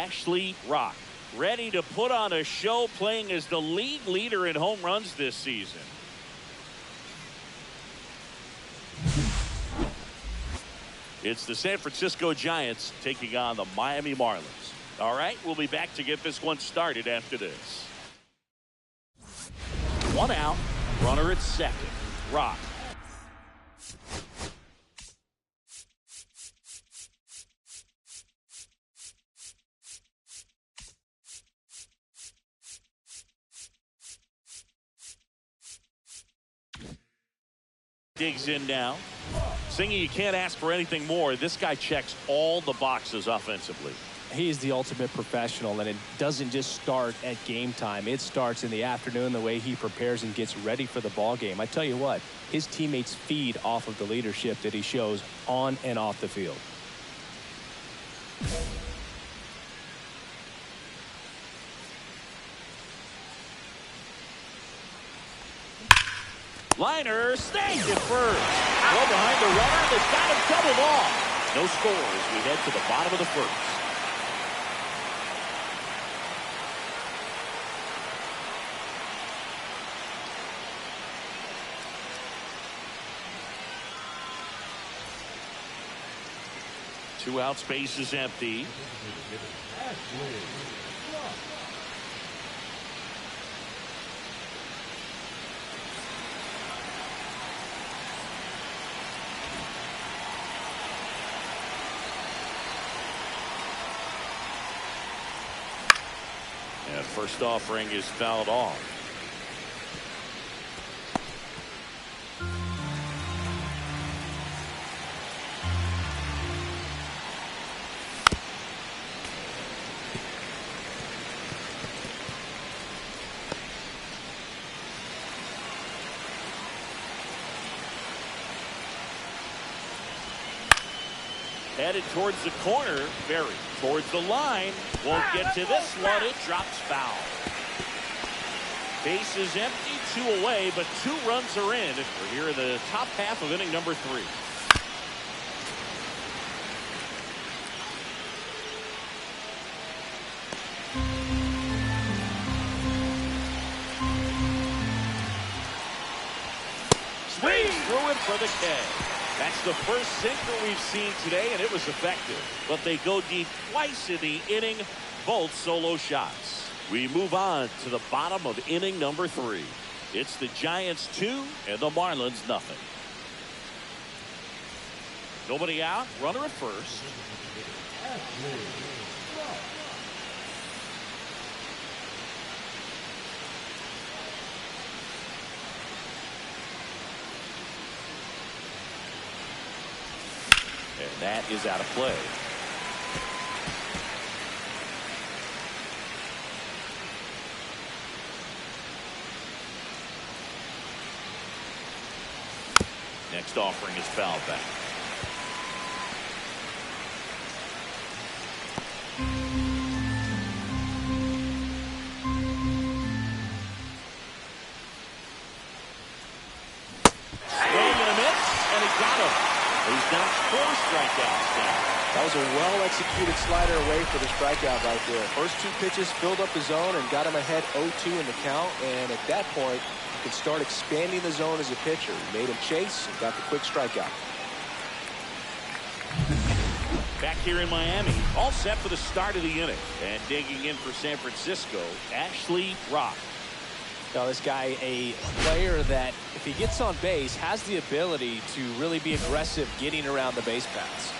Ashley Rock, ready to put on a show, playing as the league leader in home runs this season. It's the San Francisco Giants taking on the Miami Marlins. All right, we'll be back to get this one started after this. 1 out, runner at second. Rock. Digs in now. Singing, you can't ask for anything more. This guy checks all the boxes offensively. He is the ultimate professional, and it doesn't just start at game time. It starts in the afternoon, the way he prepares and gets ready for the ball game. I tell you what, his teammates feed off of the leadership that he shows on and off the field. Liner snagged at first. Well behind the runner. They've got him doubled off. No score as we head to the bottom of the first. Two outs, base is empty. And first offering is fouled off. Headed towards the corner. Berry towards the line. Won't get to this one. It drops foul. Base is empty. 2 away, but 2 runs are in. We're here in the top half of inning number 3. Swings through it for the K. That's the first sinker we've seen today, and it was effective. But they go deep twice in the inning, both solo shots. We move on to the bottom of inning number 3. It's the Giants 2 and the Marlins nothing. Nobody out, runner at first. And that is out of play. Next offering is fouled back. Swing and a miss, and he got him. He's down 4 strikeouts now. That was a well-executed slider away for the strikeout right there. First 2 pitches filled up the zone and got him ahead 0-2 in the count. And at that point, you can start expanding the zone as a pitcher. He made him chase and got the quick strikeout. Back here in Miami, all set for the start of the inning. And digging in for San Francisco, Ashley Rock. Now, this guy, a player that, if he gets on base, has the ability to really be aggressive getting around the base paths.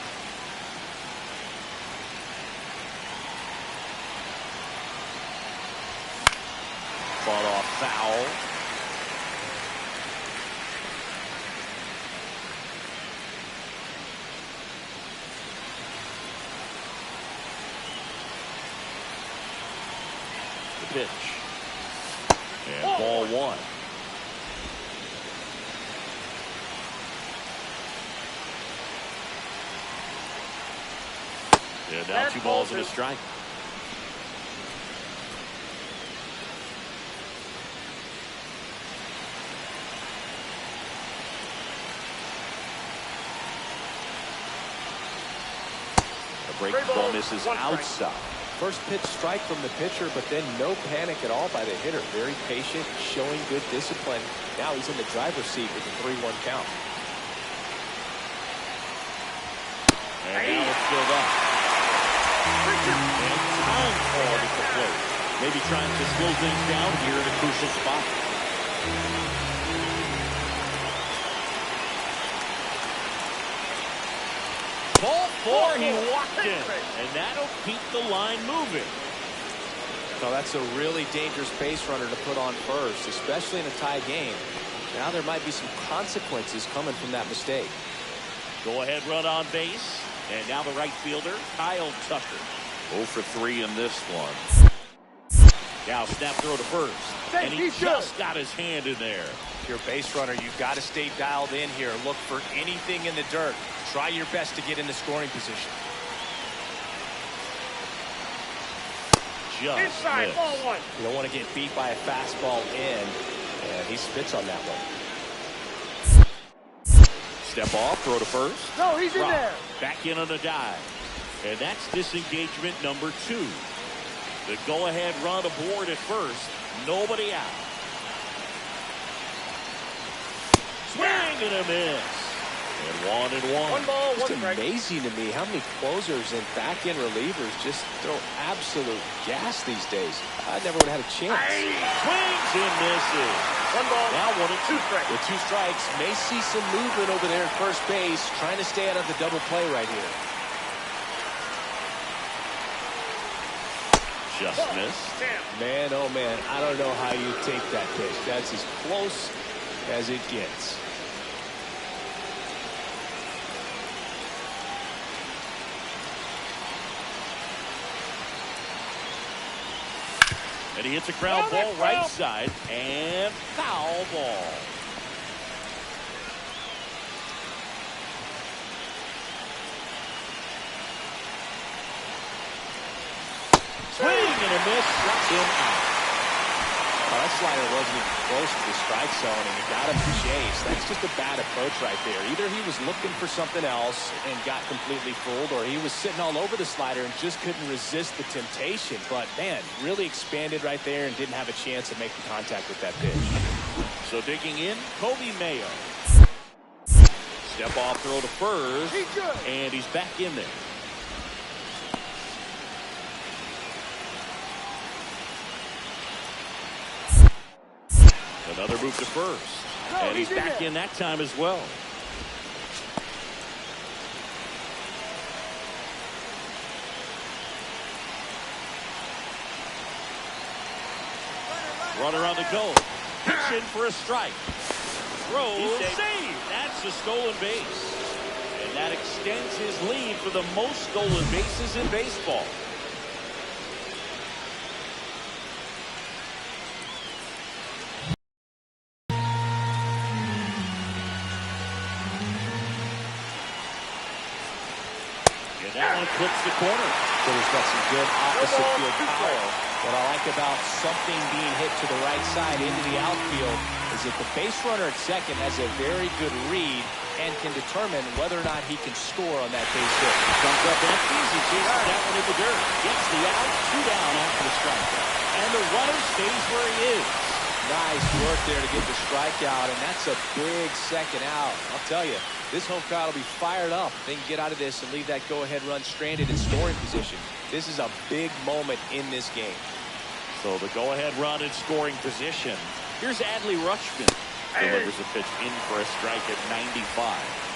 Fought off foul. The pitch. And ball 1. And now 2 balls and a strike. The breaking ball misses outside. First pitch strike from the pitcher, but then no panic at all by the hitter. Very patient, showing good discipline. Now he's in the driver's seat with the 3-1 count. And now it's still up. And time called at the plate. Maybe trying to slow things down here in a crucial spot. Ball 4, he walked in, and that'll keep the line moving. Now that's a really dangerous base runner to put on first, especially in a tie game. Now there might be some consequences coming from that mistake. Go ahead run on base, and now the right fielder, Kyle Tucker. 0 for 3 in this one. Now snap throw to first, and he just got his hand in there. If you're a base runner, you've got to stay dialed in here. Look for anything in the dirt. Try your best to get in the scoring position. Just inside, missed. ball 1. You don't want to get beat by a fastball in, and he spits on that one. Step off, throw to first. No, he's in Rock. there. Back in on a dive. And that's disengagement number 2. The go-ahead run aboard at first. Nobody out. Swing and a miss. And 1-1. 1 ball, 1 It's strike. amazing to me how many closers and back-end relievers just throw absolute gas these days. I never would have had a chance. Swings and misses. 1 ball, Now 1-2. 2 strikes. With 2 strikes, may see some movement over there at first base, trying to stay out of the double play right here. Just missed. Man, oh man, I don't know how you take that pitch. That's as close as it gets. And he hits a ground ball right side and foul ball. Swing and a miss, struck him out. That slider wasn't even close to the strike zone, and he got him to chase. That's just a bad approach right there. Either he was looking for something else and got completely fooled, or he was sitting all over the slider and just couldn't resist the temptation. But, man, really expanded right there and didn't have a chance of making contact with that pitch. So digging in, Kobe Mayo. Step off throw to first, and he's back in there. Another move to first. And he's back in that time as well. Runner on the go. Pitch in for a strike. Throw save. That's a stolen base. And that extends his lead for the most stolen bases in baseball. That one clips the corner. Hitter's got some good opposite field power. What I like about something being hit to the right side into the outfield is that the base runner at second has a very good read and can determine whether or not he can score on that base hit. Comes up empty as he chases that one in the dirt. Gets the out, 2 down after the strikeout. And the runner stays where he is. Nice work there to get the strikeout, and that's a big second out. I'll tell you, this home crowd will be fired up if they can get out of this and leave that go-ahead run stranded in scoring position. This is a big moment in this game. So the go-ahead run in scoring position. Here's Adley Rutschman. Delivers a pitch in for a strike at 95.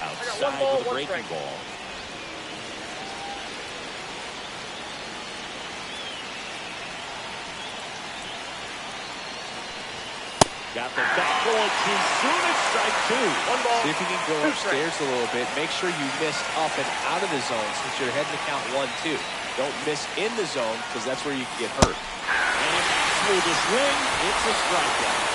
Outside with a breaking ball. Got the back going too soon at strike 2. 1 ball. See if you can go upstairs a little bit. Make sure you miss up and out of the zone since you're heading to count 1-2. Don't miss in the zone because that's where you can get hurt. And through the swing, it's a strikeout.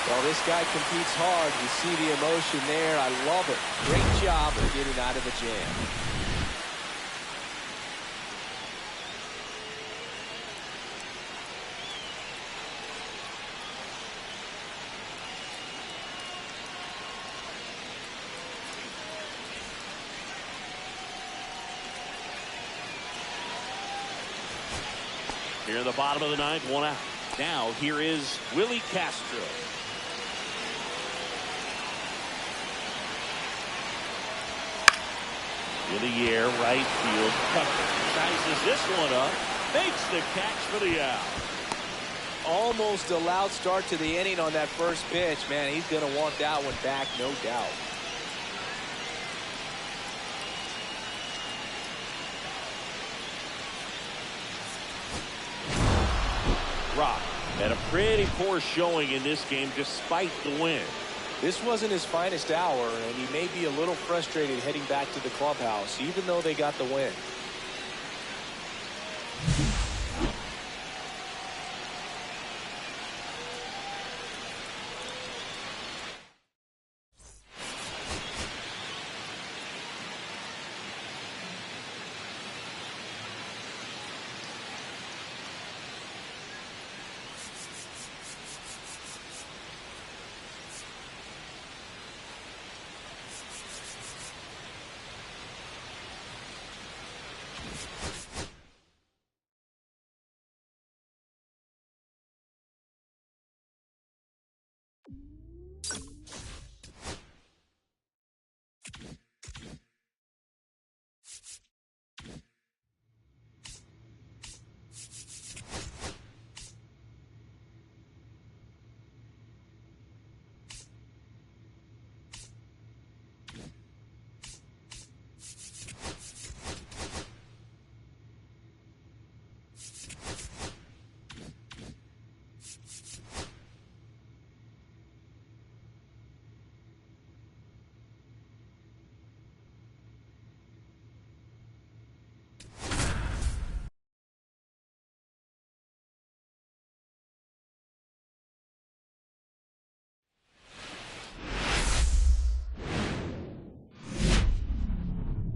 Well, this guy competes hard. You see the emotion there. I love it. Great job of getting out of the jam. Here in the bottom of the ninth, 1 out. Now here is Willie Castro. In the air, right field. Tucker sizes this one up. Makes the catch for the out. Almost a loud start to the inning on that first pitch. Man, he's going to want that one back, no doubt. Rock had a pretty poor showing in this game despite the win. This wasn't his finest hour, and he may be a little frustrated heading back to the clubhouse, even though they got the win.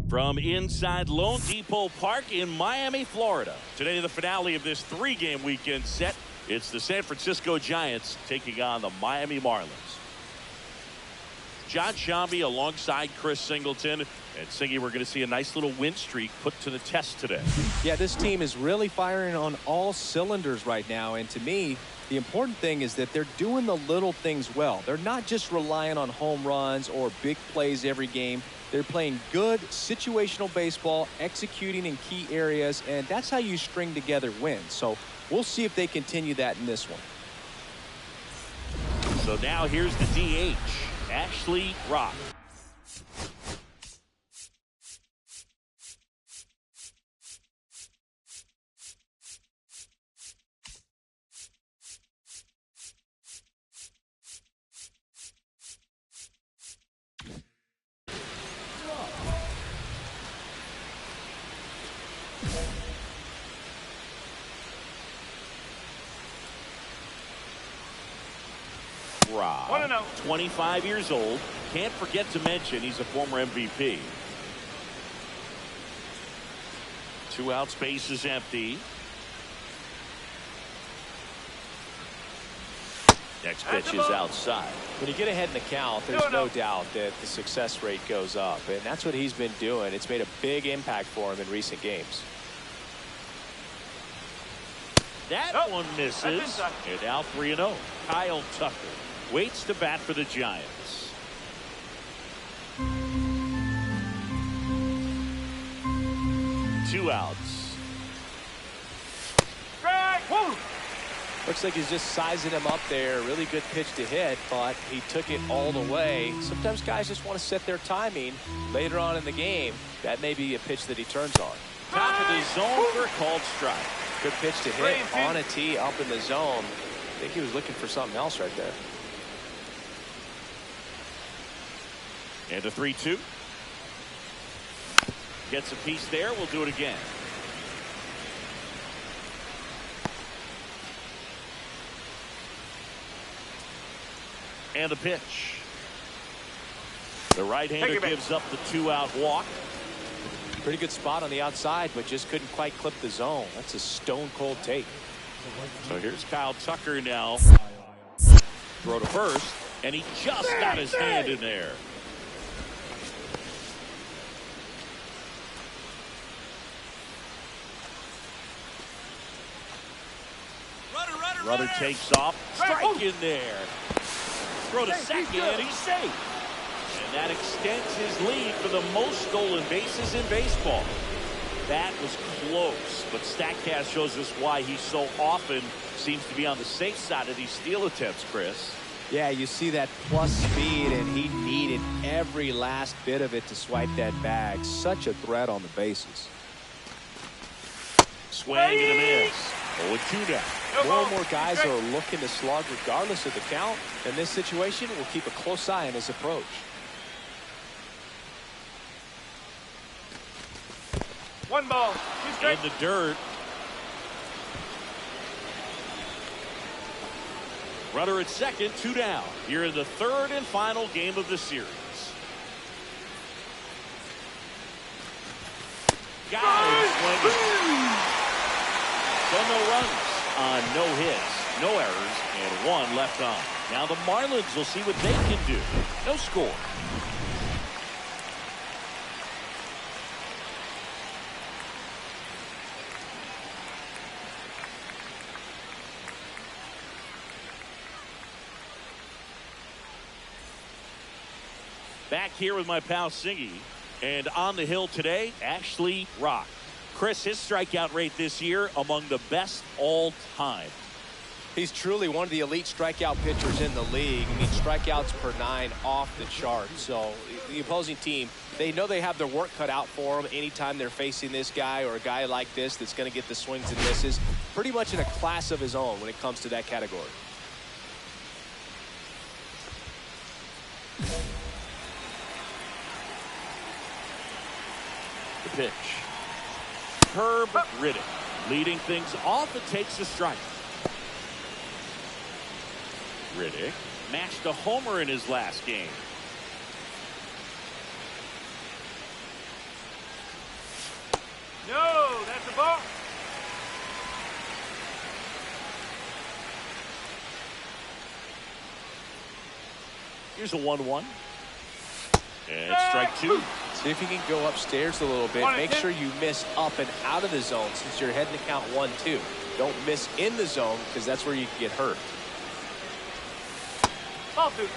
From inside Lone Depot Park in Miami, Florida. Today, the finale of this 3-game weekend set. It's the San Francisco Giants taking on the Miami Marlins. John Shambi alongside Chris Singleton. And Singy, we're going to see a nice little win streak put to the test today. Yeah, this team is really firing on all cylinders right now. And to me, the important thing is that they're doing the little things well. They're not just relying on home runs or big plays every game. They're playing good situational baseball, executing in key areas, and that's how you string together wins. So we'll see if they continue that in this one. So now here's the DH, Ashley Rock. Rob, 25 years old. Can't forget to mention he's a former MVP. 2 outs, base is empty. Next pitch is outside. When you get ahead in the count, there's no doubt that the success rate goes up, and that's what he's been doing. It's made a big impact for him in recent games. That one misses. And now 3-0. Kyle Tucker waits to bat for the Giants. Two outs. Looks like he's just sizing him up there. Really good pitch to hit, but he took it all the way. Sometimes guys just want to set their timing later on in the game. That may be a pitch that he turns on. Top of the zone for a called strike. Good pitch to hit on a tee up in the zone. I think he was looking for something else right there. And a 3-2. Gets a piece there. We'll do it again. And a pitch. The right-hander gives up the 2-out walk. Pretty good spot on the outside, but just couldn't quite clip the zone. That's a stone-cold take. So here's Kyle Tucker now. Throw to first, and he just got his hand in there. Runner takes off. Strike in there. Throw to second, and he's safe. And that extends his lead for the most stolen bases in baseball. That was close, but StatCast shows us why he so often seems to be on the safe side of these steal attempts, Chris. Yeah, you see that plus speed, and he needed every last bit of it to swipe that bag. Such a threat on the bases. Swing and a miss. 0-2 now. More and more guys are looking to slug regardless of the count. In this situation, we'll keep a close eye on his approach. One ball. In the dirt. Runner at second, 2 down. Here in the third and final game of the series. Got it. Swinging. So no runs on no hits, no errors, and 1 left on. Now the Marlins will see what they can do. No score. Back here with my pal Singy, and on the hill today, Ashley Rock. Chris, his strikeout rate this year among the best all time. He's truly one of the elite strikeout pitchers in the league. I mean, strikeouts per 9 off the chart. So the opposing team, they know they have their work cut out for them anytime they're facing this guy or a guy like this that's going to get the swings and misses. Pretty much in a class of his own when it comes to that category. The pitch. Herb Riddick leading things off. It takes a strike. Riddick matched a homer in his last game. No, that's a ball. Here's a 1-1. And strike 2. See if you can go upstairs a little bit. Make sure you miss up and out of the zone since you're heading to count 1-2. Don't miss in the zone because that's where you can get hurt. Ball 2.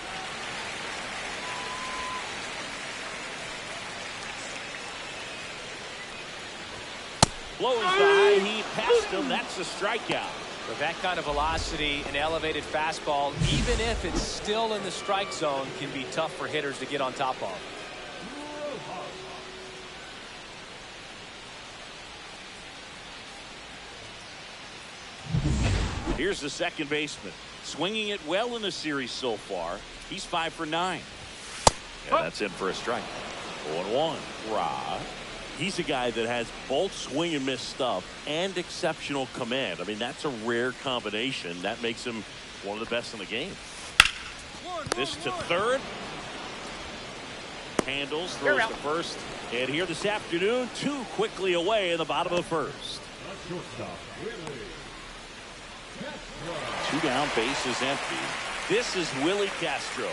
Blows by. He passed him. That's a strikeout. With that kind of velocity, an elevated fastball, even if it's still in the strike zone, can be tough for hitters to get on top of. Here's the second baseman. Swinging it well in the series so far. He's 5 for 9. And that's in for a strike. 0-1. Rod. He's a guy that has both swing and miss stuff and exceptional command. I mean, that's a rare combination. That makes him one of the best in the game. This to third. Handles, throws to first. And here this afternoon, 2 quickly away in the bottom of the first. 2 down, base is empty. This is Willie Castro.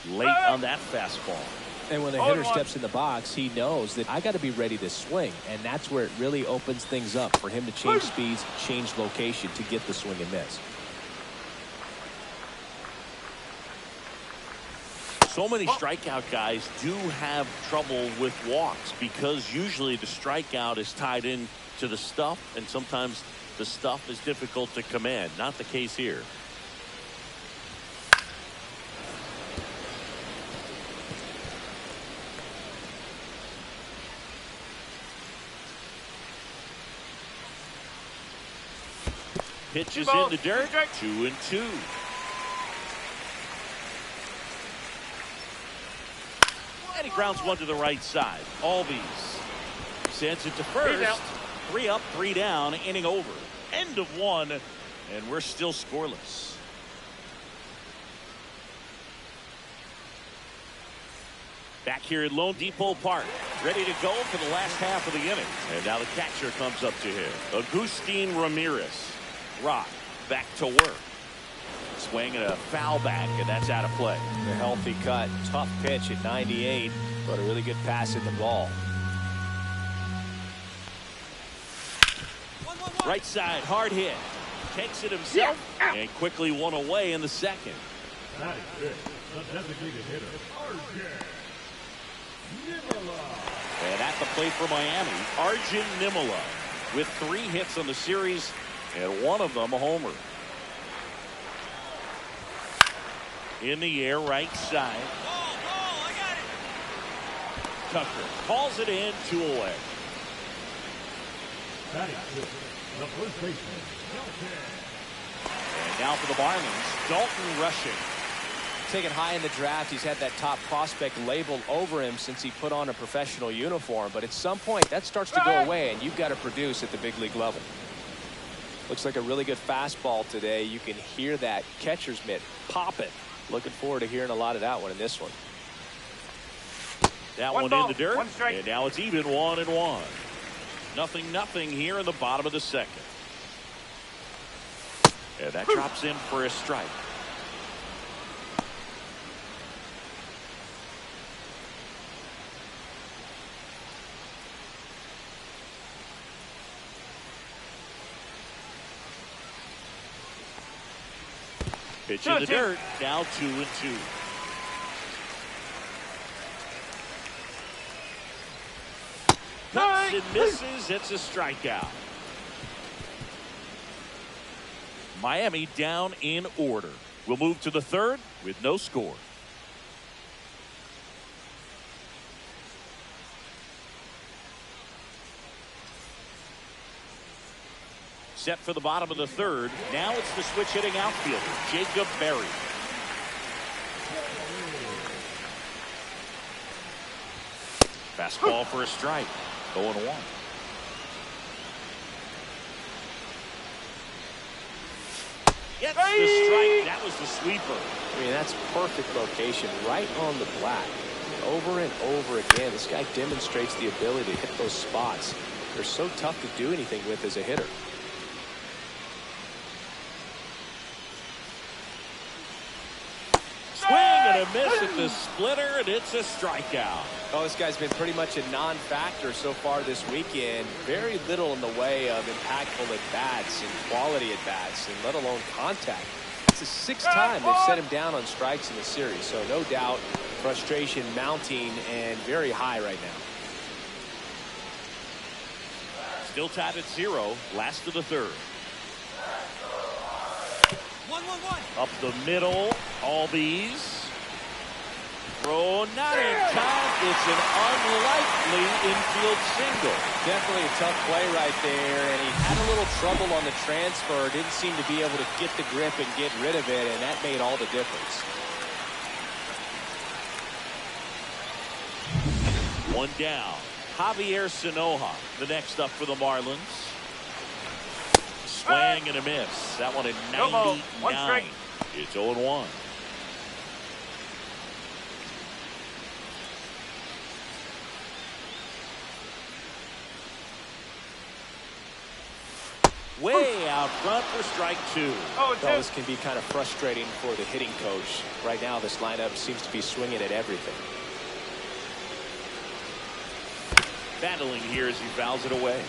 Late on that fastball. And when the hitter steps in the box, he knows that I got to be ready to swing. And that's where it really opens things up for him to change speeds, change location to get the swing and miss. So many strikeout guys do have trouble with walks because usually the strikeout is tied in to the stuff, and sometimes the stuff is difficult to command. Not the case here. Pitches in the dirt. 2-2. And he grounds one to the right side. Albies sends it to first. 3 up, 3 down, inning over. End of 1, and we're still scoreless. Back here at Lone Depot Park, ready to go for the last half of the inning. And now the catcher comes up to him. Agustin Ramirez. Rock back to work. swing and a foul back, and that's out of play. A healthy cut, tough pitch at 98, but a really good pass at the ball. Right side, hard hit. Takes it himself and quickly one away in the second. And at the plate for Miami, Arjun Nimala with 3 hits on the series and one of them a homer. In the air, right side. I got it. Tucker calls it in, 2 away. And now for the Marlins, Dalton rushing. Taken high in the draft, he's had that top prospect labeled over him since he put on a professional uniform. But at some point, that starts to go away, and you've got to produce at the big league level. Looks like a really good fastball today. You can hear that catcher's mitt popping. Looking forward to hearing a lot of that one in this one. That one in the dirt, and now it's even 1-1. 0-0 here in the bottom of the second. And that drops in for a strike. Pitch in the dirt, now 2-2. Cuts and misses, it's a strikeout. Miami down in order. We'll move to the third with no score. Set for the bottom of the third. Now it's the switch hitting outfielder, Jacob Berry. Fastball for a strike. 0-1. Gets the strike. That was the sweeper. I mean, that's perfect location, right on the black. Over and over again, this guy demonstrates the ability to hit those spots. They're so tough to do anything with as a hitter. Swing and a miss at the splitter, and it's a strikeout. Oh, this guy's been pretty much a non-factor so far this weekend. Very little in the way of impactful at-bats and quality at-bats, and let alone contact. It's the 6th time they've set him down on strikes in the series, so no doubt frustration mounting and very high right now. Still tied at 0, last of the third. 1-1-1. Up the middle, Albies. Throw not in time. It's an unlikely infield single. Definitely a tough play right there, and he had a little trouble on the transfer. Didn't seem to be able to get the grip and get rid of it, and that made all the difference. 1 down. Javier Sanoja, the next up for the Marlins. Swing and a miss. That one at 99. It's 0-1. Way out front for strike 2. This can be kind of frustrating for the hitting coach. Right now, this lineup seems to be swinging at everything. Battling here as he fouls it away.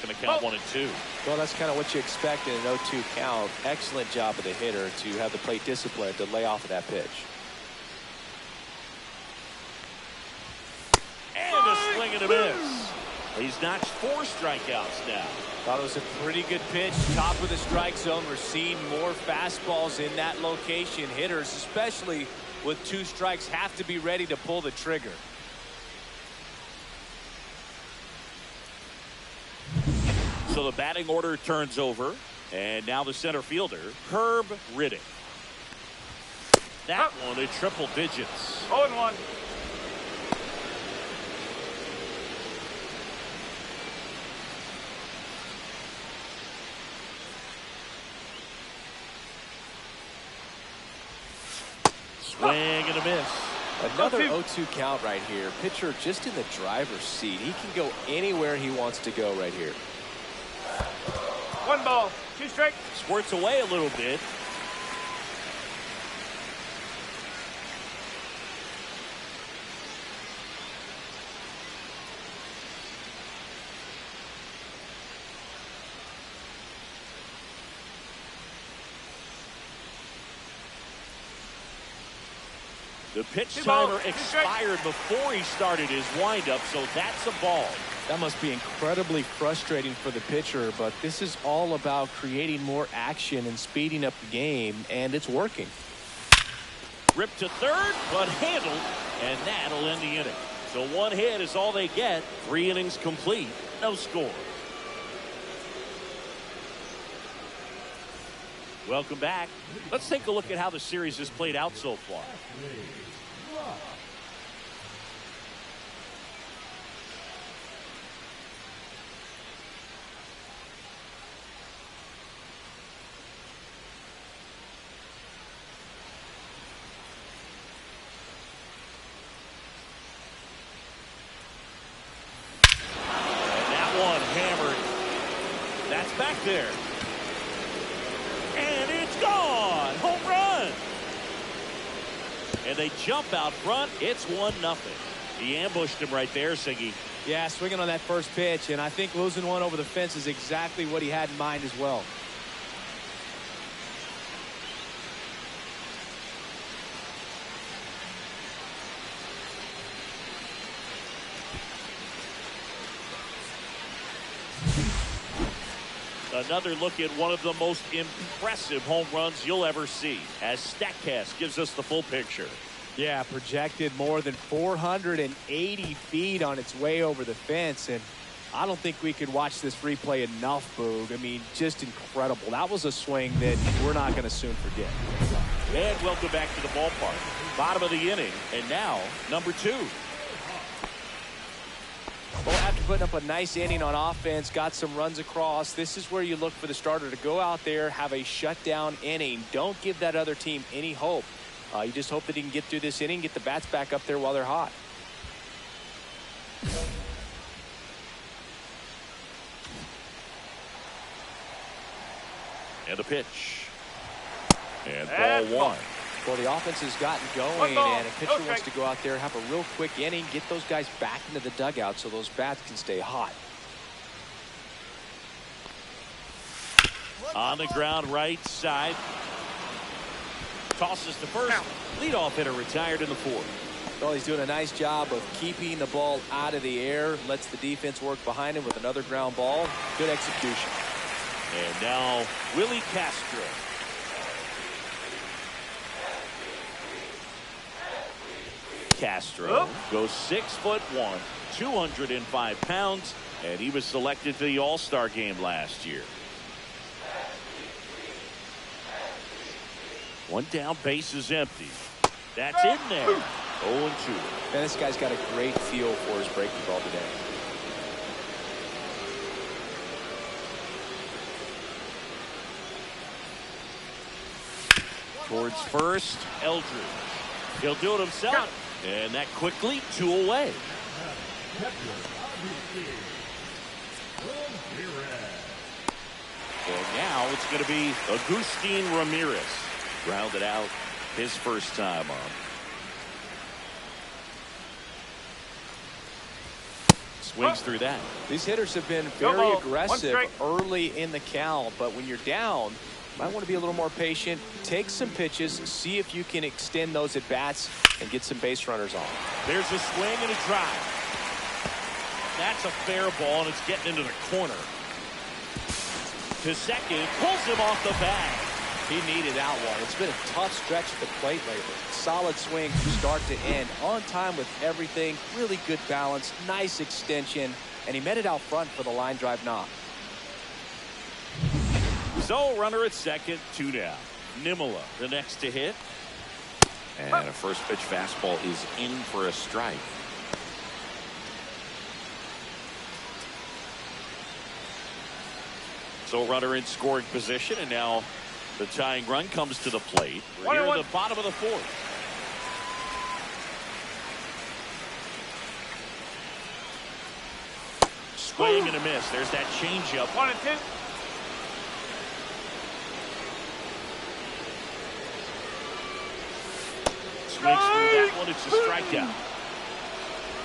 Going to count 1 and 2. Well, that's kind of what you expect in an 0-2 count. Excellent job of the hitter to have the plate discipline to lay off of that pitch. And a swing and a miss. He's notched 4 strikeouts now. Thought it was a pretty good pitch. Top of the strike zone. We're seeing more fastballs in that location. Hitters, especially with 2 strikes, have to be ready to pull the trigger. So the batting order turns over, and now the center fielder, Herb Riddick. That one at triple digits. 0-1. Swing and a miss. Another 0-2 count right here. Pitcher just in the driver's seat. He can go anywhere he wants to go right here. 1 ball, 2 strikes. Squirts away a little bit. The pitch timer expired before he started his windup, so that's a ball. That must be incredibly frustrating for the pitcher, but this is all about creating more action and speeding up the game, and it's working. Ripped to third, but handled, and that'll end the inning. So 1 hit is all they get. 3 innings complete, no score. Welcome back. Let's take a look at how the series has played out so far. Back there. And it's gone. Home run. And they jump out front. It's 1-0. He ambushed him right there, Siggy. Yeah, swinging on that first pitch, and I think losing one over the fence is exactly what he had in mind as well. Another look at one of the most impressive home runs you'll ever see, as StatCast gives us the full picture. Yeah, projected more than 480 feet on its way over the fence, and I don't think we could watch this replay enough, Boog. I mean, just incredible. That was a swing that we're not going to soon forget. And welcome back to the ballpark. Bottom of the inning, and now number 2. Well, after putting up a nice inning on offense, got some runs across, this is where you look for the starter to go out there, have a shutdown inning. Don't give that other team any hope. You just hope that he can get through this inning, get the bats back up there while they're hot. And a pitch. And ball 1. Well, the offense has gotten going, and a pitcher wants to go out there, have a real quick inning, get those guys back into the dugout so those bats can stay hot. On the ground, right side. Tosses to first. Leadoff hitter retired in the 4th. Well, he's doing a nice job of keeping the ball out of the air, lets the defense work behind him with another ground ball. Good execution. And now Willie Castro. Castro goes 6'1", 205 pounds, and he was selected for the All-Star game last year. 1 down, base is empty. That's in there. 0-2. And this guy's got a great feel for his breaking ball today. Towards first, Eldridge. He'll do it himself. And that quickly, 2 away. And now it's going to be Agustin Ramirez. Grounded out his first time on. Swings through that. These hitters have been very aggressive early in the count, but when you're down, you might want to be a little more patient. Take some pitches, see if you can extend those at bats and get some base runners on. There's a swing and a drive. That's a fair ball, and it's getting into the corner. To second, pulls him off the bag. He needed that one. It's been a tough stretch at the plate lately. Solid swing from start to end. On time with everything. Really good balance. Nice extension. And he met it out front for the line drive knock. So runner at second, 2 down. Nimala, the next to hit. And a first pitch fastball is in for a strike. So runner in scoring position, and now the tying run comes to the plate. We're here in the bottom of the 4th. Swing and a miss. There's that changeup. 1-2. Swings through that one. It's a strikeout.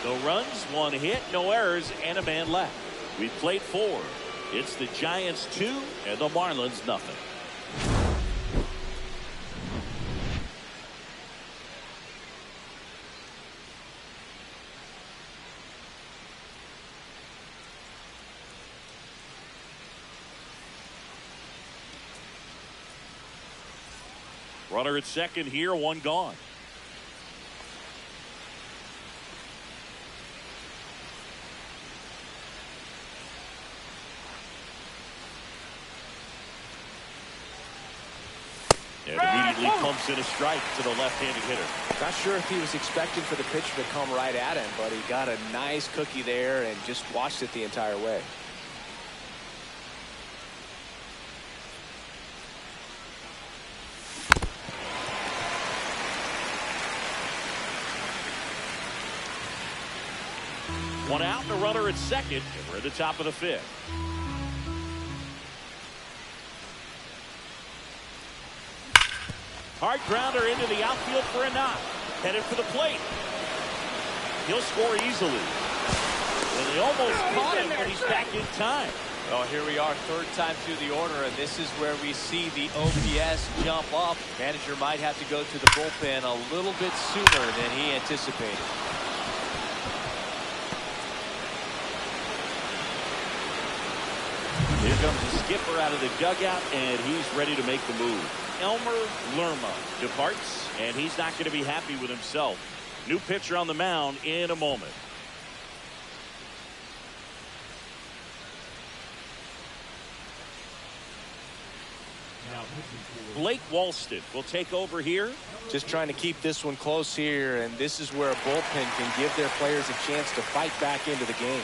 No runs, one hit, no errors, and a man left. We've played 4. It's the Giants 2 and the Marlins nothing. Runner at second here, one gone. And immediately pumps in a strike to the left-handed hitter. Not sure if he was expecting for the pitcher to come right at him, but he got a nice cookie there and just watched it the entire way. One out and a runner at second, and we're at the top of the 5th. Hard grounder into the outfield for a knock. Headed for the plate. He'll score easily. And they almost caught him, but he's back in time. Well, here we are, 3rd time through the order, and this is where we see the OPS jump up. Manager might have to go to the bullpen a little bit sooner than he anticipated. Here comes the skipper out of the dugout, and he's ready to make the move. Elmer Lerma departs, and he's not going to be happy with himself. New pitcher on the mound in a moment. Blake Walston will take over here. Just trying to keep this one close here, and this is where a bullpen can give their players a chance to fight back into the game.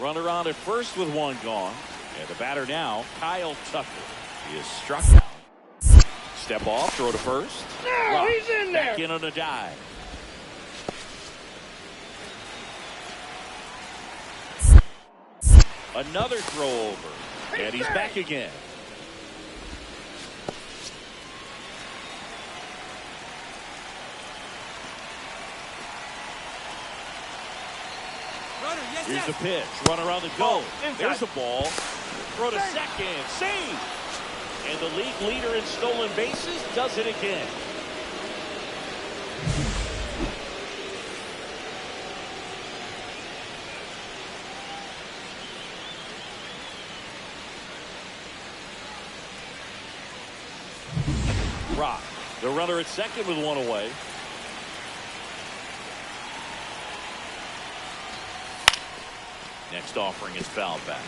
Runner on at first with one gone. And the batter now, Kyle Tucker. He is struck out. Step off, throw to first. No, he's in there. Back in on a dive. Another throw over. And he's back again. Here's the pitch. Runner on the go. There's a ball. Throw to second. Save. And the league leader in stolen bases does it again. Rock. The runner at second with one away. Next offering is fouled back.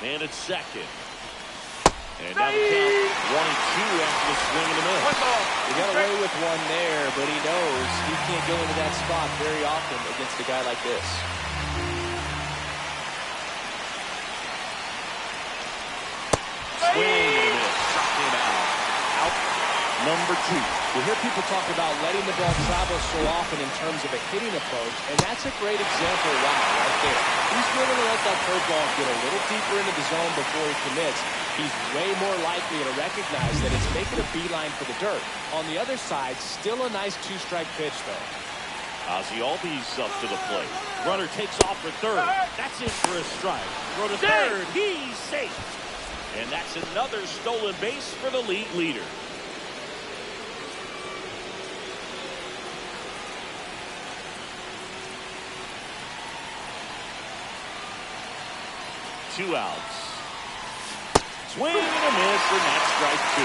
Man at second. And now the count 1-2 after the swing and a miss. He got away with one there, but he knows he can't go into that spot very often against a guy like this. Swing and a miss. Struck him out. Out number 2. We hear people talk about letting the ball travel so often in terms of a hitting approach, and that's a great example why right there. He's willing to let that curveball get a little deeper into the zone before he commits. He's way more likely to recognize that it's making a beeline for the dirt. On the other side, still a nice 2-strike pitch, though. Ozzie Albies up to the plate. Runner takes off for third. That's in for a strike. Throw to third. He's safe. And that's another stolen base for the league leader. Two outs. Swing and a miss, and that's strike 2.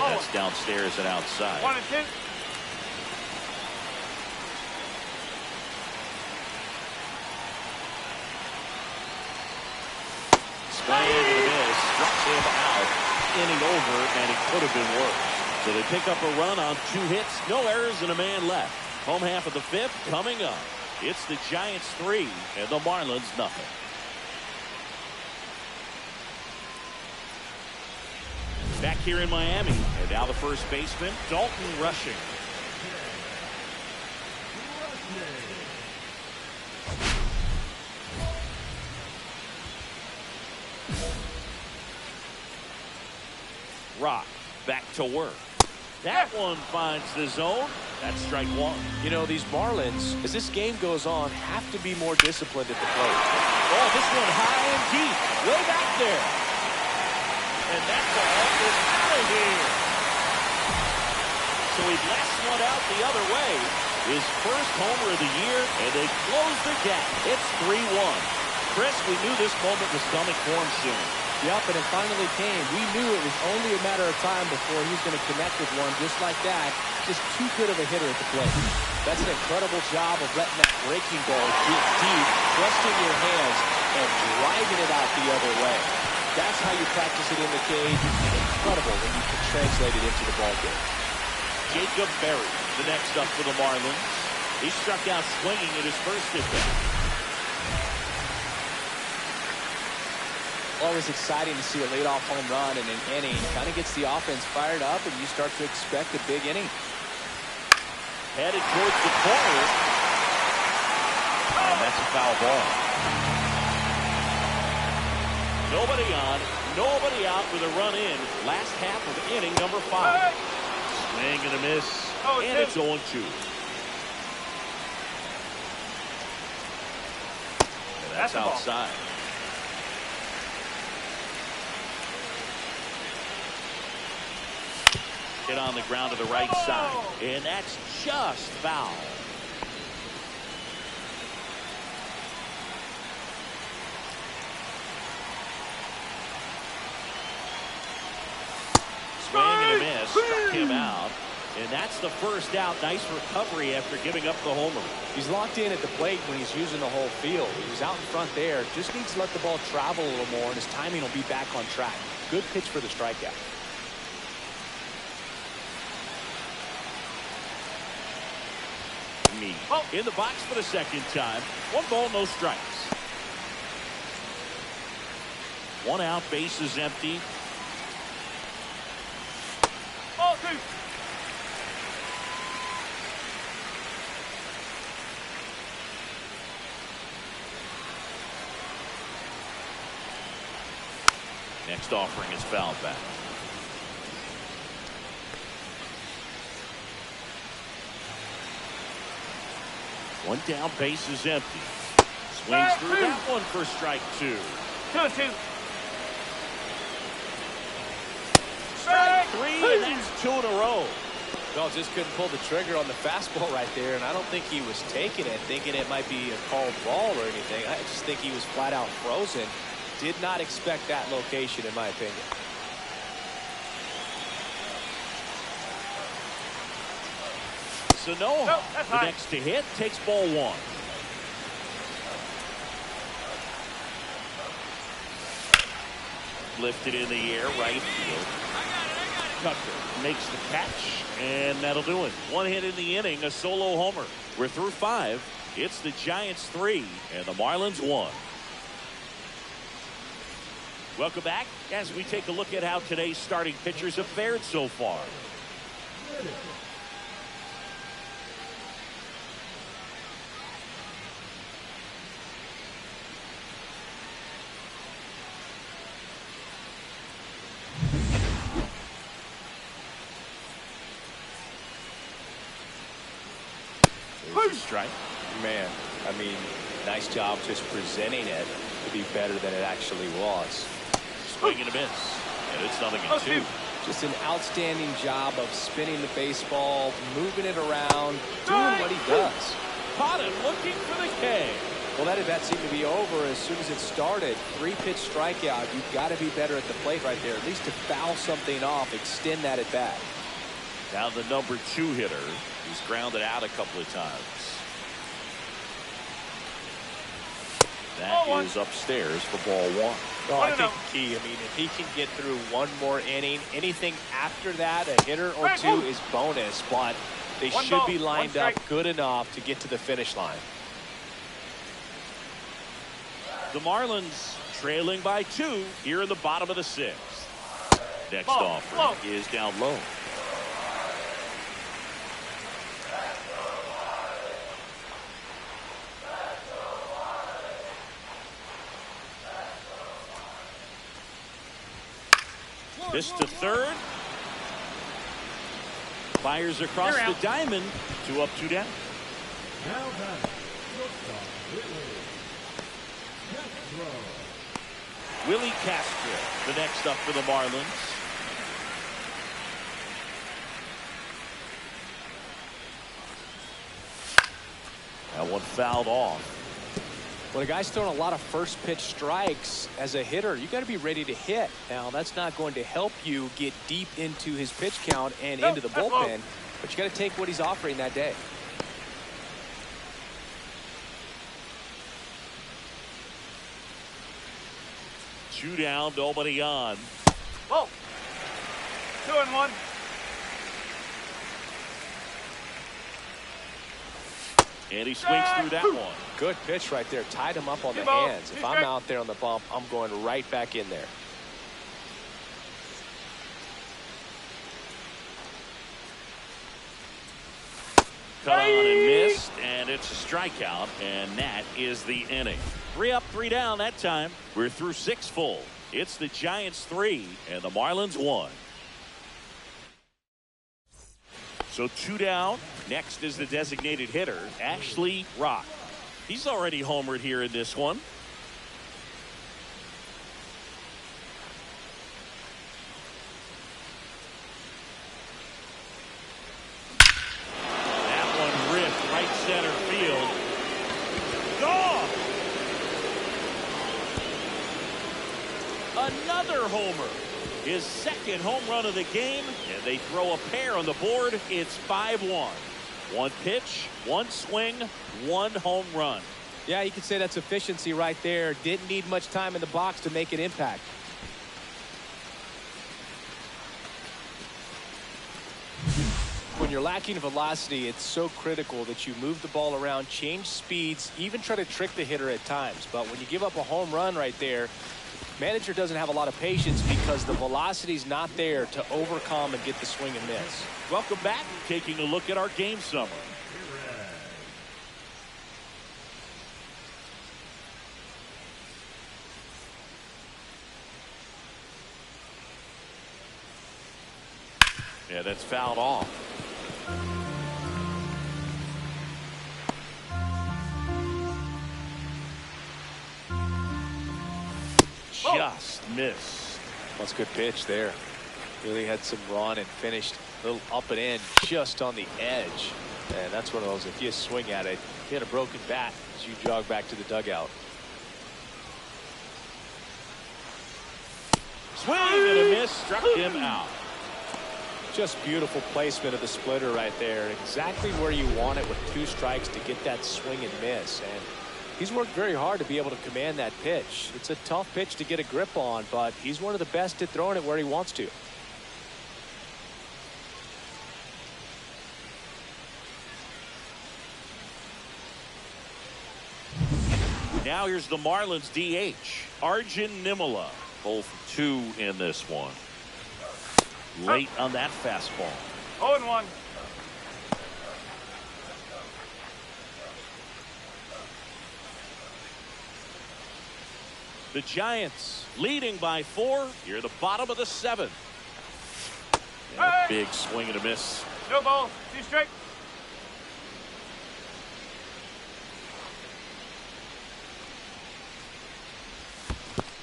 And that's downstairs and outside. 1-2. Swing and a miss, struck him out. inning over, and it could have been worse. So they pick up a run on 2 hits, no errors, and a man left. Home half of the 5th coming up. It's the Giants 3 and the Marlins nothing. Back here in Miami, and now the first baseman, Dalton Rushing. Rock back to work. That one finds the zone. That's strike 1. You know, these Marlins, as this game goes on, have to be more disciplined at the plate. Oh, this one high and deep, way back there. And that ball is out of here. So he blasts one out the other way. His first homer of the year, and they close the gap. It's 3-1. Chris, we knew this moment was coming for him soon. Yep, and it finally came. We knew it was only a matter of time before he was going to connect with one just like that. Just too good of a hitter at the plate. That's an incredible job of letting that breaking ball get deep, trusting your hands, and driving it out the other way. That's how you practice it in the cage, and incredible when you can translate it into the ball game. Jacob Berry, the next up for the Marlins. He struck out swinging in his first at-bat. Always exciting to see a leadoff home run in an inning. Kind of gets the offense fired up, and you start to expect a big inning. Headed towards the corner. And that's a foul ball. Nobody on, nobody out with a run in. Last half of inning number 5. Swing and a miss. And it's 0-2. And that's outside. Hit on the ground to the right side. And that's just foul. Swing and a miss. Struck him out. And that's the first out. Nice recovery after giving up the homer. He's locked in at the plate when he's using the whole field. He was out in front there. Just needs to let the ball travel a little more, and his timing will be back on track. Good pitch for the strikeout. In the box for the second time. 1 ball, no strikes. 1 out, base is empty. Ball 2. Next offering is fouled back. One down, base is empty. Swings through that one for strike 2. 2-2. Strike 3, and that's 2 in a row. Well, just couldn't pull the trigger on the fastball right there, and I don't think he was taking it, thinking it might be a called ball or anything. I just think he was flat out frozen. Did not expect that location, in my opinion. Sano, the next to hit, takes ball 1. Lifted in the air, right field. Tucker makes the catch, and that'll do it. 1 hit in the inning, a solo homer. We're through 5. It's the Giants 3 and the Marlins 1. Welcome back as we take a look at how today's starting pitchers have fared so far. Strike. Man, I mean, nice job just presenting it to be better than it actually was. Swing and a miss, and it's 0-2. Just an outstanding job of spinning the baseball, moving it around, doing what he does. Caught him looking for the K. Well, that at bat seemed to be over as soon as it started. 3-pitch strikeout. You've got to be better at the plate right there, at least to foul something off, extend that at bat. Now the number 2 hitter, who's grounded out a couple of times. That is upstairs for ball 1. Well, I think the key, I mean, if he can get through one more inning, anything after that, a hitter or two is bonus, but they should be lined up good enough to get to the finish line. The Marlins trailing by 2 here in the bottom of the 6th. Next offering is down low. This to third. Fires across the diamond. 2 up, 2 down. Willie Castro, the next up for the Marlins. That one fouled off. When a guy's throwing a lot of first pitch strikes as a hitter, you got to be ready to hit. Now, that's not going to help you get deep into his pitch count and into the bullpen, but you got to take what he's offering that day. Two down, nobody on. Whoa. 2-1. And he swings through that one. Good pitch right there. Tied him up on the hands. If I'm out there on the bump, I'm going right back in there. Cut on and missed, and it's a strikeout, and that is the inning. 3 up, 3 down that time. We're through 6 full. It's the Giants 3 and the Marlins 1. So 2 down. Next is the designated hitter, Ashley Rock. He's already homered here in this one. That one ripped right center field. Gone! Another homer. His second home run of the game, and they throw a pair on the board. It's 5-1. 1 pitch, 1 swing, 1 home run. Yeah, you could say that's efficiency right there. Didn't need much time in the box to make an impact. When you're lacking velocity, it's so critical that you move the ball around, change speeds, even try to trick the hitter at times. But when you give up a home run right there, manager doesn't have a lot of patience because the velocity's not there to overcome and get the swing and miss. Welcome back. Taking a look at our game summary. Yeah, that's fouled off. Just missed. That's a good pitch there. Really had some run and finished a little up and in just on the edge. And that's one of those, if you swing at it, you had a broken bat as you jog back to the dugout. Swing and a miss, struck him out. Just beautiful placement of the splitter right there. Exactly where you want it with 2 strikes to get that swing and miss. And he's worked very hard to be able to command that pitch. It's a tough pitch to get a grip on, but he's one of the best at throwing it where he wants to. Now here's the Marlins DH, Arjun Nimala. 0 for 2 in this one. Late on that fastball. 0-1. The Giants leading by 4 here at the bottom of the 7th. And a big swing and a miss. No ball. 2 strike.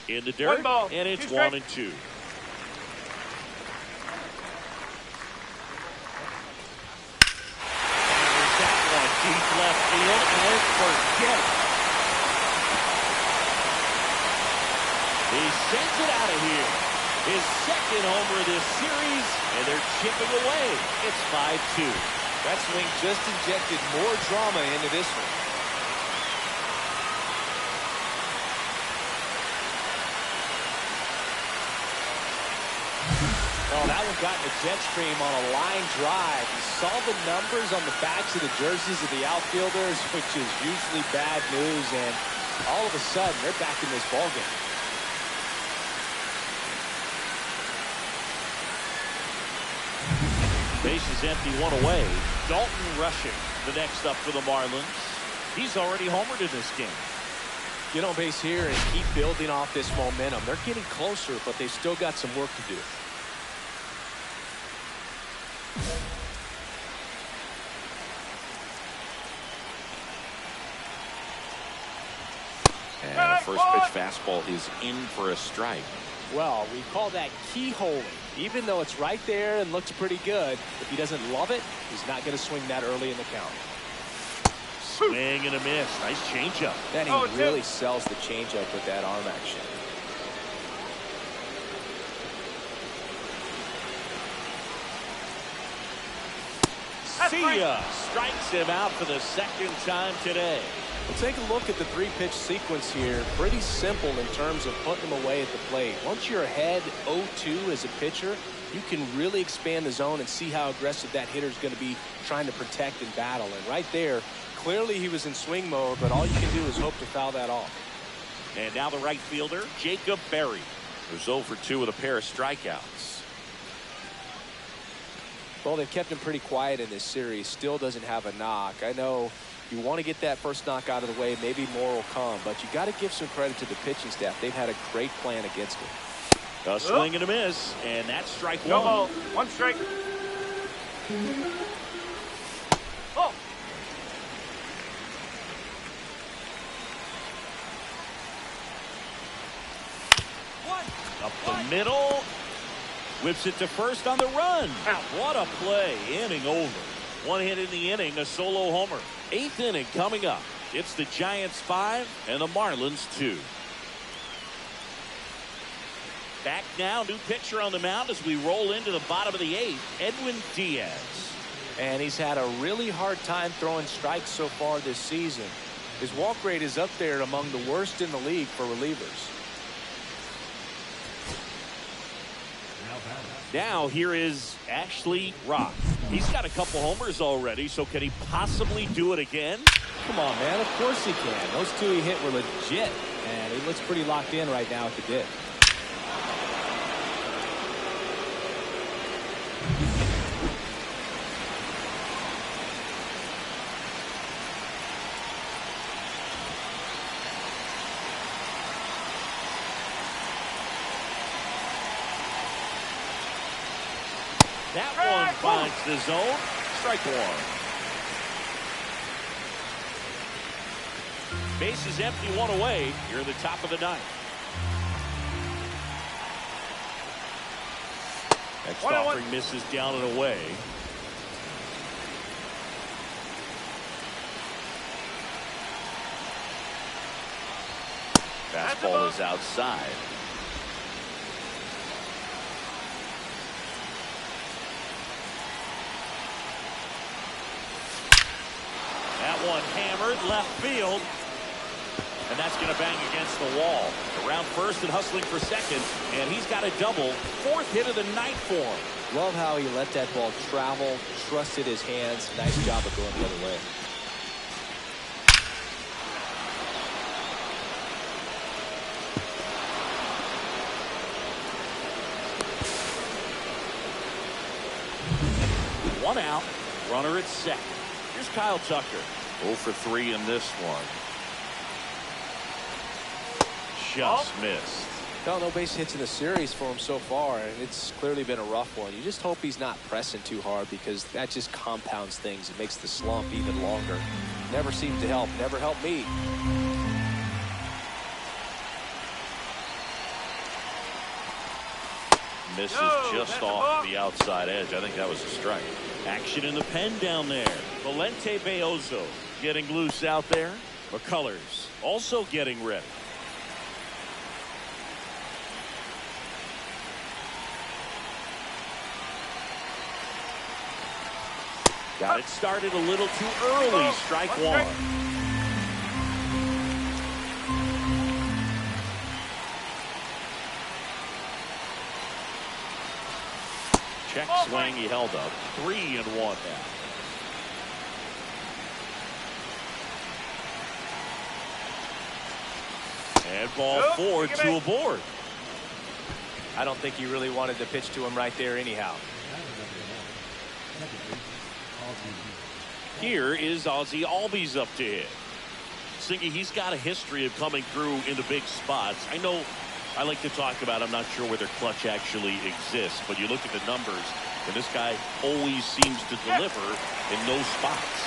In the dirt, 1 ball, and it's 2 1 and 2. That one deep left field, and forget it. He sends it out of here. His second homer of this series, and they're chipping away. It's 5-2. That swing just injected more drama into this one. Oh, that one got in the jet stream on a line drive. You saw the numbers on the backs of the jerseys of the outfielders, which is usually bad news, and all of a sudden, they're back in this ballgame. Base is empty, one away. Dalton rushing the next up for the Marlins. He's already homered in this game. Get on base here and keep building off this momentum. They're getting closer, but they've still got some work to do. And first pitch fastball is in for a strike. Well, we call that keyholing. Even though it's right there and looks pretty good, if he doesn't love it, he's not going to swing that early in the count. Swing and a miss. Nice changeup. Then he really sells the changeup with that arm action. See ya. Strikes him out for the second time today. Well, take a look at the three-pitch sequence here. Pretty simple in terms of putting them away at the plate. Once you're ahead 0-2 as a pitcher, you can really expand the zone and see how aggressive that hitter is going to be trying to protect and battle. And right there, clearly he was in swing mode, but all you can do is hope to foul that off. And now the right fielder, Jacob Berry, who's 0 for 2 with a pair of strikeouts. Well, they've kept him pretty quiet in this series. Still doesn't have a knock. I know you want to get that first knock out of the way. Maybe more will come, but you got to give some credit to the pitching staff. They've had a great plan against him. A swing and a miss, and that's strike one. No ball. One strike. Oh. Up the middle. Whips it to first on the run. What a play. Inning over. One hit in the inning, a solo homer. 8th inning coming up. It's the Giants 5 and the Marlins 2. Back now, new pitcher on the mound as we roll into the bottom of the 8th, Edwin Diaz. And he's had a really hard time throwing strikes so far this season. His walk rate is up there among the worst in the league for relievers. Now here is Ashley Rock. He's got a couple homers already, so can he possibly do it again? Come on, man. Of course he can. Those two he hit were legit, and he looks pretty locked in right now at the dip. That one finds the zone. Strike one. Base is empty, one away. You're in the top of the 9th. Next offering misses down and away. Fastball is outside. That one hammered left field. And that's going to bang against the wall. Around first and hustling for second. And he's got a double. 4th hit of the night for him. Love how he let that ball travel, trusted his hands. Nice job of going the other way. One out. Runner at second. Here's Kyle Tucker. 0 for 3 in this one. Just missed. No base hits in the series for him so far, and it's clearly been a rough one. You just hope he's not pressing too hard, because that just compounds things. It makes the slump even longer. Never seems to help. Never helped me. Misses just off the outside edge. I think that was a strike. Action in the pen down there. Valente Beozo getting loose out there. McCullers also getting ready. Got it started a little too early. Strike one. Check swing, he held up. 3-1 now. And ball 4, 2 aboard. I don't think he really wanted to pitch to him right there anyhow. Here is Ozzie Albies up to hit. Singy, he's got a history of coming through in the big spots. I know I like to talk about, I'm not sure whether clutch actually exists, but you look at the numbers, and this guy always seems to deliver in those spots.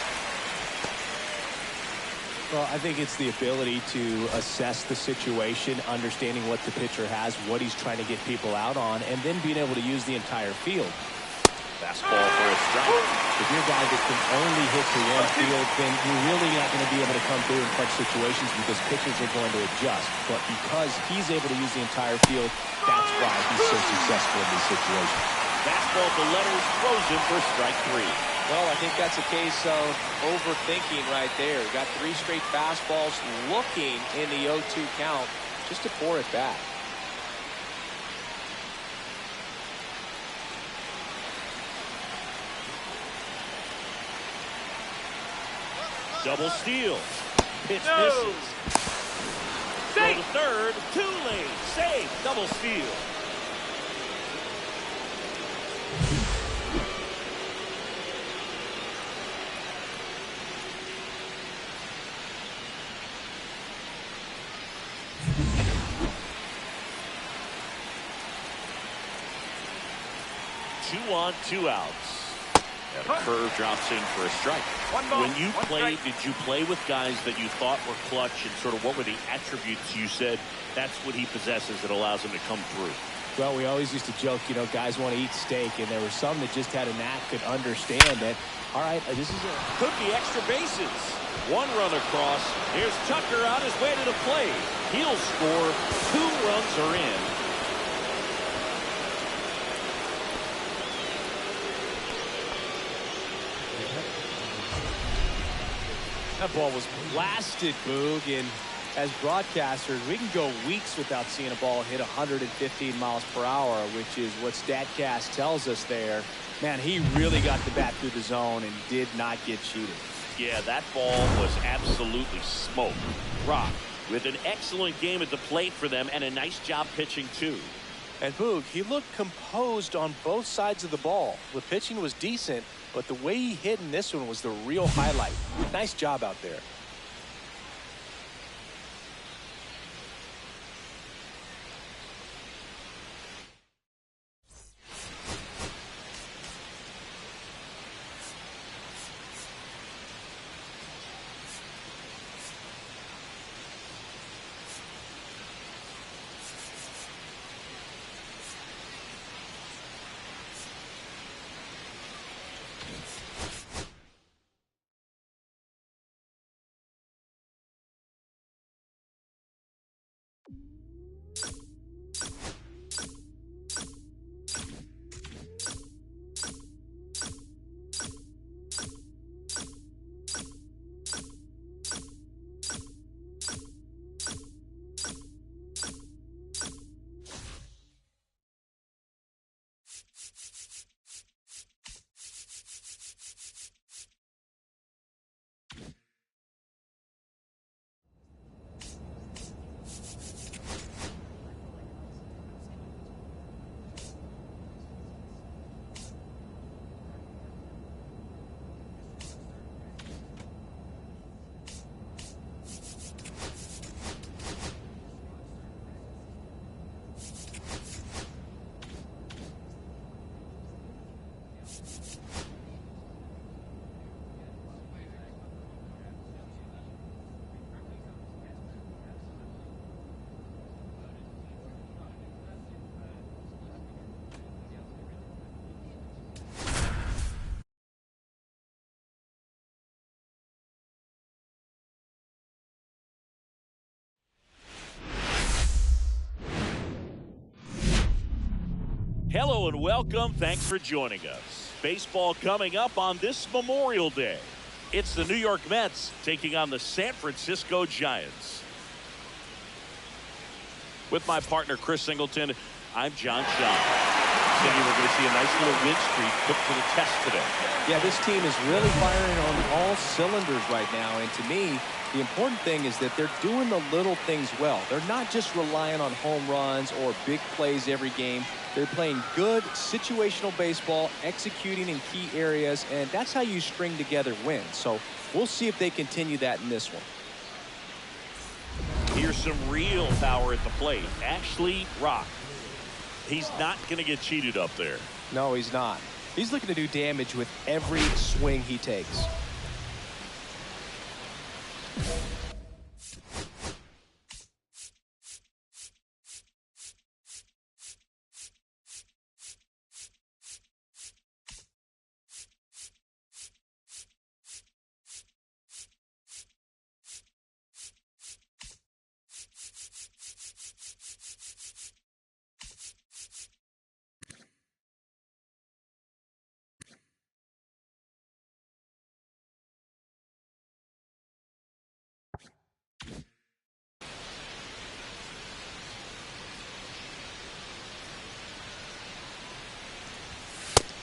Well, I think it's the ability to assess the situation, understanding what the pitcher has, what he's trying to get people out on, and then being able to use the entire field. Fastball for a strike. If you're a guy that can only hit to one field, then you're really not going to be able to come through in clutch situations because pitchers are going to adjust. But because he's able to use the entire field, that's why he's so successful in these situations. Fastball to letters, throws him for strike 3. Well, I think that's a case of overthinking right there. Got 3 straight fastballs looking in the 0-2 count just to pour it back. Double steal. Pitch misses. Throw to third. Too late. Save. Double steal. Two on, 2 outs. And a curve drops in for a strike. When you played, did you play with guys that you thought were clutch, and sort of what were the attributes you said that's what he possesses that allows him to come through? Well, we always used to joke, you know, guys want to eat steak, and there were some that just had a knack, could understand that, all right, this is it. Could be extra bases. 1 run across. Here's Tucker on his way to the plate. He'll score. 2 runs are in. That ball was blasted, Boog, and as broadcasters, we can go weeks without seeing a ball hit 115 miles per hour, which is what StatCast tells us there. Man, he really got the bat through the zone and did not get cheated. Yeah, that ball was absolutely smoked. Rock with an excellent game at the plate for them and a nice job pitching, too. And Boog, he looked composed on both sides of the ball. The pitching was decent, but the way he hit in this one was the real highlight. Nice job out there. Hello and welcome. Thanks for joining us. Baseball coming up on this Memorial Day. It's the New York Mets taking on the San Francisco Giants. With my partner Chris Singleton, I'm John Shaw. Cindy, we're going to see a nice little win streak put to the test today. Yeah, this team is really firing on all cylinders right now. And to me, the important thing is that they're doing the little things well. They're not just relying on home runs or big plays every game. They're playing good situational baseball, executing in key areas, and that's how you string together wins. So we'll see if they continue that in this one. Here's some real power at the plate. Ashley Rock. He's not going to get cheated up there. No, he's not. He's looking to do damage with every swing he takes.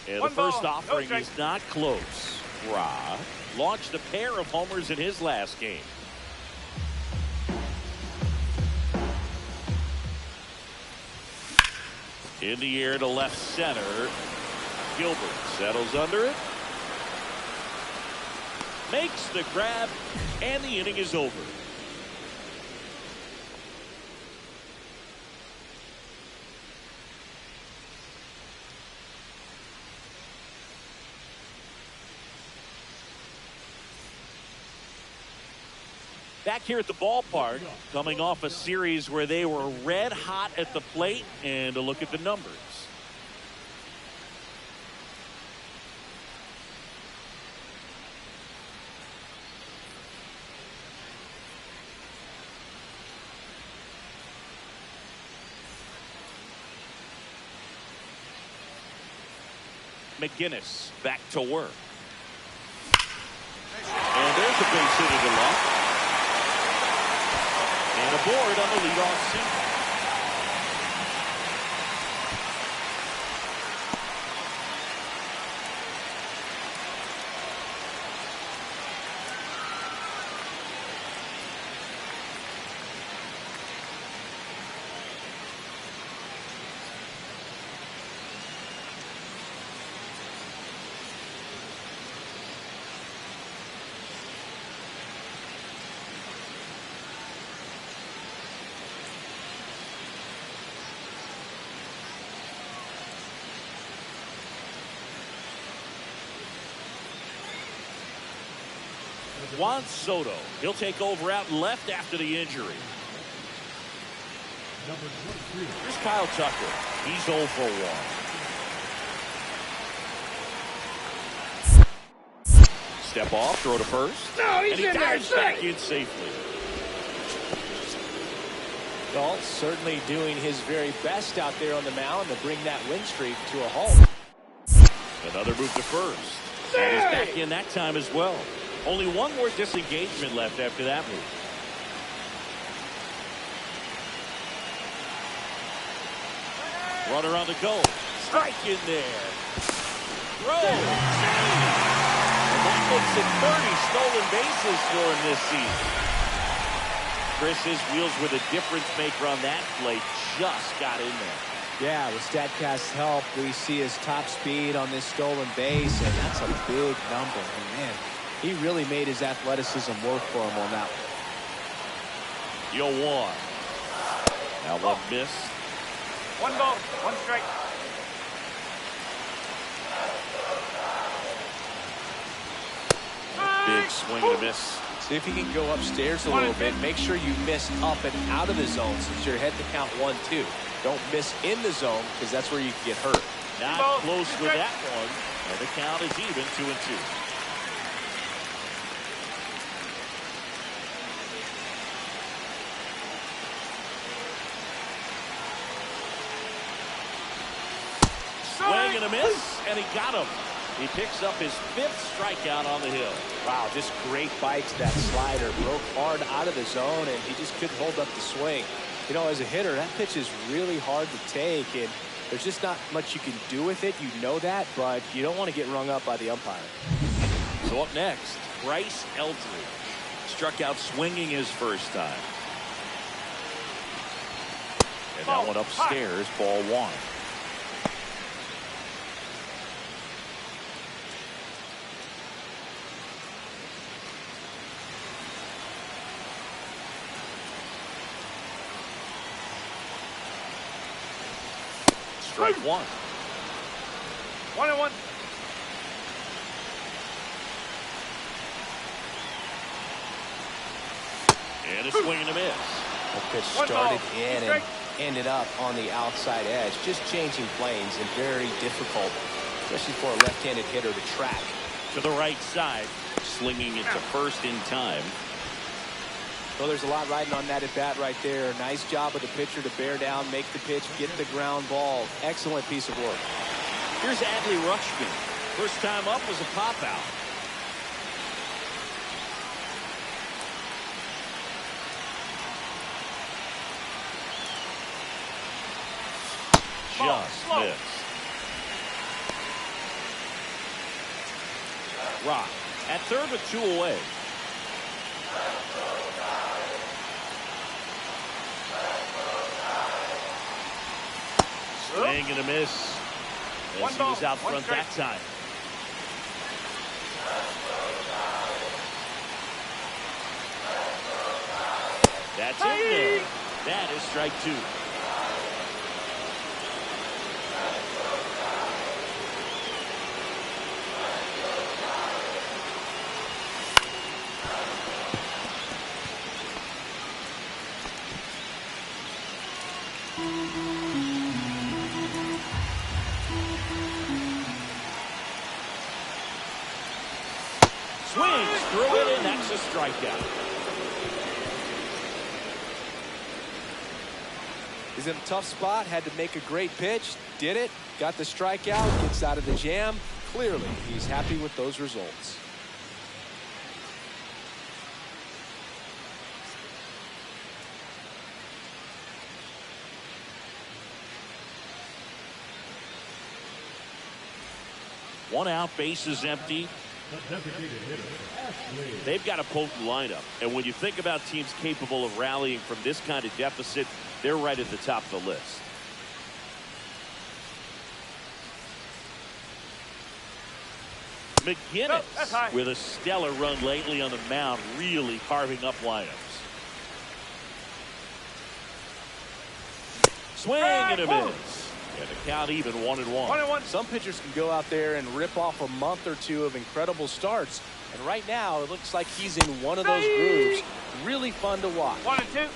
And the first offering is not close. Ra launched a pair of homers in his last game. In the air to left center. Gilbert settles under it. Makes the grab, and the inning is over. Back here at the ballpark, coming off a series where they were red hot at the plate, and a look at the numbers. McGinnis back to work. And there's a base hit to the left. And aboard on the leadoff single. Juan Soto, he'll take over out left after the injury. Here's Kyle Tucker. He's 0 for 1. Step off, throw to first. No, he's and he in there, dives back in safely. Well, certainly doing his very best out there on the mound to bring that win streak to a halt. Another move to first. And he's back in that time as well. Only one more disengagement left after that move. Runner on the go. Strike in there. Throw. And that makes it 30 stolen bases for him this season. Chris, his wheels were the difference maker on that play. Just got in there. Yeah, with StatCast's help, we see his top speed on this stolen base, and that's a big number. And man, he really made his athleticism work for him on that one. 0-1. Now one miss. 1 ball, 1 strike. Big swing and a miss. See if you can go upstairs a little bit. Make sure you miss up and out of the zone since you're head to count 1-2. Don't miss in the zone because that's where you can get hurt. Not close with that one. And the count is even 2-2. Swing and a miss, and he got him. He picks up his 5th strikeout on the hill. Wow, just great bite to that slider. Broke hard out of the zone, and he just couldn't hold up the swing. You know, as a hitter, that pitch is really hard to take, and There's just not much you can do with it. You know that, but you don't want to get rung up by the umpire. So up next, Bryce Eldridge. Struck out swinging his first time. And that one upstairs, ball one. Strike one. 1-1. And a swing and a miss. The pitch started in and ended up on the outside edge. Just changing planes and very difficult, especially for a left-handed hitter to track. To the right side, slinging it to first in time. So there's a lot riding on that at bat right there. Nice job of the pitcher to bear down, make the pitch, get the ground ball. Excellent piece of work. Here's Adley Rutschman. First time up was a pop out. Just missed. Rock at third with two away. Swing and a miss. As he was out front that time. That's in there. That is strike two. Swings through it, and that's a strikeout. He's in a tough spot, had to make a great pitch, did it, got the strikeout, gets out of the jam. Clearly, he's happy with those results. One out, bases empty. They've got a potent lineup, and when you think about teams capable of rallying from this kind of deficit, they're right at the top of the list. McGinnis with a stellar run lately on the mound, really carving up lineups. Swing and a miss. And the count even 1-1. Some pitchers can go out there and rip off a month or two of incredible starts. And right now, it looks like he's in one of those grooves. Really fun to watch. 1-2.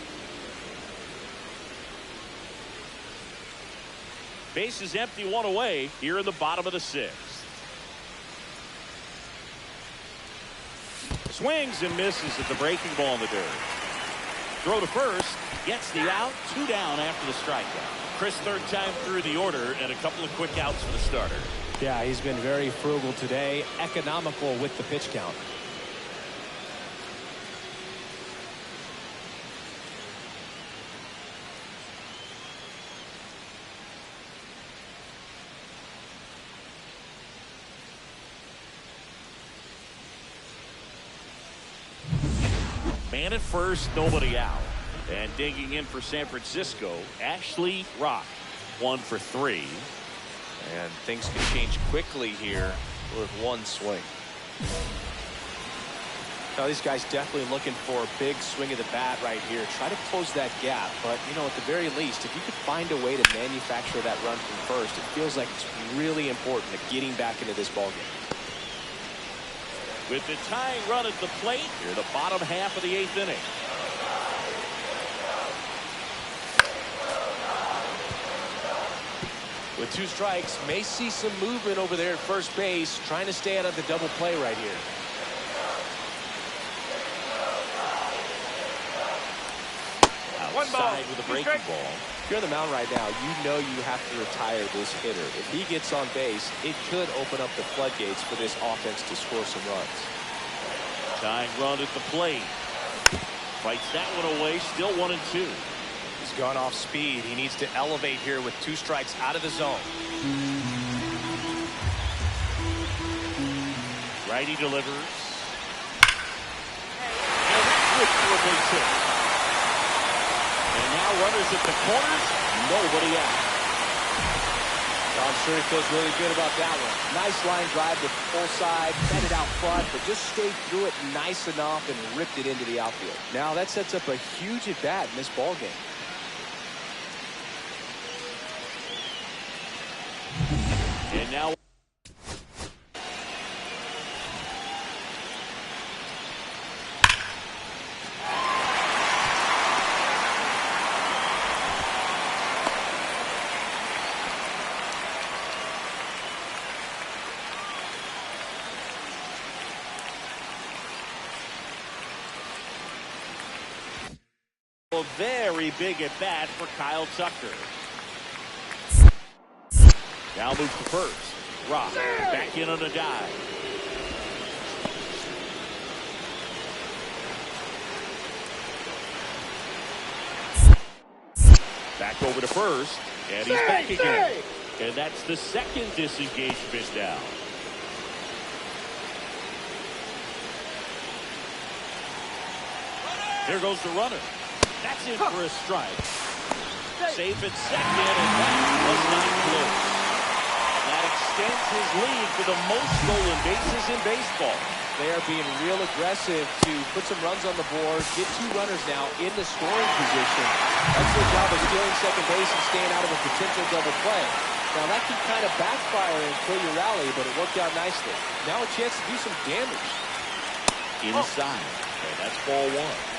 Bases empty, one away here in the bottom of the sixth. Swings and misses at the breaking ball in the dirt. Throw to first. Gets the out. Two down after the strikeout. Chris, third time through the order, and a couple of quick outs for the starter. Yeah, he's been very frugal today, economical with the pitch count. Man at first, nobody out. And digging in for San Francisco, Ashley Rock, 1 for 3. And things can change quickly here with one swing. Now these guys definitely looking for a big swing of the bat right here. Try to close that gap, but you know, at the very least, if you could find a way to manufacture that run from first, it feels like it's really important to getting back into this ballgame. With the tying run at the plate, here the bottom half of the 8th inning. With two strikes, may see some movement over there at first base, trying to stay out of the double play right here. Outside with a breaking ball. If you're on the mound right now, you know you have to retire this hitter. If he gets on base, it could open up the floodgates for this offense to score some runs. Tying run at the plate. Fights that one away, still 1-2. gone off speed. He needs to elevate here with 2 strikes out of the zone. Righty delivers. And good for a base hit. And now runners at the corners, nobody out. I'm sure he feels really good about that one. Nice line drive to full side, fed it out front, but just stayed through it nice enough and ripped it into the outfield. Now that sets up a huge at bat in this ball game. And now a very big at bat for Kyle Tucker. Now moves to first. Rock back in on a dive. Back over to first, and he's back again. And that's the second disengagement down. Here goes the runner. That's in for a strike. Safe at second, and that was not close. That extends his lead for the most stolen bases in baseball. They are being real aggressive to put some runs on the board, get 2 runners now in the scoring position. That's their job of stealing second base and staying out of a potential double play. Now that can kind of backfire and kill your rally, but it worked out nicely. Now a chance to do some damage. Inside, and that's ball 1.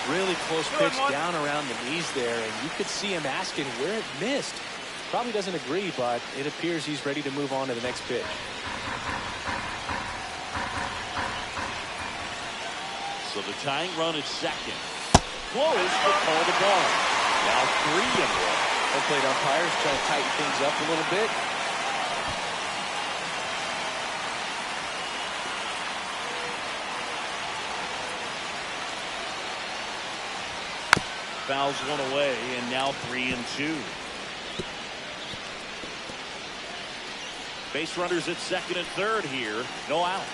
Really close pitch down around the knees there, and you could see him asking where it missed. Probably doesn't agree, but it appears he's ready to move on to the next pitch. So the tying run is second. Close to call the ball. Now 3-1. Home plate umpires trying to tighten things up a little bit. Fouls one away, and now 3-2. Base runners at second and third here. No outs.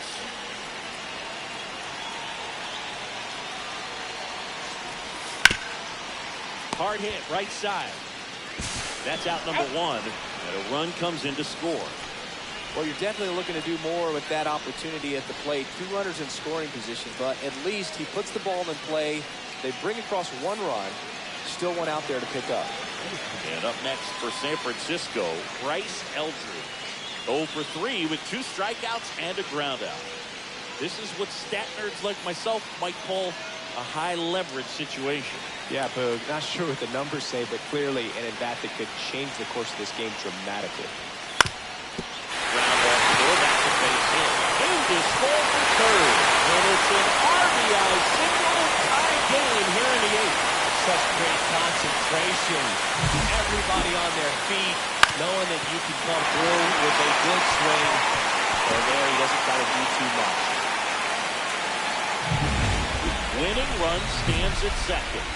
Hard hit, right side. That's out number 1, and a run comes in to score. Well, you're definitely looking to do more with that opportunity at the plate. 2 runners in scoring position, but at least he puts the ball in play. They bring across 1 run. Still one out there to pick up. And up next for San Francisco, Bryce Eldridge. 0 for 3 with 2 strikeouts and a ground out. This is what stat nerds like myself might call a high leverage situation. Yeah, Boog, not sure what the numbers say, but clearly an at-bat that could change the course of this game dramatically. Ground ball to back to base hit. Into score for third. And it's an RBI single tie game here in the 8th. Such great concentration. Everybody on their feet, knowing that you can come through with a good swing. And there he doesn't got to do too much. Winning run stands at second.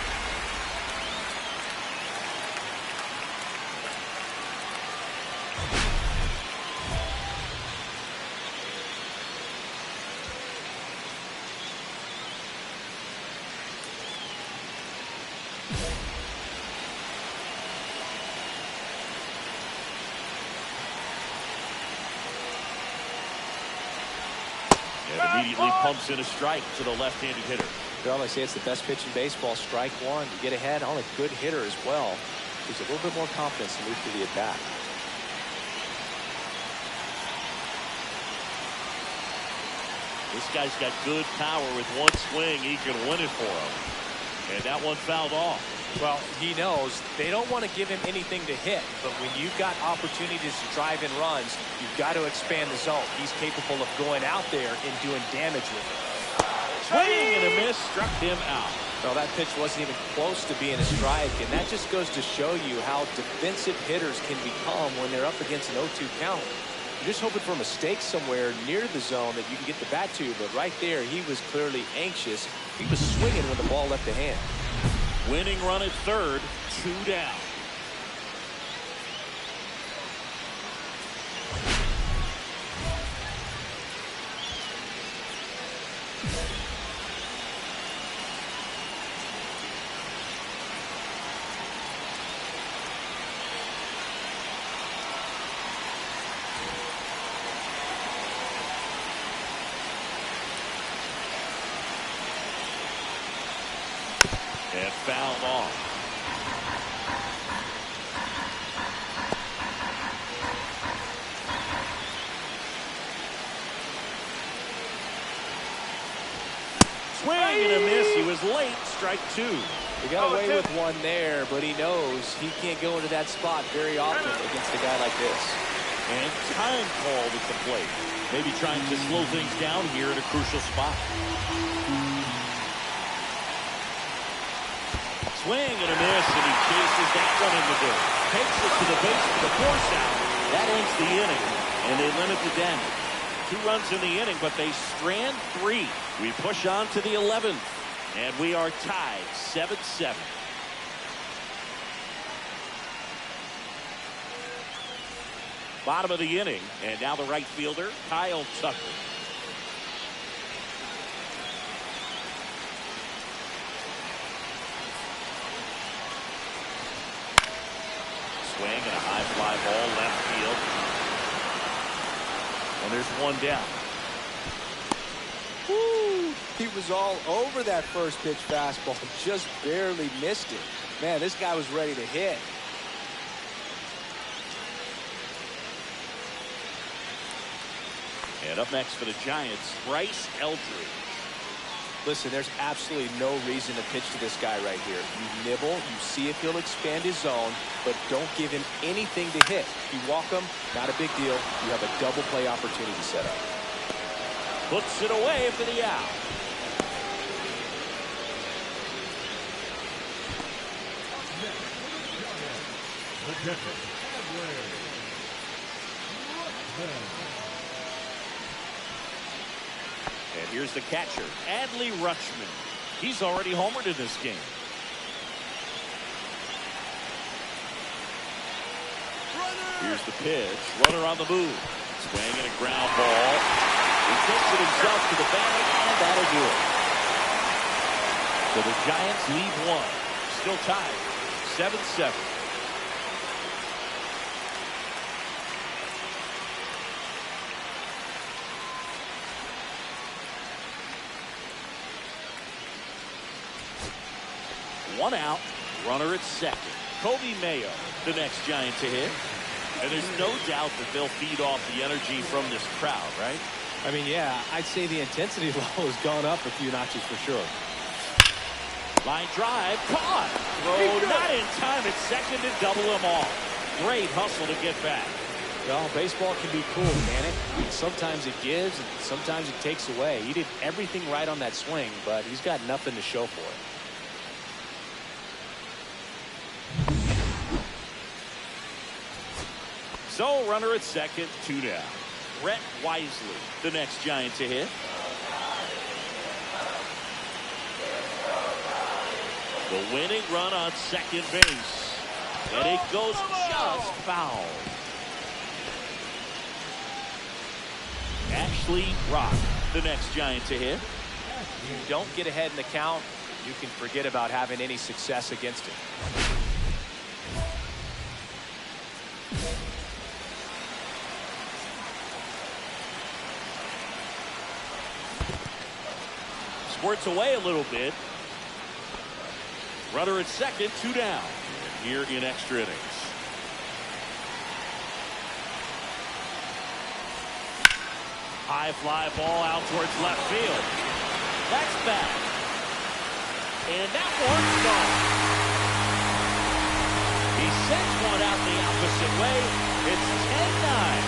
And immediately pumps in a strike to the left-handed hitter. Well, they say it's the best pitch in baseball. Strike 1. You get ahead on a good hitter as well. Gives a little bit more confidence to move through the at-bat. This guy's got good power. With one swing, he can win it for him. And that one fouled off. Well, he knows they don't want to give him anything to hit, but when you've got opportunities to drive in runs, you've got to expand the zone. He's capable of going out there and doing damage with it. Swing and a miss, struck him out. Well, that pitch wasn't even close to being a strike, and that just goes to show you how defensive hitters can become when they're up against an 0-2 count. You're just hoping for a mistake somewhere near the zone that you can get the bat to, but right there, he was clearly anxious. He was swinging when the ball left the hand. Winning run at third, 2 down. And fouled off. Swing and a miss. He was late. Strike 2. He got away with one there, but he knows he can't go into that spot very often against a guy like this. And time called at the plate. Maybe trying to slow things down here at a crucial spot. Swing and a miss, and he chases that one in the dirt. Takes it to the base for the force out. That ends the inning, and they limit the damage. 2 runs in the inning, but they strand 3. We push on to the 11th, and we are tied 7-7. Bottom of the inning, and now the right fielder, Kyle Tucker. Swing and a high fly ball left field. And there's 1 down. Woo! He was all over that first pitch fastball, just barely missed it. Man, this guy was ready to hit. And up next for the Giants, Bryce Eldridge. Listen, there's absolutely no reason to pitch to this guy right here. You nibble, you see if he'll expand his zone, but don't give him anything to hit. You walk him, not a big deal. You have a double play opportunity set up. Puts it away for the out. And here's the catcher, Adley Rutschman. He's already homered in this game. Here's the pitch. Runner on the move. Swing and a ground ball. He takes it himself to the bag, and that'll do it. So the Giants lead 1. Still tied. 7-7. One out, runner at second. Kobe Mayo, the next Giant to hit. And there's no doubt that they'll feed off the energy from this crowd, right? I mean, yeah, I'd say the intensity level has gone up a few notches for sure. Line drive, caught. Throw not in time at second to double them off. Great hustle to get back. Well, baseball can be cool, can it? Sometimes it gives, and sometimes it takes away. He did everything right on that swing, but he's got nothing to show for it. So, runner at second, 2 down. Brett Wisely, the next Giant to hit. The winning run on second base. And it goes just foul. Ashley Rock, the next Giant to hit. You don't get ahead in the count, you can forget about having any success against it. Squirts away a little bit. Runner at second, 2 down. Here in extra innings. High fly ball out towards left field. That's back. And that one's gone. He sends one out the opposite way. It's 10-9.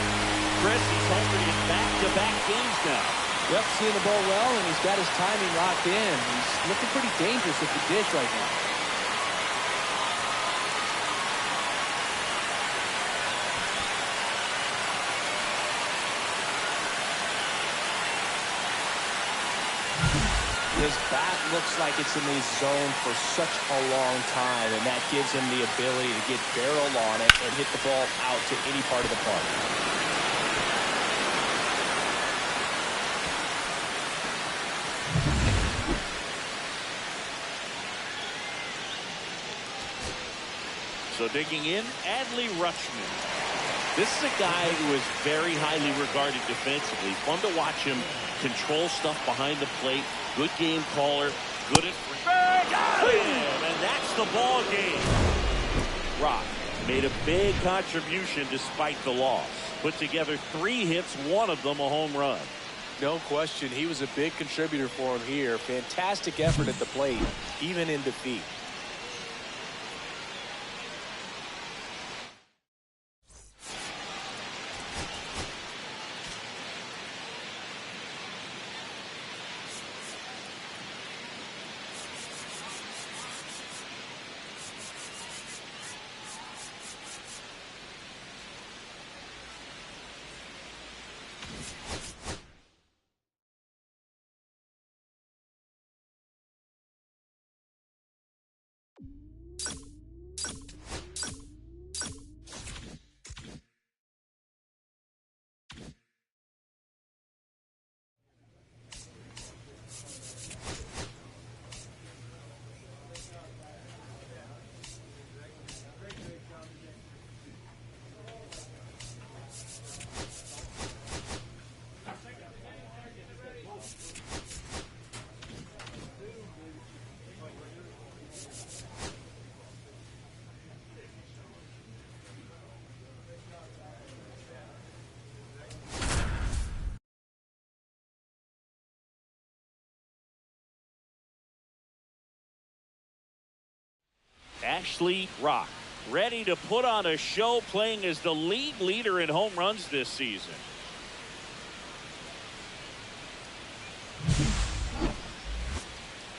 Chris, he's homered in back-to-back games now. Yep, seeing the ball well, and he's got his timing locked in. He's looking pretty dangerous with the dish right now. his bat looks like it's in the zone for such a long time, and that gives him the ability to get barrel on it and hit the ball out to any part of the park. So digging in, Adley Rutschman. This is a guy who is very highly regarded defensively. Fun to watch him control stuff behind the plate. Good game caller. Good at got him, and that's the ball game. Rock made a big contribution despite the loss. Put together 3 hits, one of them a home run. No question, he was a big contributor for him here. Fantastic effort at the plate, even in defeat. Ashley Rock, ready to put on a show, playing as the league leader in home runs this season.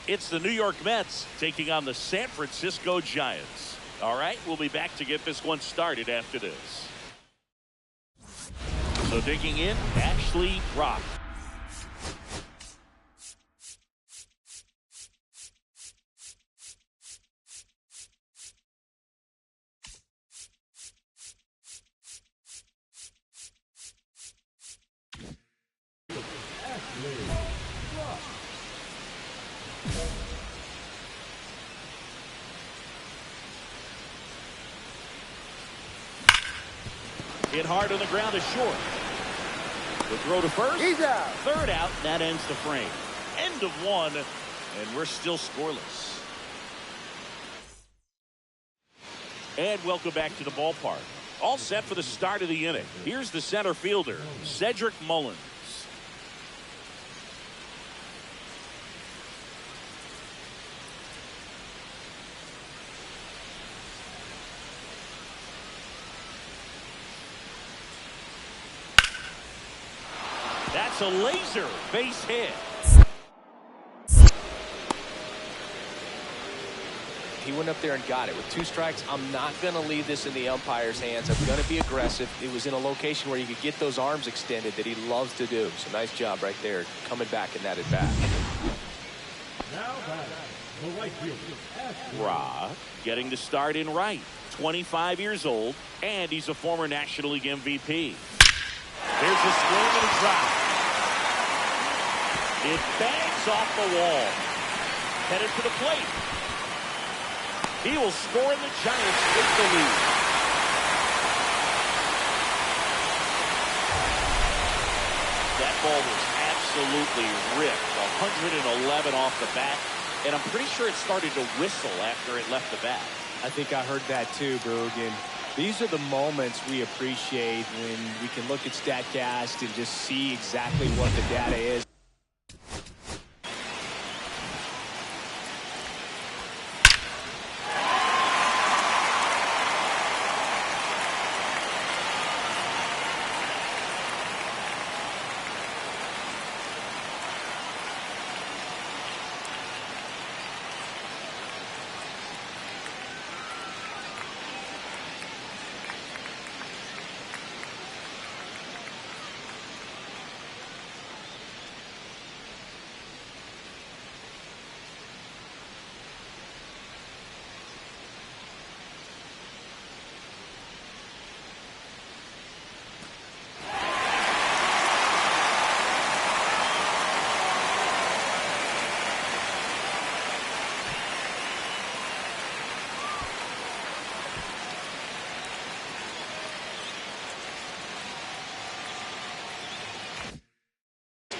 It's the New York Mets taking on the San Francisco Giants. All right, we'll be back to get this one started after this. So digging in, Ashley Rock. Hit hard on the ground is short. The throw to first. He's out. Third out. That ends the frame. End of one, and we're still scoreless. And welcome back to the ballpark. All set for the start of the inning. Here's the center fielder, Cedric Mullins. That's a laser base hit. He went up there and got it. With 2 strikes, I'm not going to leave this in the umpire's hands. I'm going to be aggressive. It was in a location where you could get those arms extended that he loves to do. So nice job right there, coming back in that at bat. Rock getting the start in right. 25 years old, and he's a former National League MVP. There's a swing and a drop. It bangs off the wall. Headed to the plate. He will score, and the Giants take the lead. That ball was absolutely ripped. 111 off the bat, and I'm pretty sure it started to whistle after it left the bat. I think I heard that too, Boog. And these are the moments we appreciate when we can look at StatCast and just see exactly what the data is.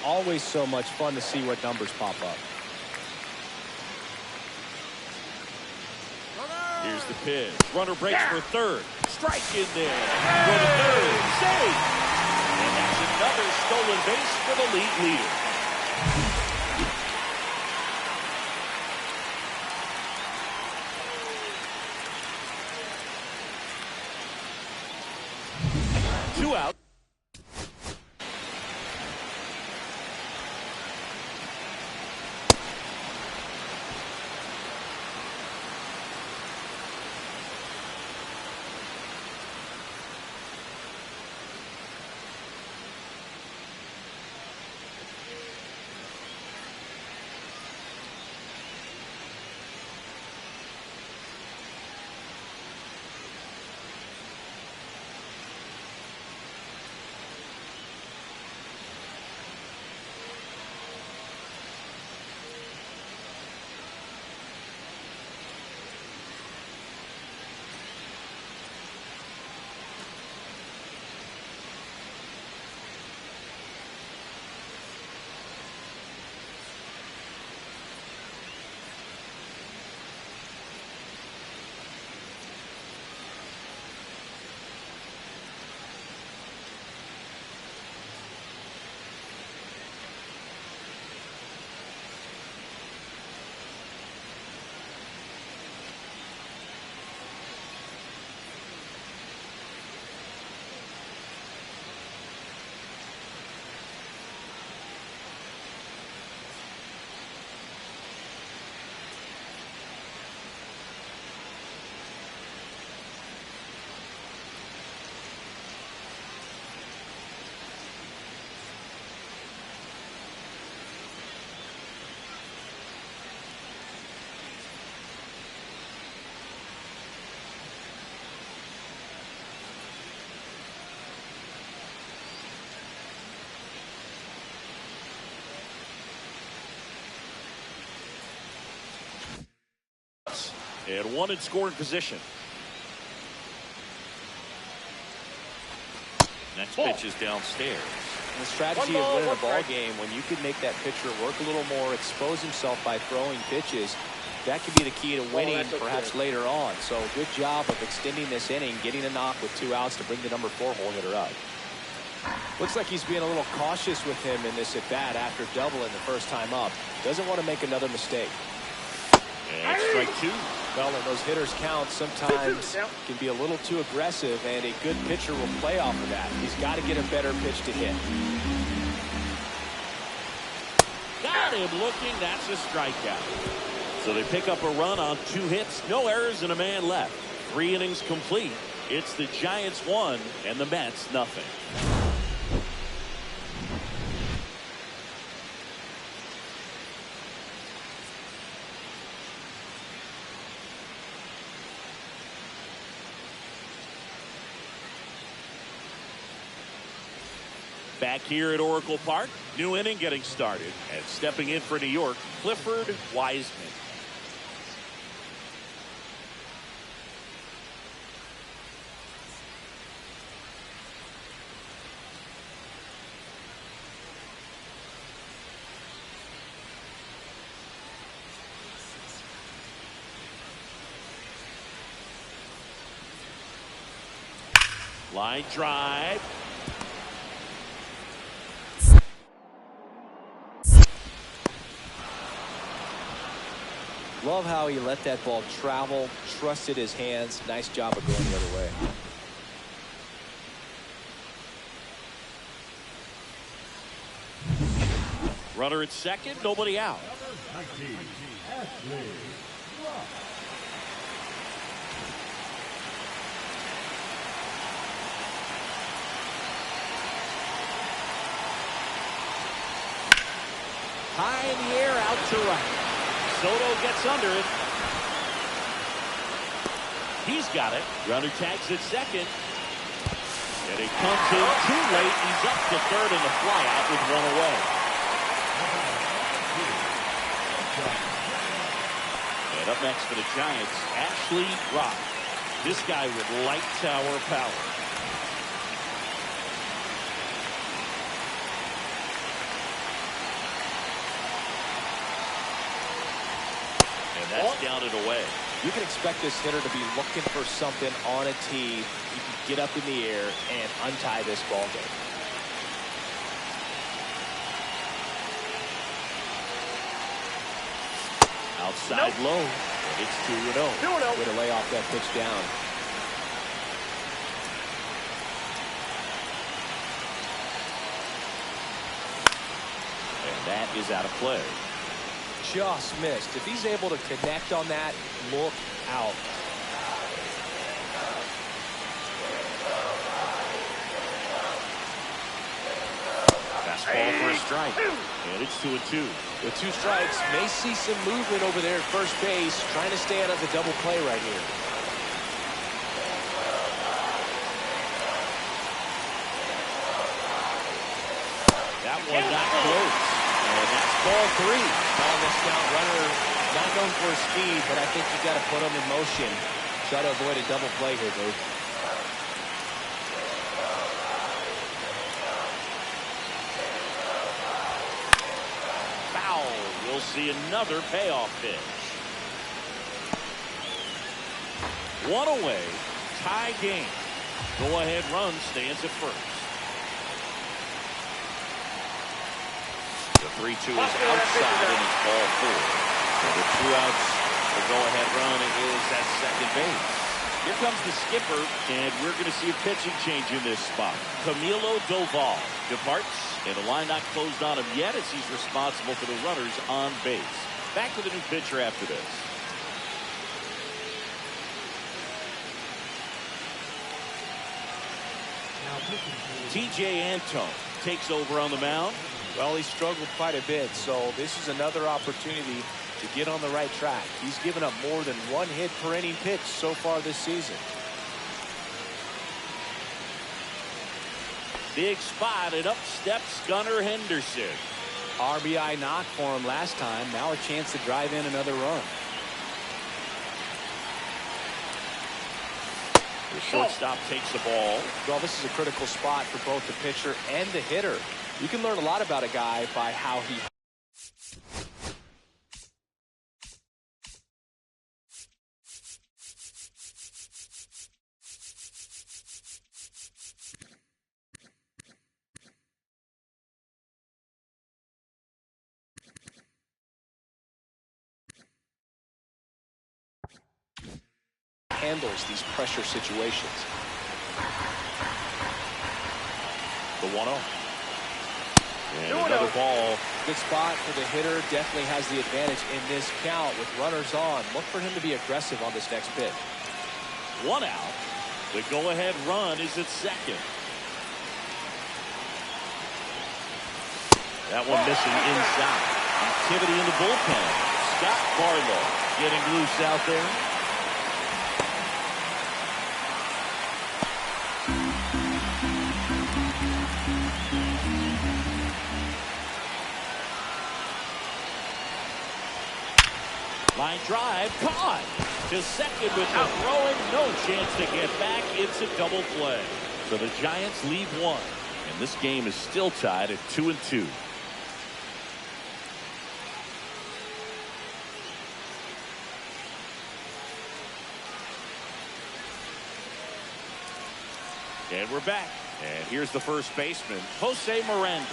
always so much fun to see what numbers pop up. Here's the pitch. Runner breaks for third. Strike in there. Go to third. Save. And that's another stolen base for the league leader. Two out. And one in scoring position. Next pitch is downstairs. The strategy of winning a ball game, when you can make that pitcher work a little more, expose himself by throwing pitches, that could be the key to winning perhaps later on. So good job of extending this inning, getting a knock with 2 outs to bring the number 4 hole hitter up. Looks like he's being a little cautious with him in this at bat after doubling the first time up. Doesn't want to make another mistake. And strike 2. Well, in those hitters count sometimes can be a little too aggressive, and a good pitcher will play off of that. He's got to get a better pitch to hit. Got him looking. That's a strikeout. So they pick up a run on 2 hits, no errors, and a man left. 3 innings complete. It's the Giants 1 and the Mets nothing. Back here at Oracle Park, new inning getting started, and stepping in for New York, Clifford Wiseman. Line drive. Love how he let that ball travel, trusted his hands. Nice job of going the other way. Runner at second, nobody out. High in the air, out to right. Soto gets under it. He's got it. Runner tags at second. And it comes in too late. He's up to third in the flyout with 1 away. And up next for the Giants, Ashley Rock. This guy with light tower power. That's down and away. You can expect this hitter to be looking for something on a tee. You can get up in the air and untie this ball game. Outside low. It's 2-0. Way to lay off that pitch down. And that is out of play. Just missed. If he's able to connect on that, look out. Fastball for a strike. And it's 2-2. With 2 strikes, may see some movement over there at first base, trying to stay out of the double play right here. That one not close. And that's ball 3. On this count, runner not known for his speed, but I think you got to put him in motion. Try to avoid a double play here, Dave. Foul. We'll see another payoff pitch. 1 away. Tie game. Go-ahead run stands at first. The 3-2 is outside and it's ball 4. So with 2 outs, the go-ahead run is at second base. Here comes the skipper, and we're going to see a pitching change in this spot. Camilo Doval departs, and the line not closed on him yet as he's responsible for the runners on base. Back to the new pitcher after this. TJ Antone takes over on the mound. Well, he struggled quite a bit, so this is another opportunity to get on the right track. He's given up more than 1 hit per inning pitch so far this season. Big spot, and up steps Gunnar Henderson. RBI knock for him last time. Now a chance to drive in another run. The shortstop takes the ball. Well, this is a critical spot for both the pitcher and the hitter. You can learn a lot about a guy by how he handles these pressure situations. The 1-0. And another ball. Good spot for the hitter. Definitely has the advantage in this count with runners on. Look for him to be aggressive on this next pitch. 1 out. The go-ahead run is at second. That one missing inside. Activity in the bullpen. Scott Barlow getting loose out there. Line drive, caught to second with the throwing. No chance to get back. It's a double play. So the Giants lead 1. And this game is still tied at 2-2. And we're back. And here's the first baseman, Jose Miranda.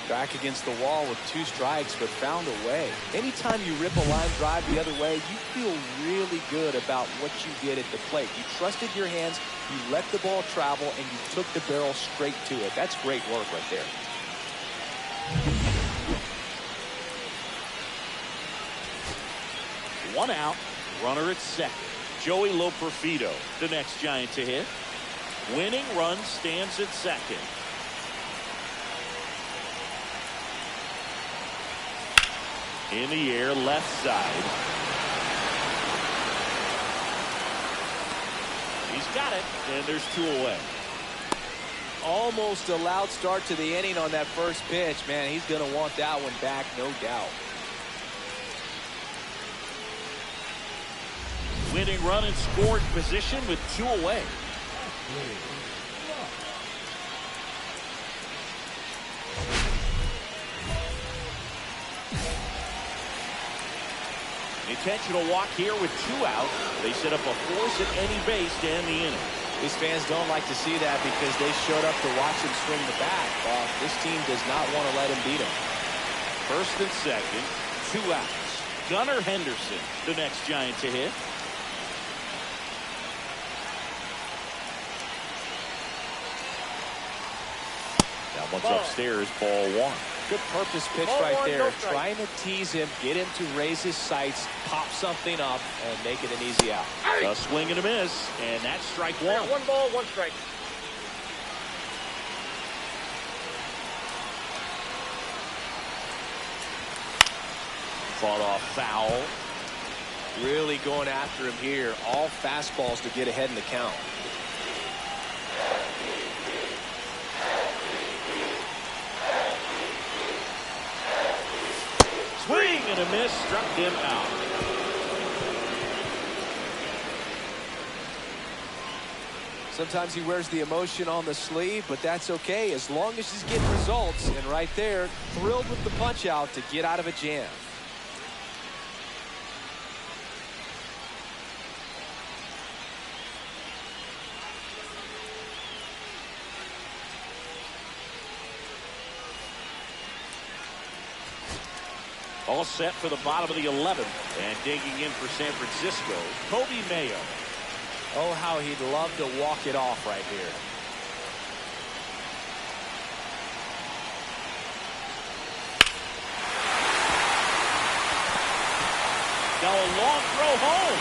Back against the wall with 2 strikes, but found a way. Anytime you rip a line drive the other way, you feel really good about what you did at the plate. You trusted your hands, you let the ball travel, and you took the barrel straight to it. That's great work right there. One out, runner at second. Joey Loperfido, the next Giant to hit. Winning run stands at second. In the air, left side. He's got it, and there's 2 away. Almost a loud start to the inning on that first pitch. Man, he's going to want that one back, no doubt. Winning run in scoring position with 2 away. Intentional walk here with 2 out. They set up a force at any base to end the inning. These fans don't like to see that because they showed up to watch him swing the bat. Well, this team does not want to let him beat him. First and second, 2 outs. Gunnar Henderson, the next Giant to hit. Now once upstairs, ball 1. Good purpose pitch right there. Trying to tease him, get him to raise his sights, pop something up, and make it an easy out. A swing and a miss, and that's strike 1. 1 ball, 1 strike. Fought off foul. Really going after him here. All fastballs to get ahead in the count. Swing and a miss, struck him out. Sometimes he wears the emotion on the sleeve, but that's okay as long as he's getting results. And right there, thrilled with the punch out to get out of a jam. All set for the bottom of the 11th. And digging in for San Francisco, Kobe Mayo. Oh, how he'd love to walk it off right here. Now a long throw home.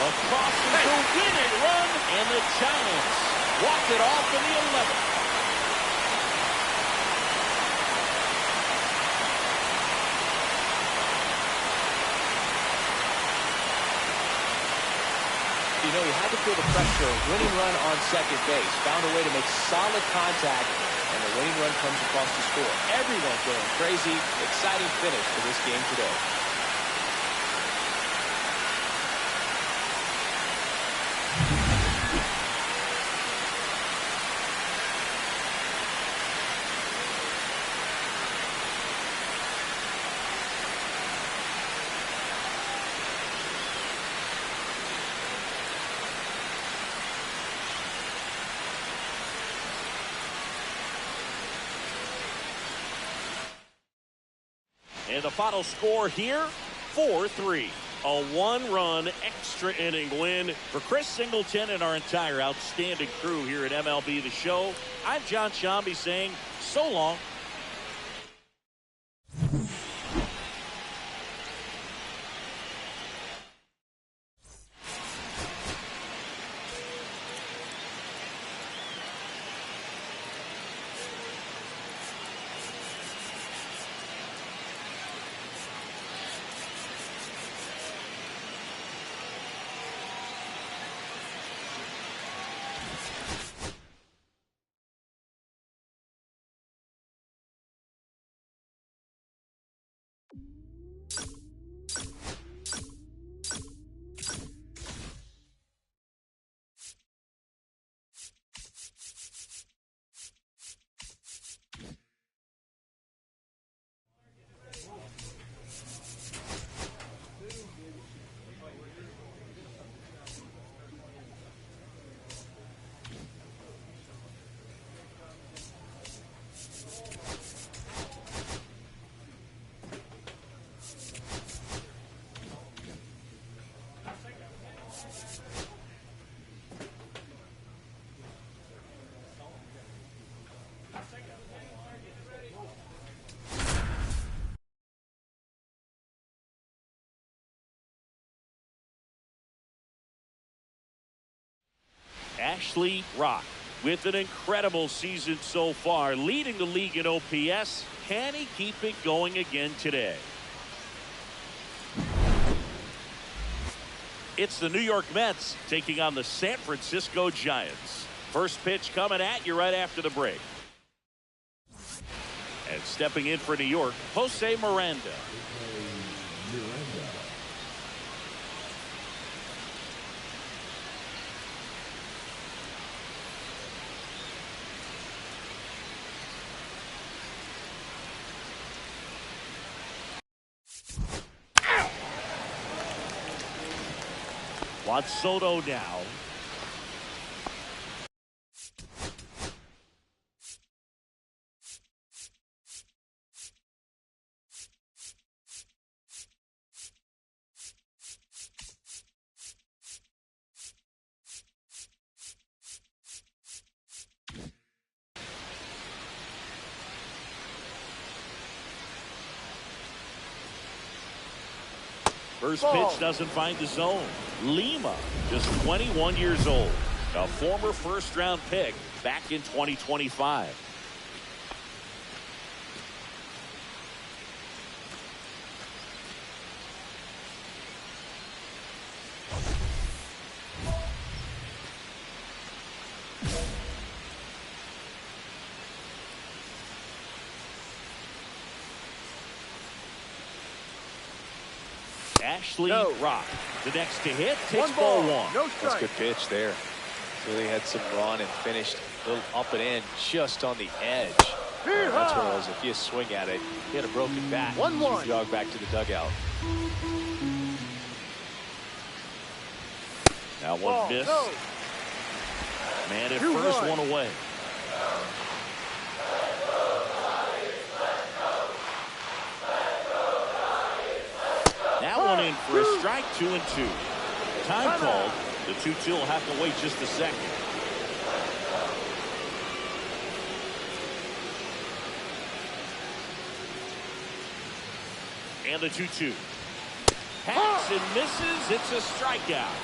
Across the winning run, and the Giants walked it off in the 11th. You know, he had to feel the pressure. Winning run on second base. Found a way to make solid contact, and the winning run comes across the score. Everyone going crazy. Exciting finish to this game today. And the final score here, 4-3. A 1-run extra inning win for Chris Singleton and our entire outstanding crew here at MLB The Show. I'm John Shambi saying so long. Ashley Rock with an incredible season so far, leading the league in OPS. Can he keep it going again today? It's the New York Mets taking on the San Francisco Giants. First pitch coming at you right after the break. And stepping in for New York, Jose Miranda. Juan Soto now. First pitch doesn't find the zone. Lima, just 21 years old, a former first-round pick back in 2025. Ashley Rock, the next to hit, takes ball one. No That's a good pitch there. Really had some run and finished a little up and in, just on the edge. That's what it was. If you swing at it, he had a broken bat. 1-1. Jog back to the dugout. Now one miss. Man at first, one away. That one in for a strike, 2-2. Time called. The 2-2 will have to wait just a second. And the 2-2. Hacks and misses. It's a strikeout.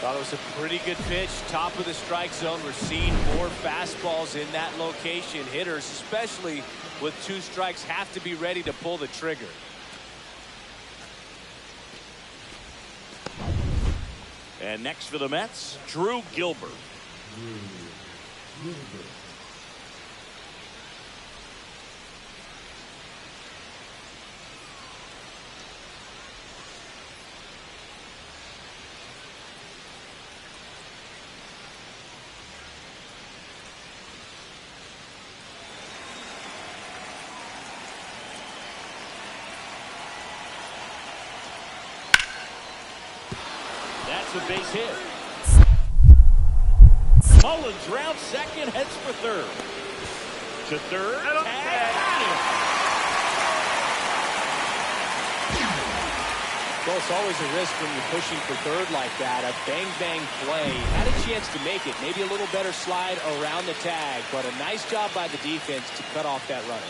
Thought it was a pretty good pitch. Top of the strike zone. We're seeing more fastballs in that location. Hitters, especially with 2 strikes, have to be ready to pull the trigger. And next for the Mets, Drew Gilbert. A base hit. Mullins round second, heads for third. To third, tag, got him. Well, it's always a risk when you're pushing for third like that. A bang-bang play. Had a chance to make it. Maybe a little better slide around the tag, but a nice job by the defense to cut off that runner.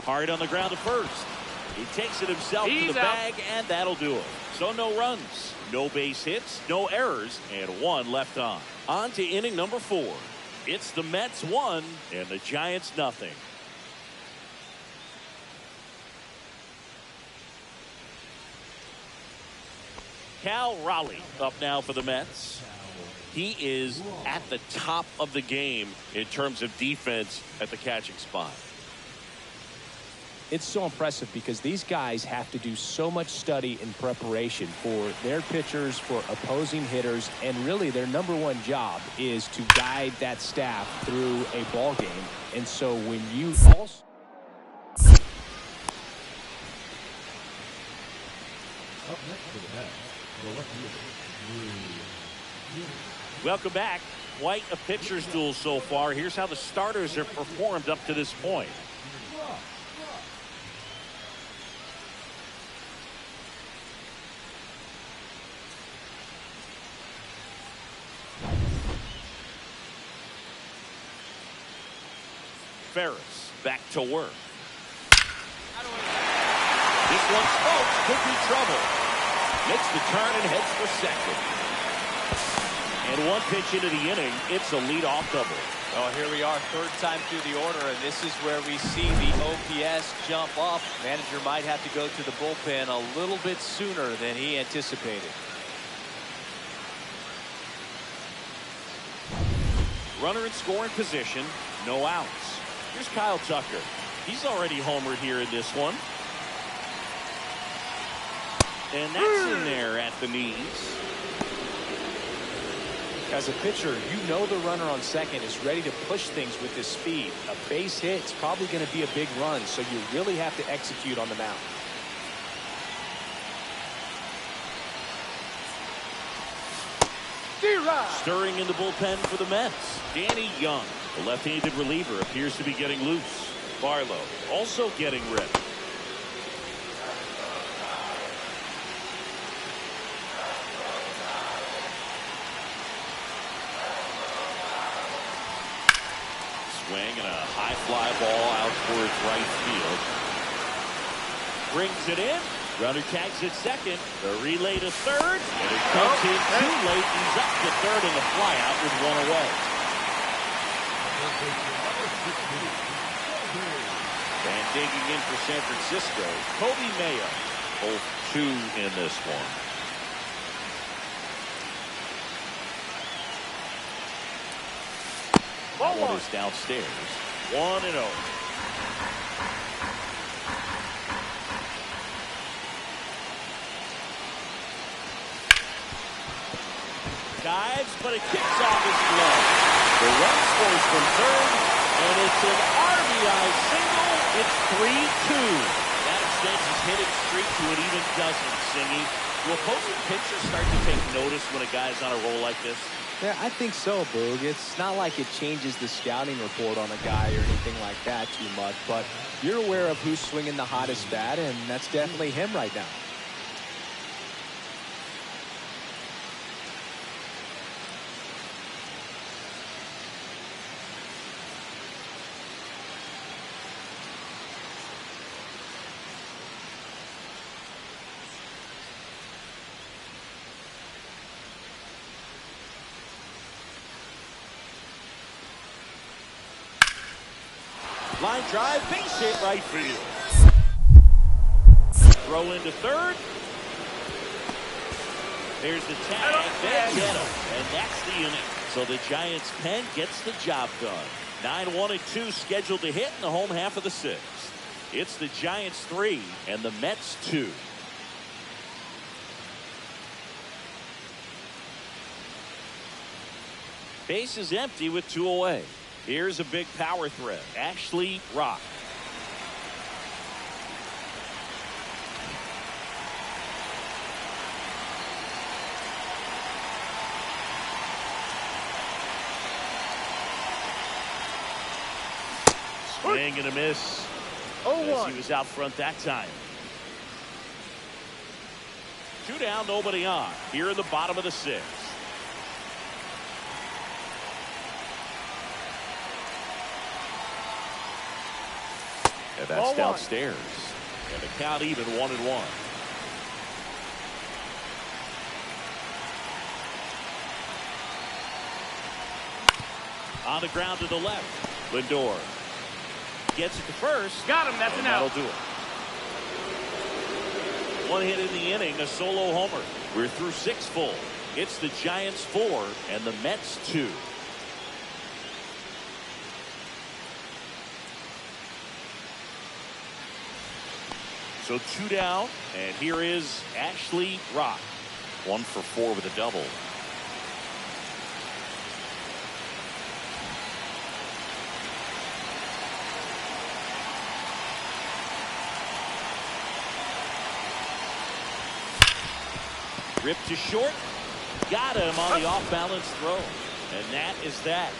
Hard on the ground to first. He takes it himself to the bag, and that'll do it. So no runs, no base hits, no errors, and 1 left on. On to inning number 4. It's the Mets 1 and the Giants nothing. Cal Raleigh up now for the Mets. He is at the top of the game in terms of defense at the catching spot. It's so impressive because these guys have to do so much study and preparation for their pitchers, for opposing hitters, and really their #1 job is to guide that staff through a ball game. And so when you also Welcome back. Quite a pitcher's duel so far. Here's how the starters have performed up to this point. Ferris back to work. This one, folks, could be trouble. Makes the turn and heads for second. And one pitch into the inning, it's a leadoff double. Oh, here we are, third time through the order, and this is where we see the OPS jump up. Manager might have to go to the bullpen a little bit sooner than he anticipated. Runner in scoring position, no outs. Here's Kyle Tucker. He's already homered here in this one. And that's in there at the knees. As a pitcher, you know the runner on second is ready to push things with his speed. A base hit is probably going to be a big run, so you really have to execute on the mound. Stirring in the bullpen for the Mets, Danny Young. The left-handed reliever appears to be getting loose. Barlow also getting ready. Swing and a high fly ball out towards right field. Brings it in. Runner tags at second. The relay to third. And it comes in too late. He's up to third in the fly out with one away. And digging in for San Francisco, Kobe Mayo. Both two in this one. That one is downstairs. 1-0. Dives, but it kicks off his glove. The run scores from third, and it's an RBI single. It's 3-2. That extends his hitting streak to an even dozen, Singy. Do opposing pitchers start to take notice when a guy's on a roll like this? Yeah, I think so, Boog. It's not like it changes the scouting report on a guy or anything like that too much, but you're aware of who's swinging the hottest bat, and that's definitely him right now. Line drive, base hit right field. Throw into third. There's the tag. They get him. And that's the inning. So the Giants' pen gets the job done. 9-1-2 scheduled to hit in the home half of the sixth. It's the Giants 3 and the Mets 2. Base is empty with 2 away. Here's a big power threat. Ashley Rock. Swing and a miss. As he was out front that time. 2 down, nobody on. Here in the bottom of the sixth. And that's downstairs. And the count even 1-1. On the ground to the left. Lindor gets it to first. Got him. That's an out. That'll do it. 1 hit in the inning, a solo homer. We're through 6 full. It's the Giants 4 and the Mets 2. So 2 down, and here is Ashley Rock. 1 for 4 with a double. Ripped to short. Got him on the off-balance throw. And that is that.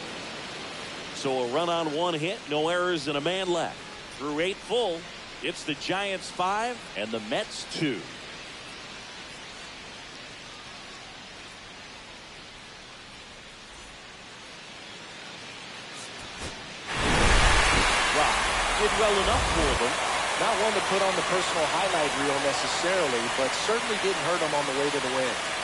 So a run on 1 hit, no errors, and a man left. Through 8 full. It's the Giants 5 and the Mets 2. Rock did well enough for them. Not one to put on the personal highlight reel necessarily, but certainly didn't hurt him on the way to the win.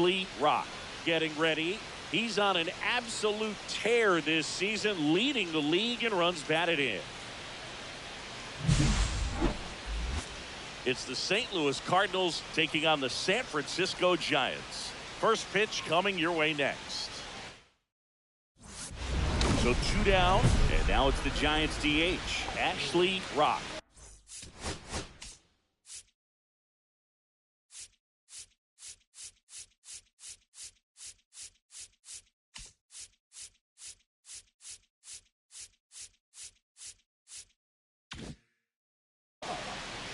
Ashley Rock getting ready. He's on an absolute tear this season, leading the league in runs batted in. It's the St. Louis Cardinals taking on the San Francisco Giants. First pitch coming your way next. So 2 down, and now it's the Giants DH, Ashley Rock.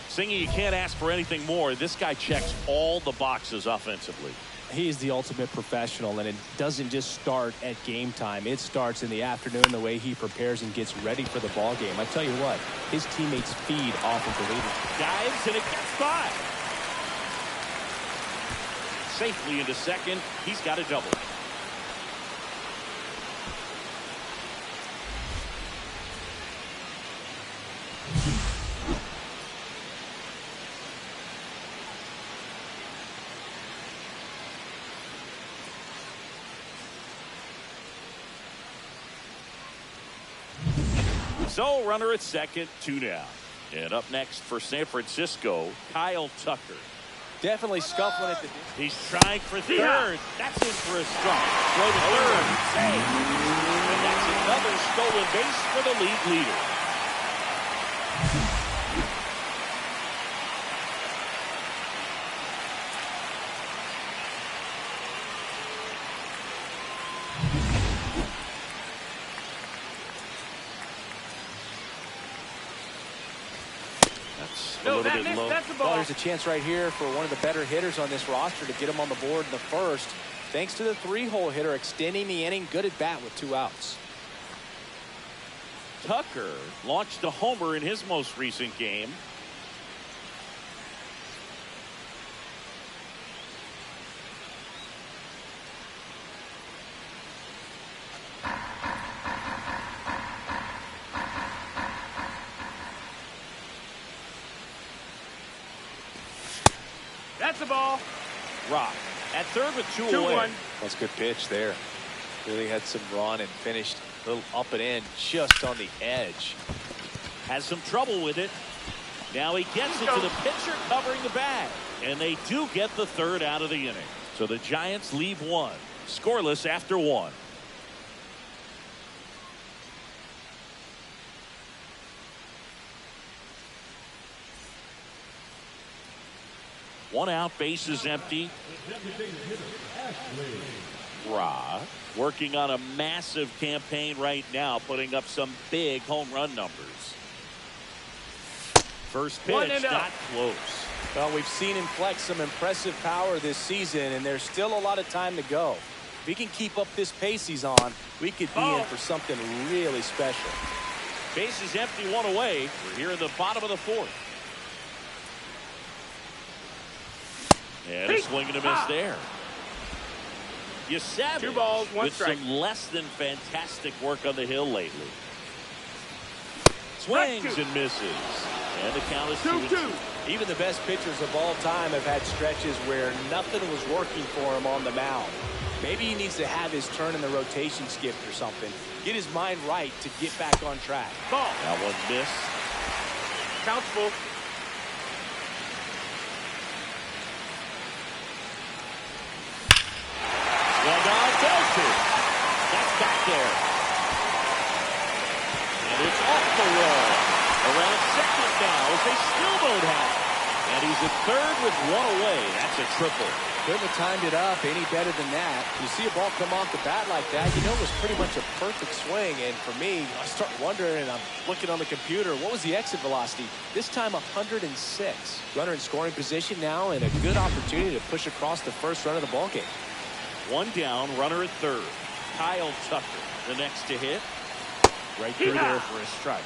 Singy, you can't ask for anything more. This guy checks all the boxes offensively. He is the ultimate professional, and it doesn't just start at game time. It starts in the afternoon, the way he prepares and gets ready for the ball game. I tell you what, his teammates feed off of the leader. Dives, and it gets by. Safely into second. He's got a double. So runner at second, 2 down. And up next for San Francisco, Kyle Tucker. Definitely scuffling at the... He's trying for third. That's in for a strike. Throw to third. Save. And that's another stolen base for the league leader. Well, there's a chance right here for one of the better hitters on this roster to get him on the board in the first. Thanks to the 3-hole hitter extending the inning. Good at bat with 2 outs. Tucker launched a homer in his most recent game. That's the ball. Rock at third with 2 away. 2-1. That's a good pitch there. Really had some run and finished a little up and in, just on the edge. Has some trouble with it. Now he gets it to the pitcher covering the bag. And they do get the third out of the inning. So the Giants leave 1. Scoreless after 1. One out, base is empty. Rock working on a massive campaign right now, putting up some big home run numbers. First pitch, not close. Well, we've seen him flex some impressive power this season, and there's still a lot of time to go. If he can keep up this pace he's on, we could be in for something really special. Base is empty, 1 away. We're here in the bottom of the 4th. And a swing and a miss there. Savage 2 balls, 1 with strike. some less than fantastic work on the hill lately. Swings and misses. And the count is 2-2. Even the best pitchers of all time have had stretches where nothing was working for him on the mound. Maybe he needs to have his turn in the rotation skipped or something. Get his mind right to get back on track. Ball. That one missed. Count's full. Well, now Delton. That's back there. And it's off the wall. Around second now as they still don't have it. And he's at third with 1 away. That's a triple. Couldn't have timed it up any better than that. You see a ball come off the bat like that, you know it was pretty much a perfect swing. And for me, I start wondering, and I'm looking on the computer, what was the exit velocity? This time 106. Runner in scoring position now, and a good opportunity to push across the first run of the ball game. 1 down, runner at third. Kyle Tucker, the next to hit. Right through there for a strike.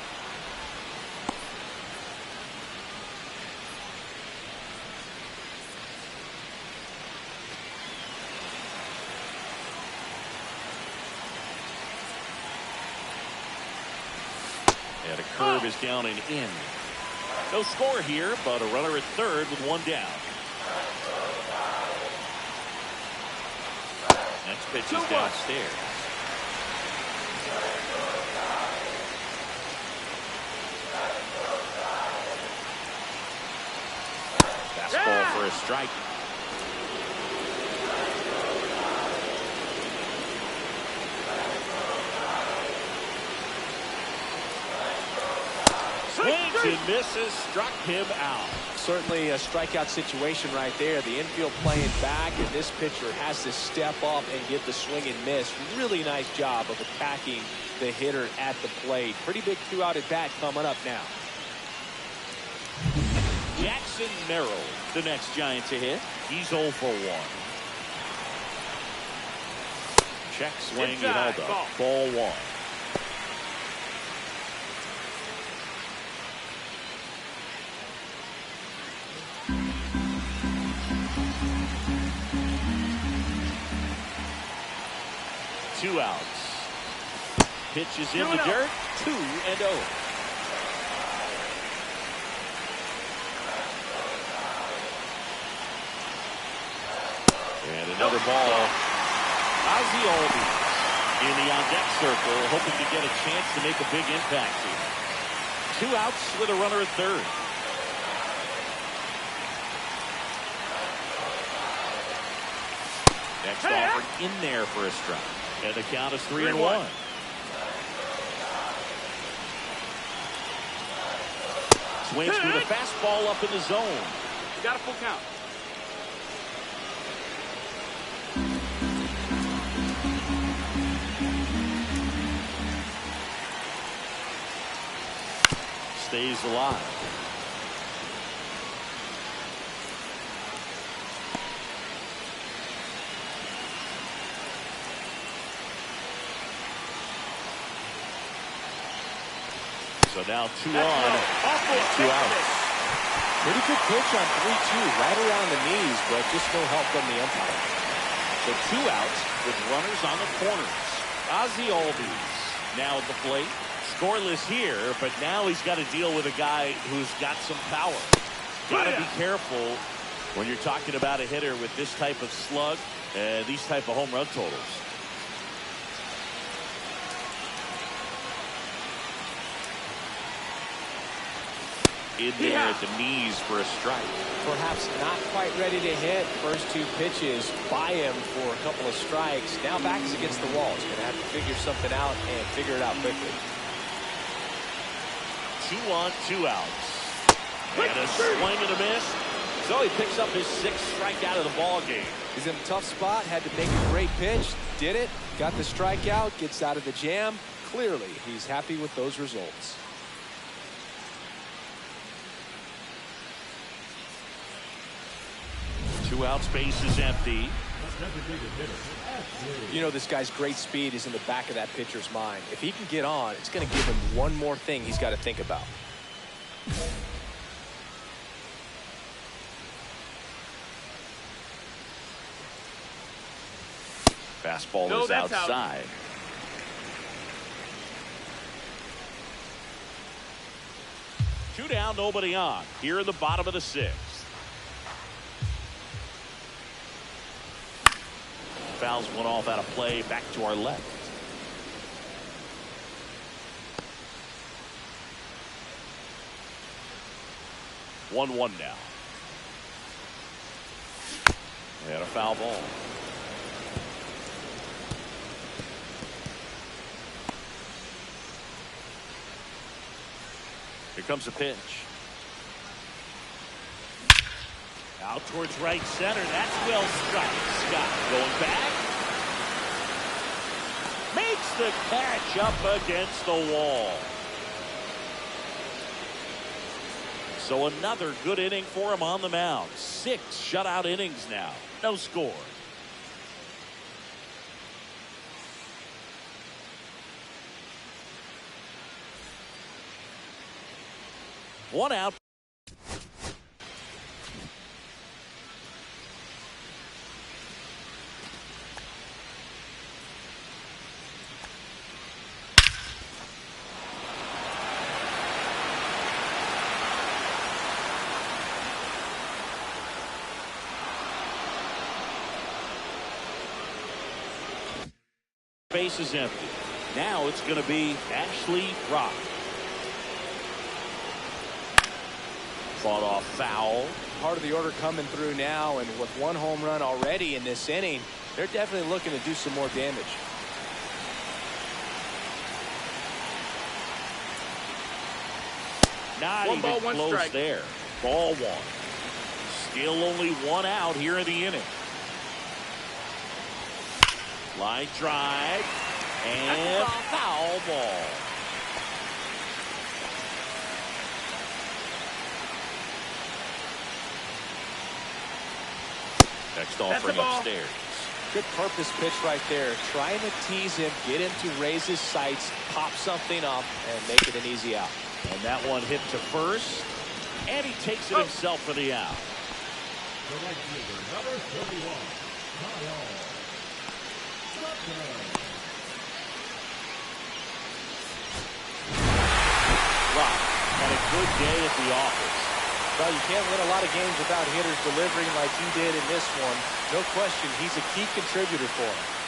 And a curve is down and in. No score here, but a runner at third with 1 down. Next pitch is downstairs. Fastball for a strike. Swings and misses, struck him out. Certainly a strikeout situation right there. The infield playing back, and this pitcher has to step up and get the swing and miss. Really nice job of attacking the hitter at the plate. Pretty big 2-out at bat coming up now. Jackson Merrill, the next Giant to hit. He's 0 for 1. Check swing, he held up. Ball 1. Two outs. Pitch is in the dirt. 2-0. And another ball. Ozzie Albies in the on-deck circle, hoping to get a chance to make a big impact here. 2 outs with a runner at third. Next offer in there for a strike. And the count is 3-1. Swings through the fastball up in the zone. You got a full count. Stays alive. So now 2 on, 2 outs. Pretty good pitch on 3-2, right around the knees, but just no help from the umpire. So 2 outs with runners on the corners. Ozzie Albies now at the plate. Scoreless here, but now he's got to deal with a guy who's got some power. Got to be careful when you're talking about a hitter with this type of slug and these type of home run totals. In there at the knees for a strike. Perhaps not quite ready to hit. First 2 pitches by him for a couple of strikes. Now backs against the wall. He's going to have to figure something out and figure it out quickly. 2 on, 2 outs. And a swing and a miss. So he picks up his 6th strikeout of the ball game. He's in a tough spot. Had to make a great pitch. Did it. Got the strikeout. Gets out of the jam. Clearly, he's happy with those results. Two outs, base is empty. You know, this guy's great speed is in the back of that pitcher's mind. If he can get on, it's going to give him one more thing he's got to think about. Fastball is outside. Two down, nobody on. Here in the bottom of the 6th. Fouls one off out of play, back to our left. One now. And a foul ball. Here comes a pitch. Out towards right center. That's well struck. Scott going back. Makes the catch up against the wall. So another good inning for him on the mound. 6 shutout innings now. No score. One out. base is empty. Now it's going to be Ashley Rock. Fought off foul. Part of the order coming through now, and with one home run already in this inning, they're definitely looking to do some more damage. Not One even ball, one close strike. there. Ball one. Still only one out here in the inning. Line drive and foul ball. Next offering upstairs. Good purpose pitch right there. Trying to tease him, get him to raise his sights, pop something up, and make it an easy out. And that one hit to first, and he takes it himself for the out. The right fielder, number 31, Kyle. Rock had a good day at the office. Well, you can't win a lot of games without hitters delivering like he did in this one. No question, he's a key contributor for him.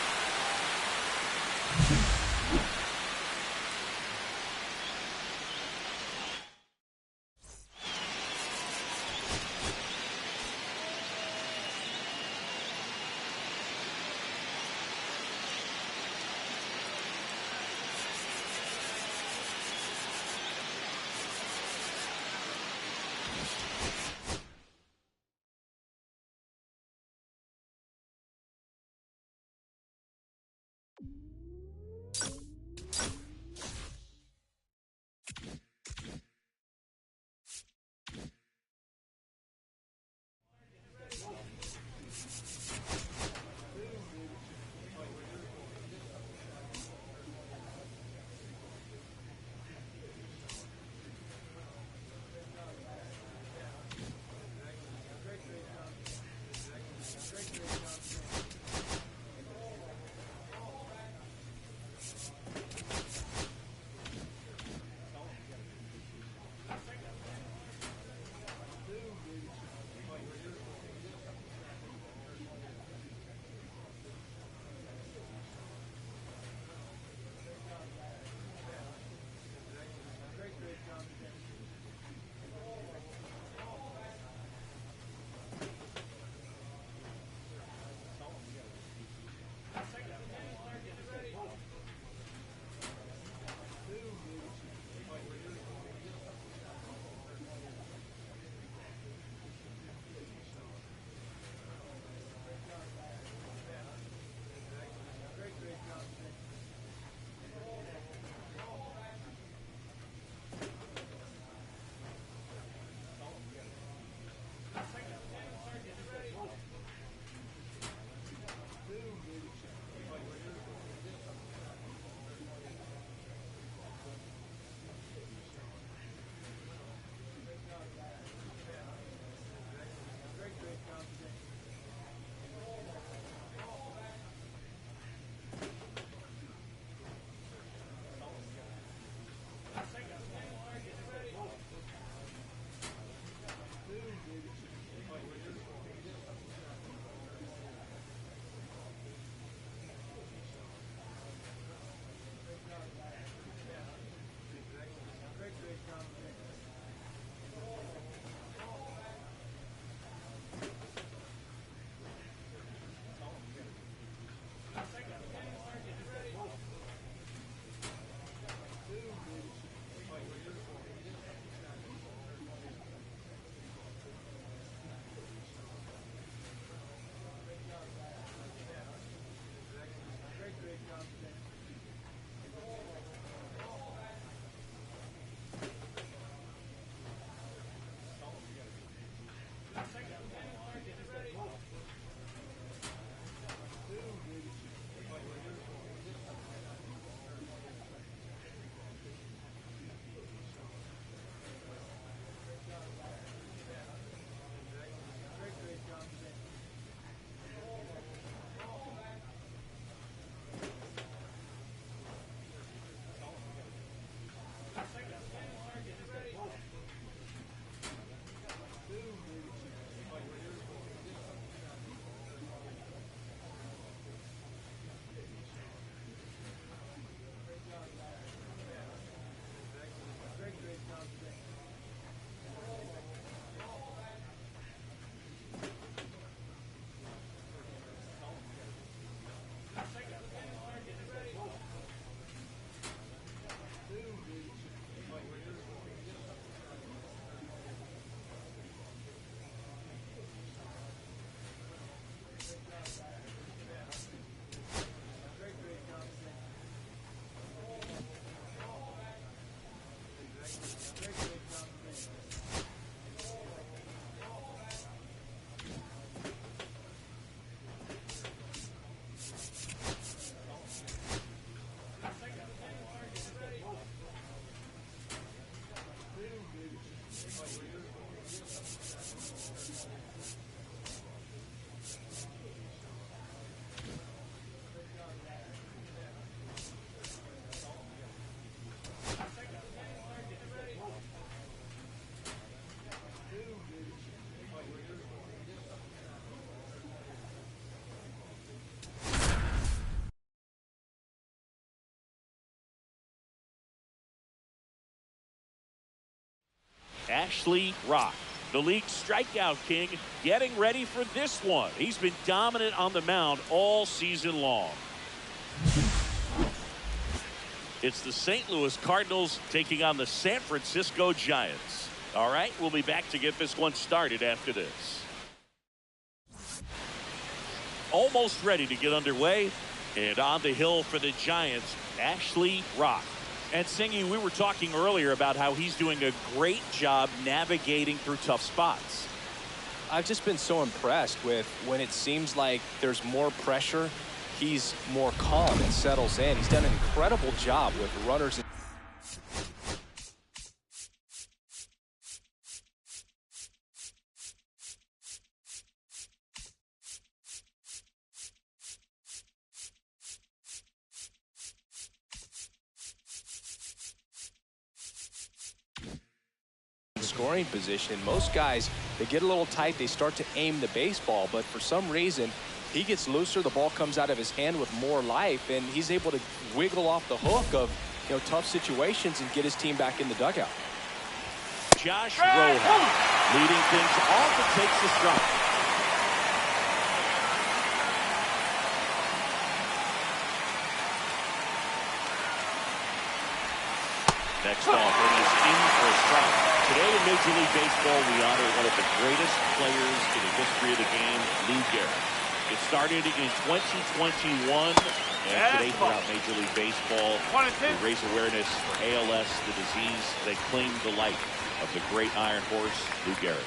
Ashley Rock, the league strikeout king, getting ready for this one. He's been dominant on the mound all season long. It's the St. Louis Cardinals taking on the San Francisco Giants. All right, we'll be back to get this one started after this. Almost ready to get underway, and on the hill for the Giants, Ashley Rock. And Singy, we were talking earlier about how he's doing a great job navigating through tough spots. I've just been so impressed with when it seems like there's more pressure, he's more calm and settles in. He's done an incredible job with runners. Scoring position. Most guys, they get a little tight, they start to aim the baseball, but for some reason he gets looser, the ball comes out of his hand with more life, and he's able to wiggle off the hook of, you know, tough situations and get his team back in the dugout. Josh Rojas leading things off and takes the strike. Next off, it is in for a strike. Today in Major League Baseball, we honor one of the greatest players in the history of the game, Lou Gehrig. It started in 2021, and today throughout Major League Baseball, we raise awareness for ALS, the disease that claimed the life of the great Iron Horse, Lou Gehrig.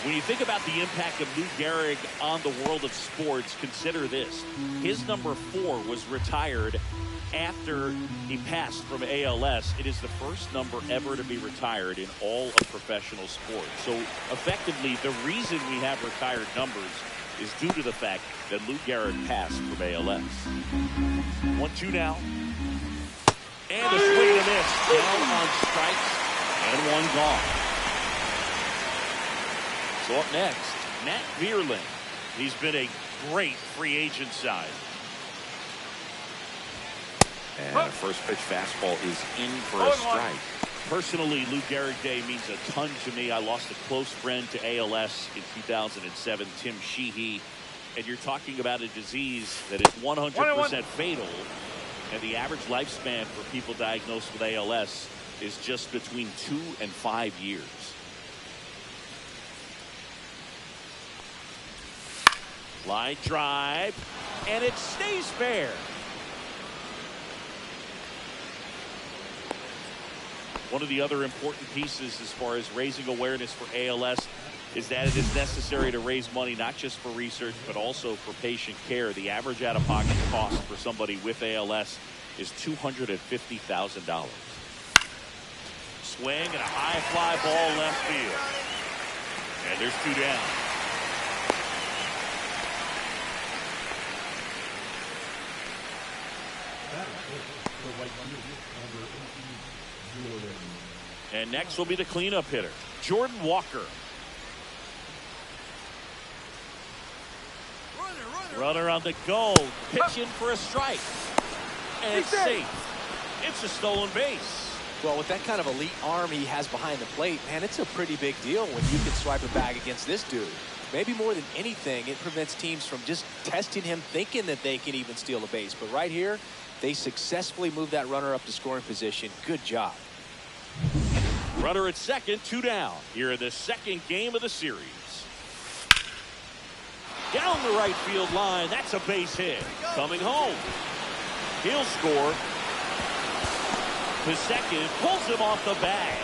When you think about the impact of Lou Gehrig on the world of sports, consider this. His number 4 was retired after he passed from ALS. It is the first number ever to be retired in all of professional sports. So effectively, the reason we have retired numbers is due to the fact that Lou Gehrig passed from ALS. 1-2 now. And a swing and a miss. Down on strikes and one gone. So up next, Matt Vierling. He's been a great free agent sign. And the first pitch fastball is in for a strike. Personally, Lou Gehrig Day means a ton to me. I lost a close friend to ALS in 2007, Tim Sheehy. And you're talking about a disease that is 100% fatal. And the average lifespan for people diagnosed with ALS is just between 2 and 5 years. Line drive, and it stays fair. One of the other important pieces as far as raising awareness for ALS is that it is necessary to raise money not just for research but also for patient care. The average out-of-pocket cost for somebody with ALS is $250,000. Swing and a high fly ball left field. And there's 2 down. And next will be the cleanup hitter, Jordan Walker. Runner on the go, pitching for a strike. And it's safe. It's a stolen base. Well, with that kind of elite arm he has behind the plate, man, it's a pretty big deal when you can swipe a bag against this dude. Maybe more than anything, it prevents teams from just testing him, thinking that they can even steal a base. But right here, they successfully moved that runner up to scoring position. Good job. Runner at second, 2 down. Here in the second game of the series. Down the right field line, that's a base hit. Coming home. He'll score. The second pulls him off the bag.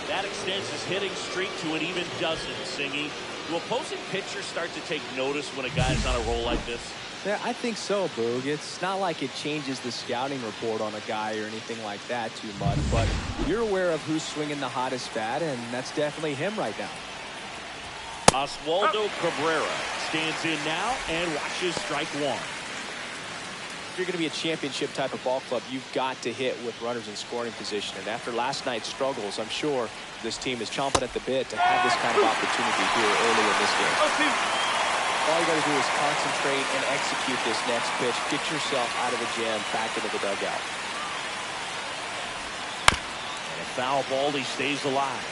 That extends his hitting streak to an even dozen, Singy. Do opposing pitchers start to take notice when a guy's on a roll like this? Yeah, I think so, Boog. It's not like it changes the scouting report on a guy or anything like that too much, but you're aware of who's swinging the hottest bat, and that's definitely him right now. Oswaldo Cabrera stands in now and watches strike 1. If you're going to be a championship type of ball club, you've got to hit with runners in scoring position. And after last night's struggles, I'm sure this team is chomping at the bit to have this kind of opportunity here early in this game. All you got to do is concentrate and execute this next pitch. Get yourself out of the jam, back into the dugout. And a foul ball, he stays alive.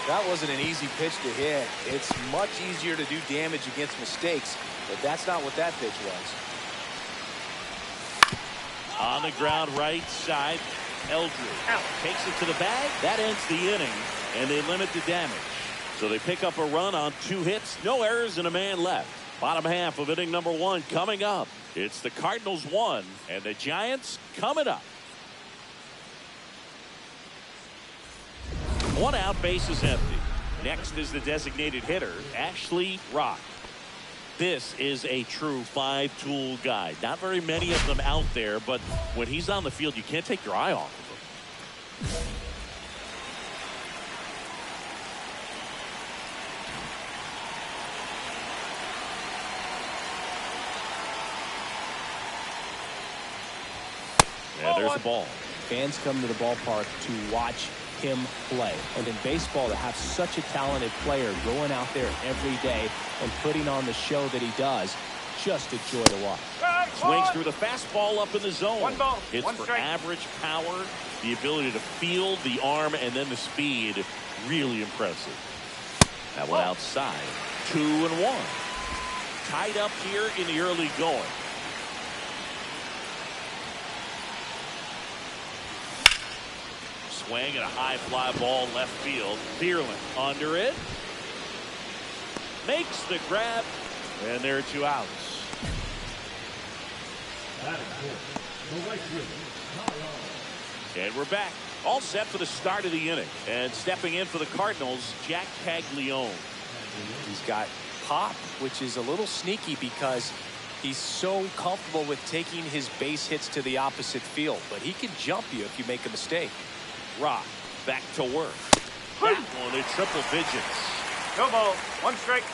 That wasn't an easy pitch to hit. It's much easier to do damage against mistakes, but that's not what that pitch was. On the ground, right side, Eldridge takes it to the bag. That ends the inning, and they limit the damage. So they pick up a run on 2 hits, no errors, and a man left. Bottom half of inning number 1 coming up. It's the Cardinals 1 and the Giants coming up. 1 out, base is empty. Next is the designated hitter, Ashley Rock. This is a true 5-tool guy. Not very many of them out there, but when he's on the field, you can't take your eye off of him. Yeah, there's the ball. Fans come to the ballpark to watch him play. And in baseball, to have such a talented player going out there every day and putting on the show that he does, just a joy to watch. Swings through the fastball up in the zone. 1 ball, Hits 1 for strike. average power, the ability to field the arm, and then the speed. Really impressive. That one outside. 2-1. Tied up here in the early going. Swing and a high fly ball left field. Bierlin under it. Makes the grab. And there are 2 outs. And we're back. All set for the start of the inning. And stepping in for the Cardinals, Jack Caglione. He's got pop, which is a little sneaky because he's so comfortable with taking his base hits to the opposite field. But he can jump you if you make a mistake. Rock back to work. That one in triple digits. No ball. 1 strike.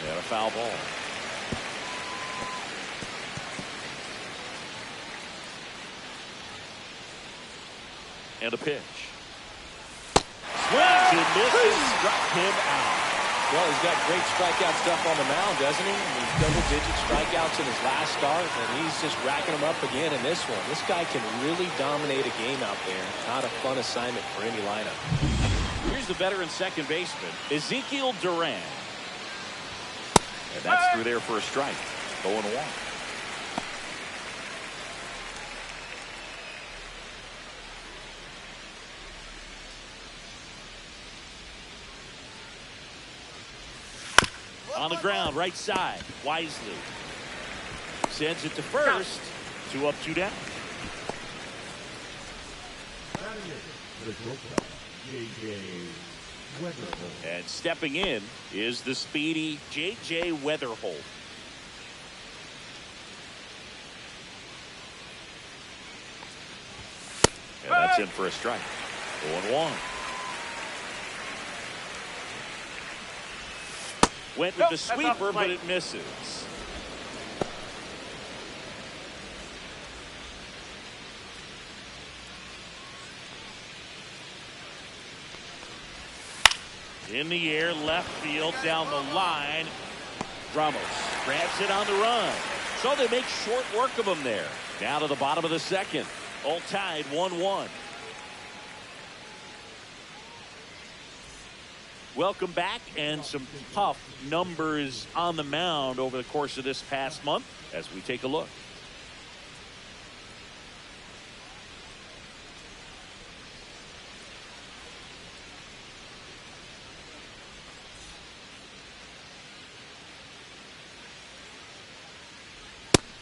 And a foul ball. And a pitch. Swings and misses. Struck him out. Well, he's got great strikeout stuff on the mound, doesn't he? He's double-digit strikeouts in his last start, and he's just racking them up again in this one. This guy can really dominate a game out there. Not a fun assignment for any lineup. Here's the veteran second baseman, Ezekiel Duran. And that's through there for a strike. 0-1. On the ground, right side, Wisely. Sends it to first. 2 up, 2 down. And stepping in is the speedy J.J. Weatherholt. And that's in for a strike. 0-1. Went with the sweeper, but it misses. In the air, left field, down the line. Ramos grabs it on the run. So they make short work of him there. Down to the bottom of the second. All tied 1-1. Welcome back, and some tough numbers on the mound over the course of this past month as we take a look.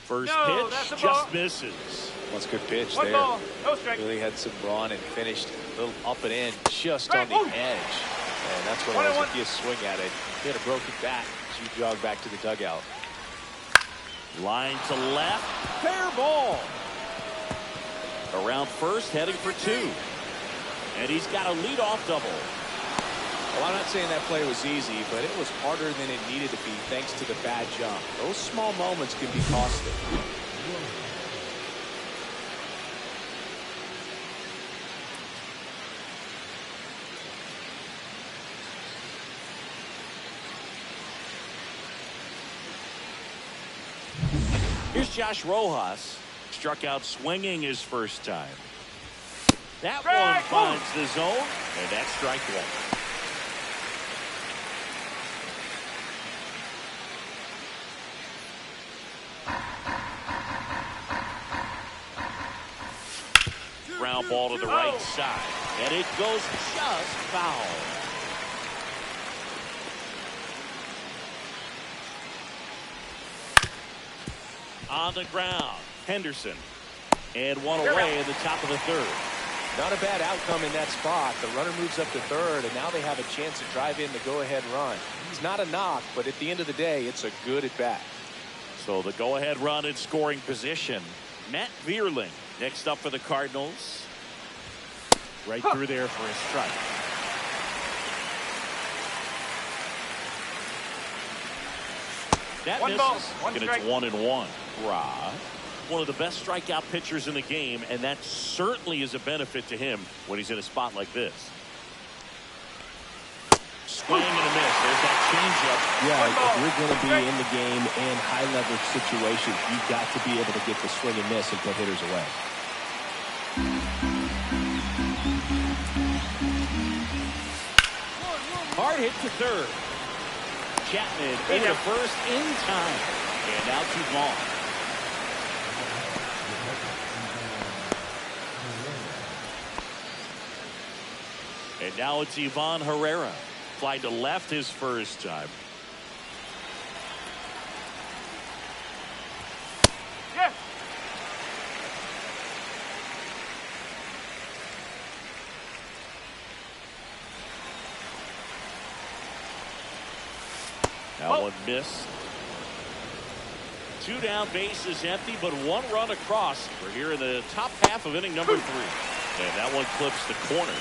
First pitch just misses. That's a good pitch 1 there. ball. No strike. Really had some run and finished a little up and in just on the edge. And that's when I was with you swing at it. He had a broken bat as you jog back to the dugout. Line to left. Fair ball. Around first, heading for 2. And he's got a leadoff double. Well, I'm not saying that play was easy, but it was harder than it needed to be thanks to the bad jump. Those small moments can be costly. Josh Rojas struck out swinging his first time. That one Strike finds the zone, and that's strike one. Ground ball to the right side, and it goes just foul. On the ground, Henderson, and one away in the top of the third. Not a bad outcome in that spot. The runner moves up to third, and now they have a chance to drive in the go-ahead run. It's not a knock, but at the end of the day, it's a good at-bat. So the go-ahead run in scoring position. Matt Vierling next up for the Cardinals. Right through there for a strike. That One misses, ball, one and strike. it's 1-1. Rod, one of the best strikeout pitchers in the game, and that certainly is a benefit to him when he's in a spot like this. Swing and a miss. There's that changeup. Yeah, if you're going to be in the game in high leverage situations, you've got to be able to get the swing and miss and put hitters away. Hard hit to third. Chapman over first in time. And now to Vaughn. And now it's Ivan Herrera. Fly to left his first time. Yes. That one missed. 2 down, bases empty, but 1 run across. We're here in the top half of inning number 3. And that one clips the corner.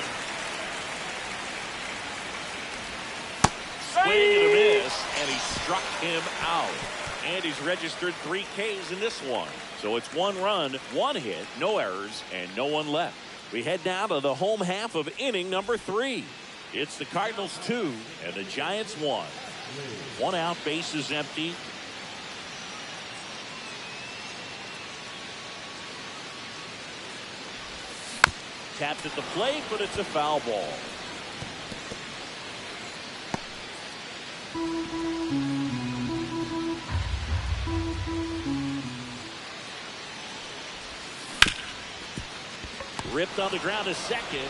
Swing and a miss, and he struck him out. And he's registered 3 Ks in this one. So it's 1 run, 1 hit, no errors, and no one left. We head now to the home half of inning number 3. It's the Cardinals 2 and the Giants 1. 1 out, bases empty. Tapped at the plate, but it's a foul ball. Ripped on the ground to second,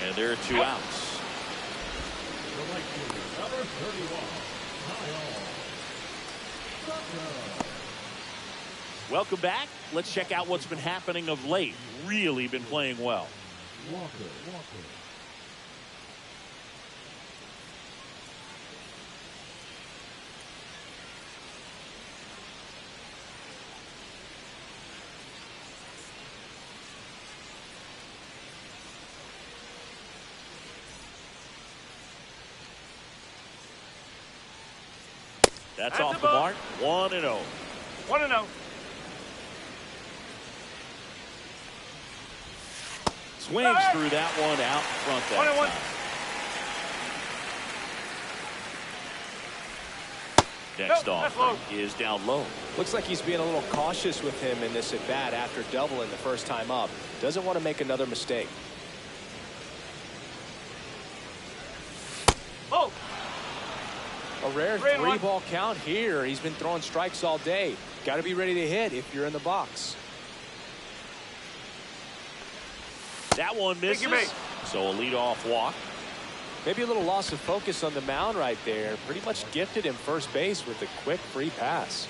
and there are 2 outs. Number 31, Welcome back. Let's check out what's been happening of late. Really been playing well. Walker. That's off the mark. 1-0. 1-0. Swings through that one out front that 1-1. time. Next that's low. off is down low. Looks like he's being a little cautious with him in this at-bat after doubling the first time up. Doesn't want to make another mistake. Oh. A rare 3-ball count here. He's been throwing strikes all day. Got to be ready to hit if you're in the box. That one misses. So a leadoff walk. Maybe a little loss of focus on the mound right there. Pretty much gifted him first base with a quick free pass.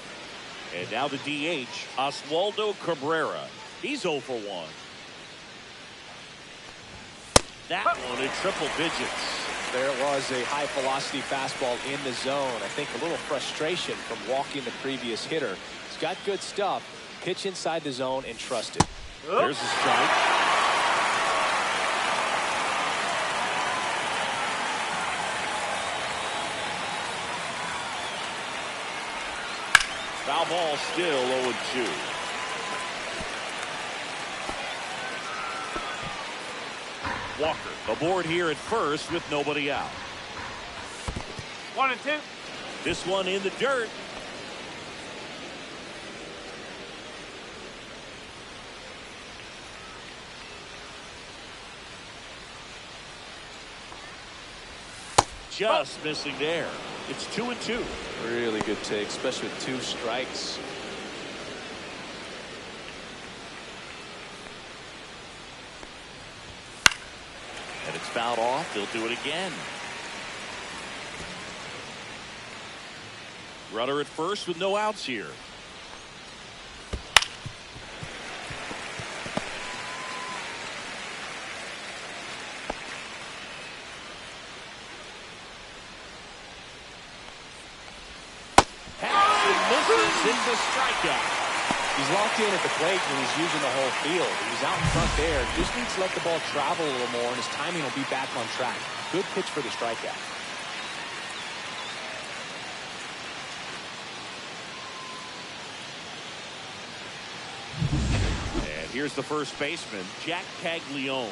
And now the DH, Oswaldo Cabrera. He's 0 for 1. That one in triple digits. There was a high velocity fastball in the zone. I think a little frustration from walking the previous hitter. He's got good stuff. Pitch inside the zone and trust it. There's a strike. Foul ball, still 0-2. Walker aboard here at first with nobody out. 1-2. This one in the dirt. just missing there. It's 2-2. Really good take, especially with 2 strikes. And it's fouled off. They'll do it again. Runner at first with no outs here. It's a strikeout. He's locked in at the plate when he's using the whole field. He's out in front there. Just needs to let the ball travel a little more, and his timing will be back on track. Good pitch for the strikeout. And here's the first baseman, Jack Caglione.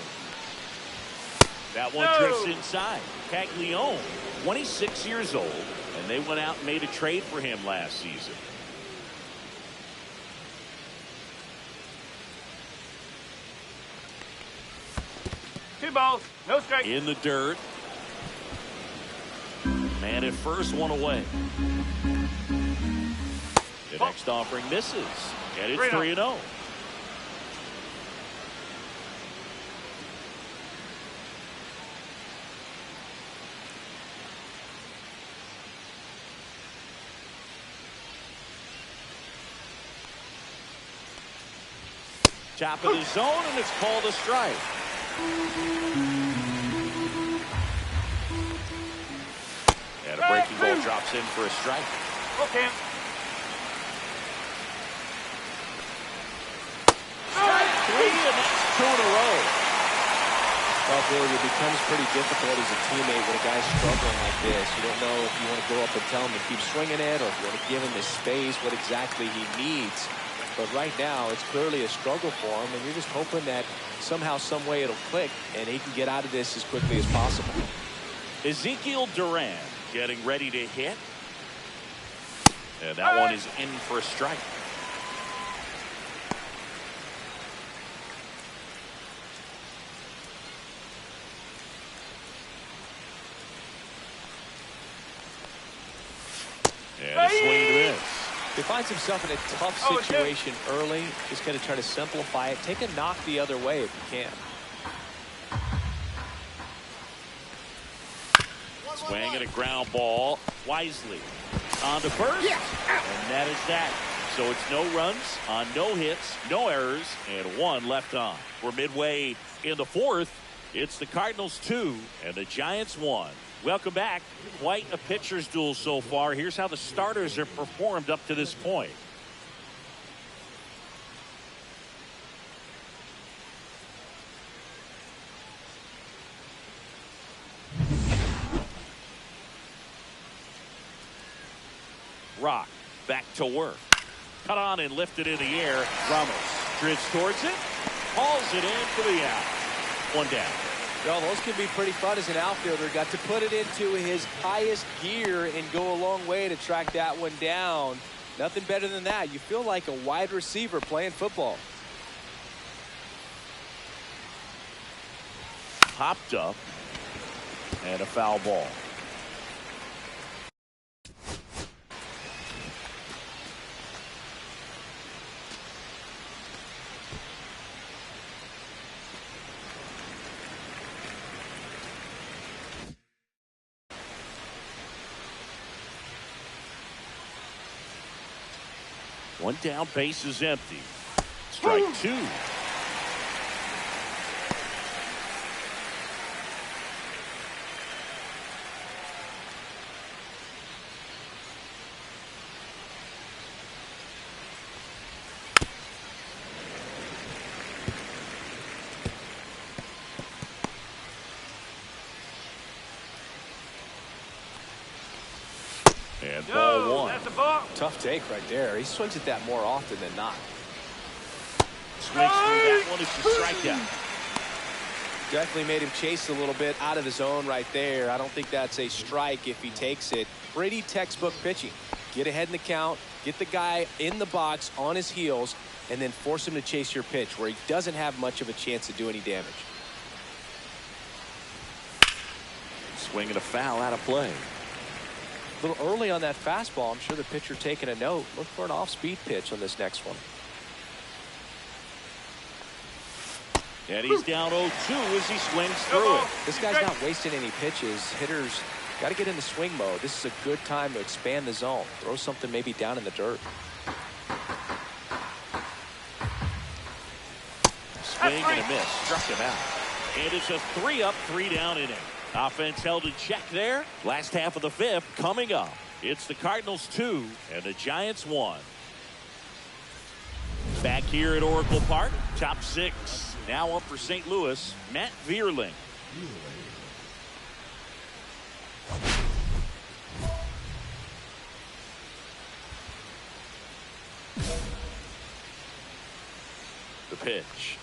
That one drifts inside. Caglione, 26 years old, and they went out and made a trade for him last season. Two balls, no strike. In the dirt. Man at first, one away. The next offering misses, and it's 3-0. Top of the zone, and it's called a strike. And a breaking ball drops in for a strike. Okay. Strike 3, and that's 2 in a row. Well, Billy, it becomes pretty difficult as a teammate when a guy's struggling like this. You don't know if you want to go up and tell him to keep swinging it, or if you want to give him his space, what exactly he needs. But right now, it's clearly a struggle for him, and you're just hoping that somehow, some way it'll click, and he can get out of this as quickly as possible. Ezekiel Duran getting ready to hit. And that one is in for a strike. And a swing and a miss. If he finds himself in a tough situation early, just got to try to simplify it. Take a knock the other way if you can. Swing and a ground ball. Wisely on to first. And that is that. So it's no runs on no hits, no errors, and 1 left on. We're midway in the 4th. It's the Cardinals 2 and the Giants 1. Welcome back. Quite a pitcher's duel so far. Here's how the starters have performed up to this point. Rock back to work. Cut on and lifted in the air. Ramos drifts towards it. Hauls it in for the out. 1 down. Well, those can be pretty fun as an outfielder. Got to put it into his highest gear and go a long way to track that one down. Nothing better than that. You feel like a wide receiver playing football. Popped up. And a foul ball. One down, base is empty. Strike 2. And ball 1. That's a ball. Tough take right there. He swings at that more often than not. Swings through that one. It's a strikeout. Definitely made him chase a little bit out of the zone right there. I don't think that's a strike if he takes it. Pretty textbook pitching. Get ahead in the count, get the guy in the box on his heels, and then force him to chase your pitch where he doesn't have much of a chance to do any damage. swing and a foul out of play. A little early on that fastball. I'm sure the pitcher taking a note. Look for an off-speed pitch on this next one. And he's down 0-2 as he swings through it. This guy's not wasting any pitches. Hitters got to get into swing mode. This is a good time to expand the zone. Throw something maybe down in the dirt. Swing and a miss. Struck him out. And it's a 3-up, 3-down inning. Offense held in check there. Last half of the fifth coming up. It's the Cardinals 2 and the Giants 1. Back here at Oracle Park, top 6. Now up for St. Louis, Matt Vierling. The pitch.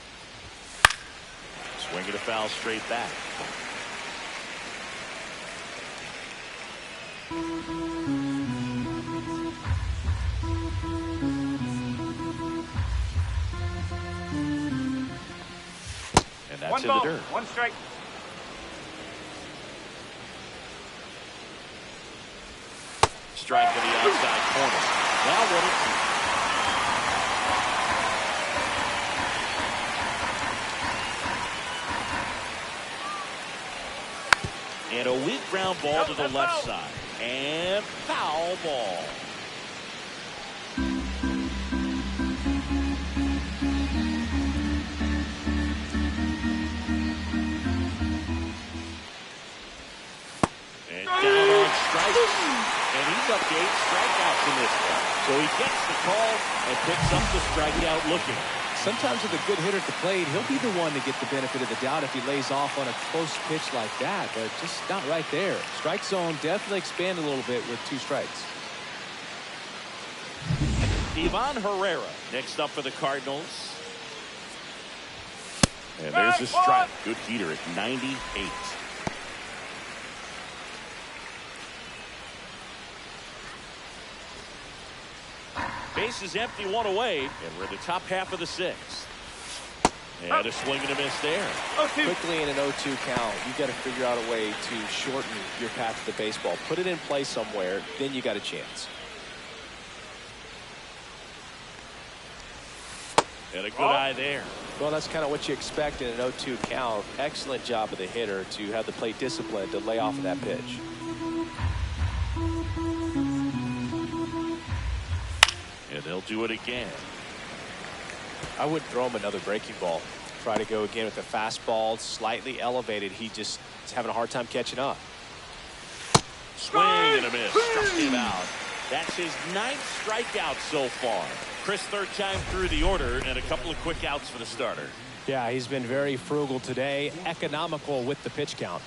Swinging a foul straight back. And that's one in ball, the dirt. 1 strike. Strike to the outside corner. Now what is and a weak ground ball to the left side. And foul ball. And down on strikes. And he's up to 8 strikeouts in this one. So he gets the call and picks up the strikeout looking. Sometimes with a good hitter at the plate, he'll be the one to get the benefit of the doubt if he lays off on a close pitch like that, but just not right there. Strike zone definitely expand a little bit with 2 strikes. Ivan Herrera next up for the Cardinals. And there's a strike. Good heater at 98. Base is empty, 1 away, and we're in the top half of the 6th. And a swing and a miss there. Quickly in an 0-2 count, you got to figure out a way to shorten your path to the baseball. Put it in play somewhere, then you got a chance. And a good eye there. Well, that's kind of what you expect in an 0-2 count. Excellent job of the hitter to have the plate discipline to lay off of that pitch. And they'll do it again. I would throw him another breaking ball. Try to go again with the fastball, slightly elevated. He just is having a hard time catching up. Swing and a miss. Struck him out. That's his 9th strikeout so far. Chris, 3rd time through the order, and a couple of quick outs for the starter. Yeah, he's been very frugal today, economical with the pitch count.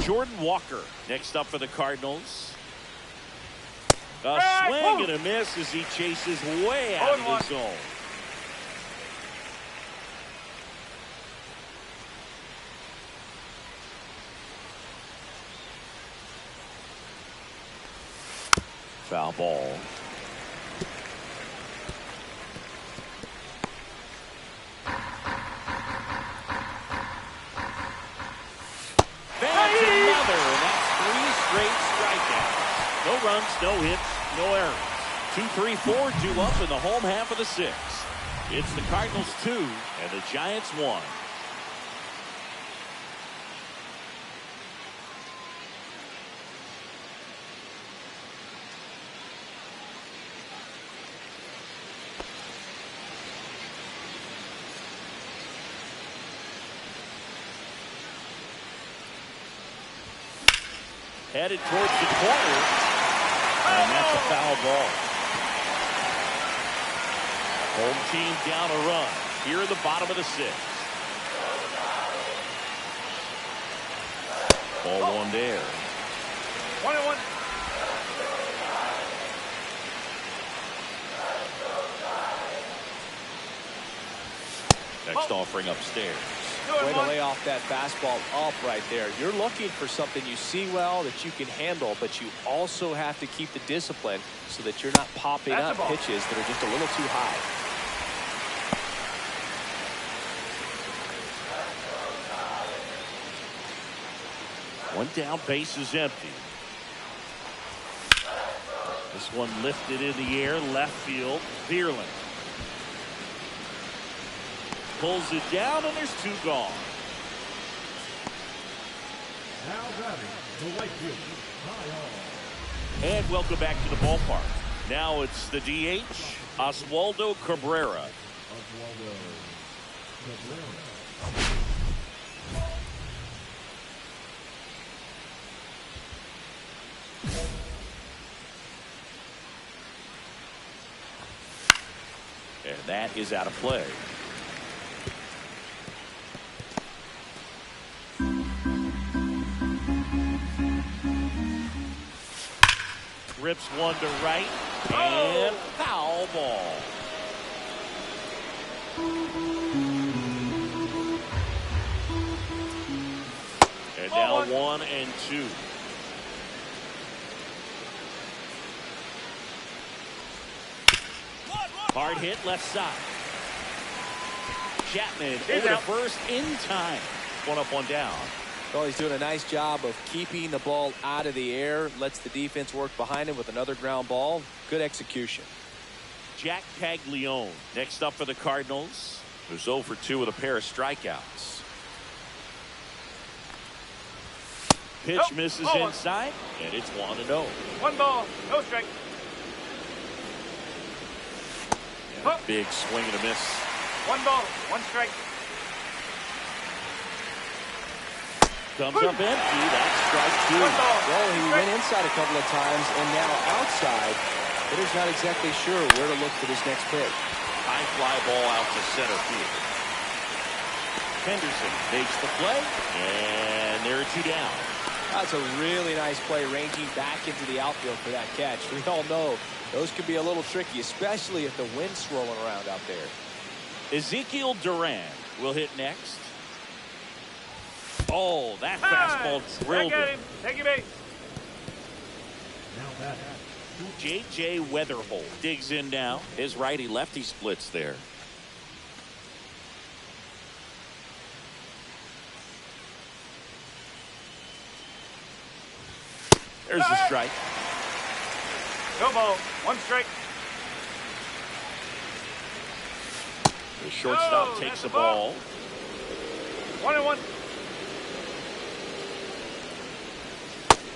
Jordan Walker next up for the Cardinals. A swing and a miss as he chases way out of the zone. Foul ball. That's another, and that's 3 straight strikeouts. No runs, no hits, no errors. 2, 3, 4 due up in the home half of the 6th. It's the Cardinals 2 and the Giants 1. Headed towards the corner, and that's a foul ball. Home team down a run here in the bottom of the 6th. Ball 1 there. 1-1. Next offering upstairs. Way to lay off that fastball up right there. You're looking for something you see well that you can handle, but you also have to keep the discipline so that you're not popping up pitches that are just a little too high. One down, base is empty. This one lifted in the air, left field, Bierland. Pulls it down, and there's 2 gone. Now batting, the right fielder, And welcome back to the ballpark. Now it's the DH, Oswaldo Cabrera. Oswaldo Cabrera. And that is out of play. Rips one to right, and foul ball. And now 1 and 2. Hard hit left side. Chapman over to first in time. 1 up, 1 down. Well, he's doing a nice job of keeping the ball out of the air. Lets the defense work behind him with another ground ball. Good execution. Jack Caglione next up for the Cardinals, who's 0 for 2 with a pair of strikeouts. Pitch misses inside, and it's 1-0. 1 ball, no strike. And a big swing and a miss. 1 ball, 1 strike. Comes up empty. That's strike 2. Well, he went inside a couple of times, and now outside. Hitter's not exactly sure where to look for this next pitch. High fly ball out to center field. Henderson makes the play, and there are 2 down. That's a really nice play, ranging back into the outfield for that catch. We all know those can be a little tricky, especially if the wind's swirling around out there. Ezekiel Duran will hit next. Oh, that fastball drilled him. Take your base. Now batting. J.J. Weatherholt digs in now. His righty-lefty splits there. There's the strike. No ball, 1 strike. The shortstop takes the ball. 1 and 1.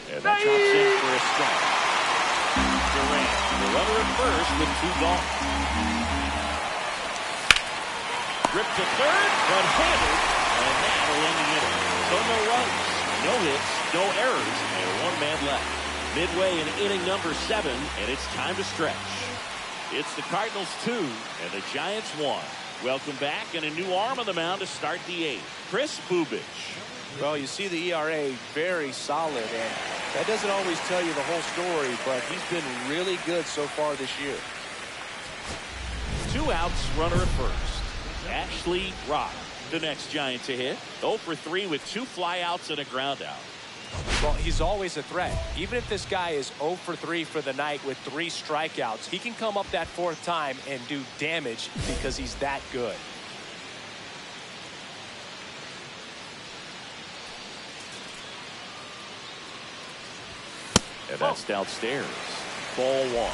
And that drops in for a strike. Durant, the runner at first with 2 gone. Rip to third, but handled, and that'll end the inning. So no runs, no hits, no errors, and 1 man left. Midway in inning number 7, and it's time to stretch. It's the Cardinals 2 and the Giants 1. Welcome back, and a new arm on the mound to start the 8th. Chris Bubich. Well, you see the ERA very solid, and that doesn't always tell you the whole story, but he's been really good so far this year. 2 outs, runner at first. Ashley Rock, the next Giant to hit. 0 for 3 with 2 flyouts and a ground out. Well, he's always a threat. Even if this guy is 0 for 3 for the night with 3 strikeouts, he can come up that 4th time and do damage because he's that good. And that's downstairs. Ball 1.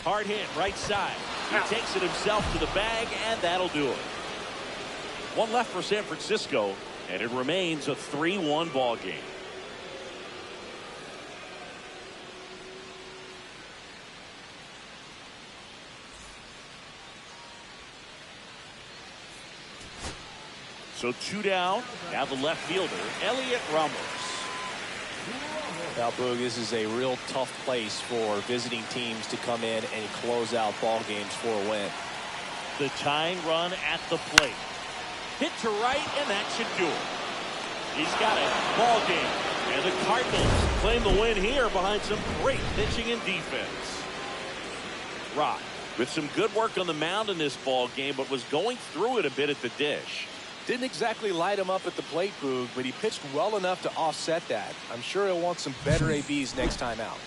Hard hit, right side. He takes it himself to the bag, and that'll do it. 1 left for San Francisco, and it remains a 3-1 ball game. So 2 down. Now the left fielder, Elliot Ramos. Now, Boog, this is a real tough place for visiting teams to come in and close out ball games for a win. The tying run at the plate. Hit to right, and that should do it. He's got it. Ball game. And the Cardinals claim the win here behind some great pitching and defense. Rock with some good work on the mound in this ball game, but was going through it a bit at the dish. Didn't exactly light him up at the plate, Boog, but he pitched well enough to offset that. I'm sure he'll want some better ABs next time out.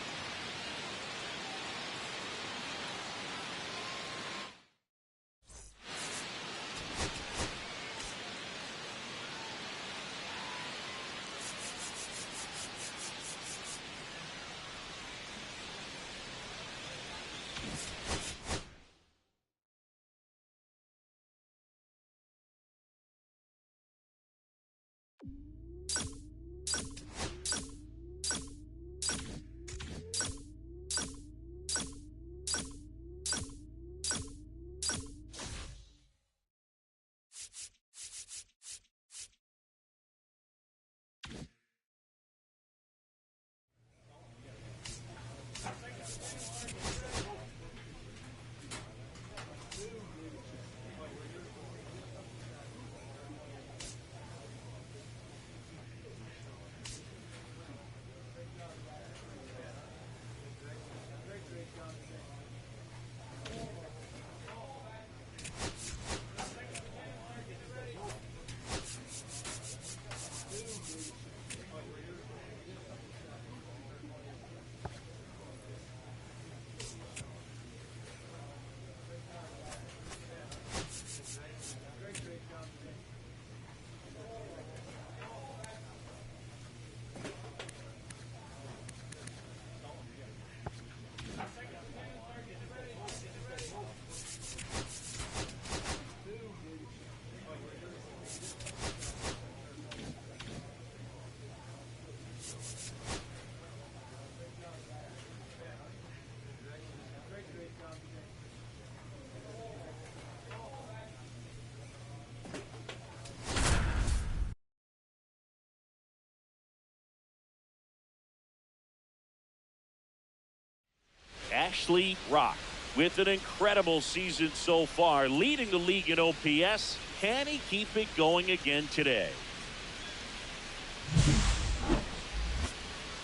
Ashley Rock with an incredible season so far, leading the league in OPS. Can he keep it going again today?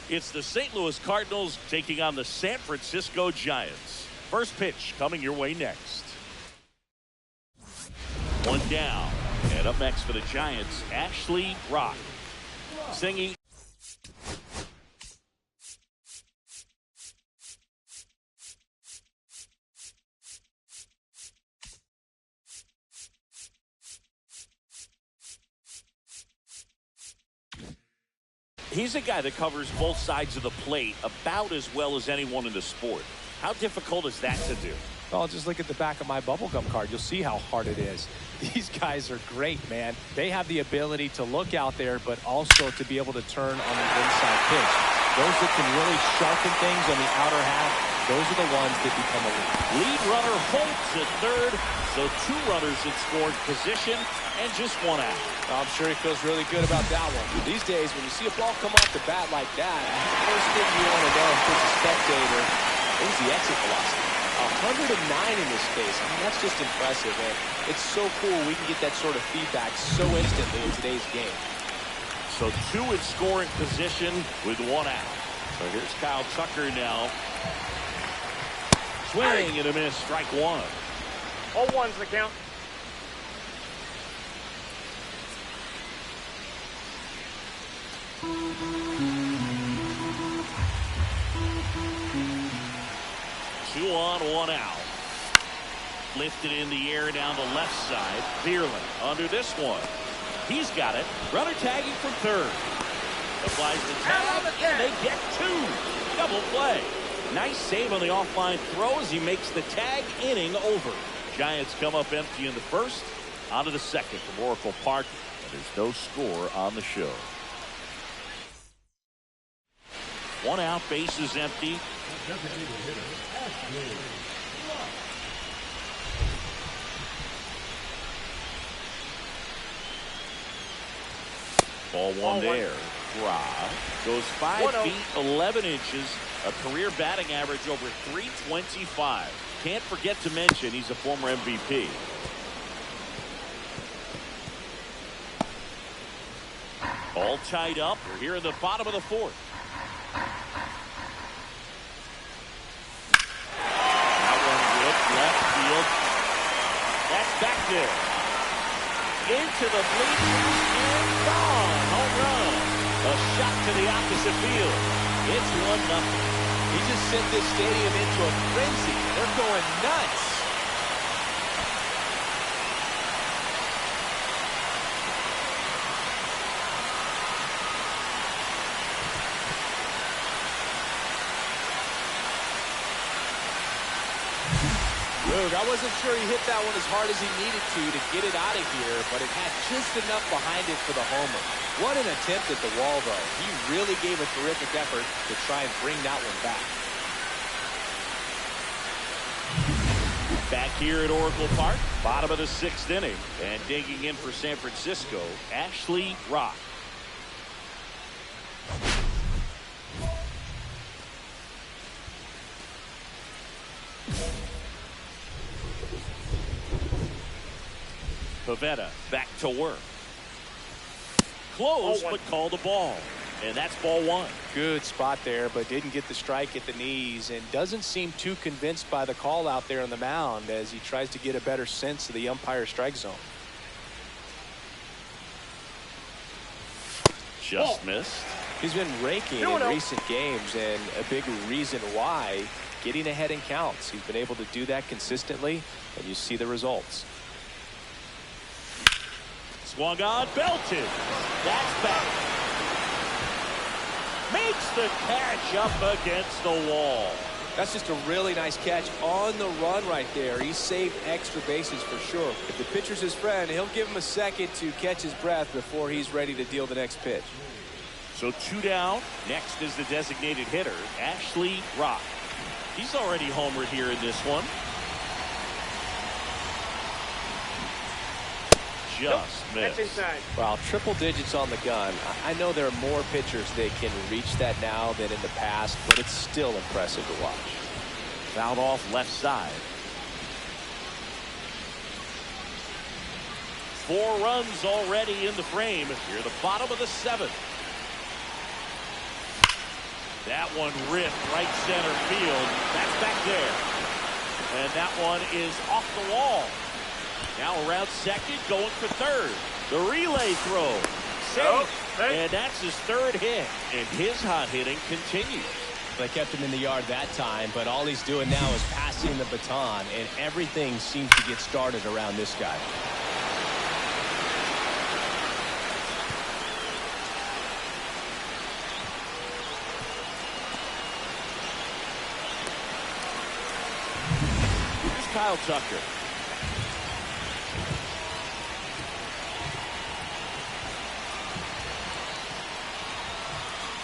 It's the St. Louis Cardinals taking on the San Francisco Giants. First pitch coming your way next. One down. And up next for the Giants, Ashley Rock. Singing. He's a guy that covers both sides of the plate about as well as anyone in the sport. How difficult is that to do? Well, just look at the back of my bubblegum card. You'll see how hard it is. These guys are great, man. They have the ability to look out there, but also to be able to turn on the inside pitch. Those that can really sharpen things on the outer half, those are the ones that become elite. Lead runner holds at third, so two runners in scoring position and just one out. I'm sure he feels really good about that one. These days, when you see a ball come off the bat like that, the first thing you want to know as a spectator is the exit velocity. 109 in this case. I mean, that's just impressive, and it's so cool we can get that sort of feedback so instantly in today's game. So two in scoring position with one out. So here's Kyle Tucker now. Swing and a miss, strike one. All one's the count. Two on, one out. Lifted in the air down the left side. Bierlin under this one. He's got it. Runner tagging from third. Applies the tag, and they get two. Double play. Nice save on the offline throw as he makes the tag inning over. Giants come up empty in the first. On to the second from Oracle Park. And there's no score on the show. One out, bases empty. Ball one there. Rob goes 5 feet 11 inches. A career batting average over 325. Can't forget to mention he's a former MVP. All tied up. We're here in the bottom of the fourth. That one ripped left field. That's back there. Into the bleachers and gone. Home run. A shot to the opposite field. It's 1-0. He just sent this stadium into a frenzy. They're going nuts. I wasn't sure he hit that one as hard as he needed to get it out of here, but it had just enough behind it for the homer. What an attempt at the wall, though. He really gave a terrific effort to try and bring that one back. Back here at Oracle Park, bottom of the sixth inning, and digging in for San Francisco, Ashley Rock. Pavetta back to work. Close, but called the ball. And that's ball one. Good spot there, but didn't get the strike at the knees and doesn't seem too convinced by the call out there on the mound as he tries to get a better sense of the umpire strike zone. Just missed. He's been raking in recent games, and a big reason why, getting ahead in counts. He's been able to do that consistently, and you see the results. Swung on, belted. That's back. Makes the catch up against the wall. That's just a really nice catch on the run right there. He saved extra bases for sure. If the pitcher's his friend, he'll give him a second to catch his breath before he's ready to deal the next pitch. So 2 down. Next is the designated hitter, Ashley Rock. He's already homered here in this one. Just missed. That's inside. Well, triple digits on the gun. I know there are more pitchers that can reach that now than in the past, but it's still impressive to watch. Fouled off left side. 4 runs already in the frame. Here the bottom of the 7th. That one ripped right center field. That's back there. And that one is off the wall. Now around second, going for third. The relay throw. Safe. And that's his 3rd hit. And his hot hitting continues. They kept him in the yard that time, but all he's doing now is passing the baton, and everything seems to get started around this guy. Here's Kyle Tucker.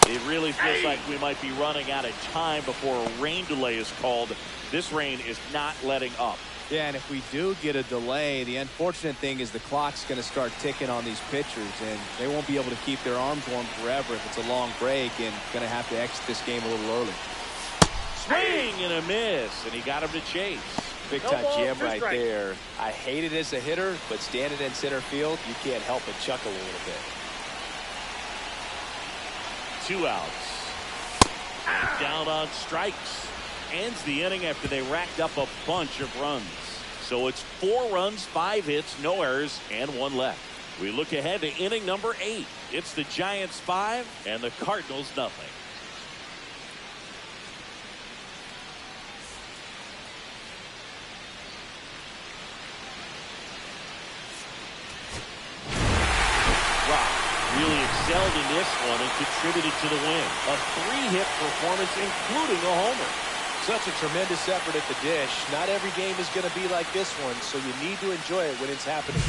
It really feels like we might be running out of time before a rain delay is called. This rain is not letting up. Yeah, and if we do get a delay, the unfortunate thing is the clock's going to start ticking on these pitchers, and they won't be able to keep their arms warm forever if it's a long break, and going to have to exit this game a little early. Swing and a miss, and he got him to chase. Big time jam right there. I hate it as a hitter, but standing in center field, you can't help but chuckle a little bit. 2 outs. Down on strikes. Ends the inning after they racked up a bunch of runs. So it's 4 runs, 5 hits, no errors, and 1 left. We look ahead to inning number 8. It's the Giants 5 and the Cardinals nothing. Really excelled in this one and contributed to the win. A 3-hit performance, including a homer. Such a tremendous effort at the dish. Not every game is going to be like this one, so you need to enjoy it when it's happening.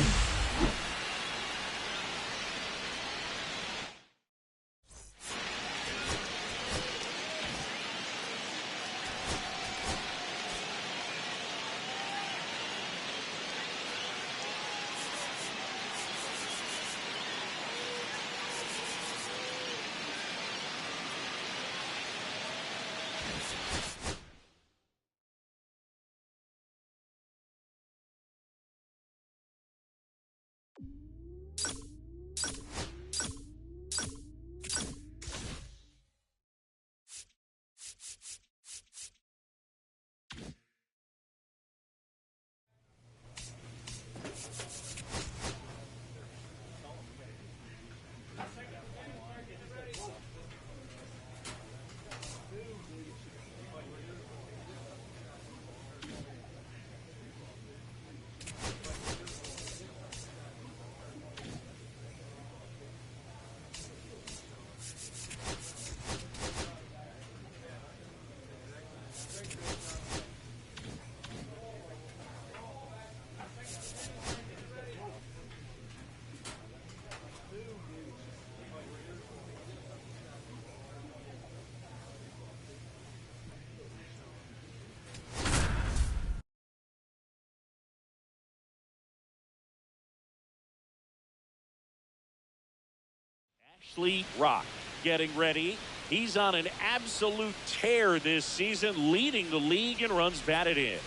Ashley Rock getting ready. He's on an absolute tear this season, leading the league in runs batted in.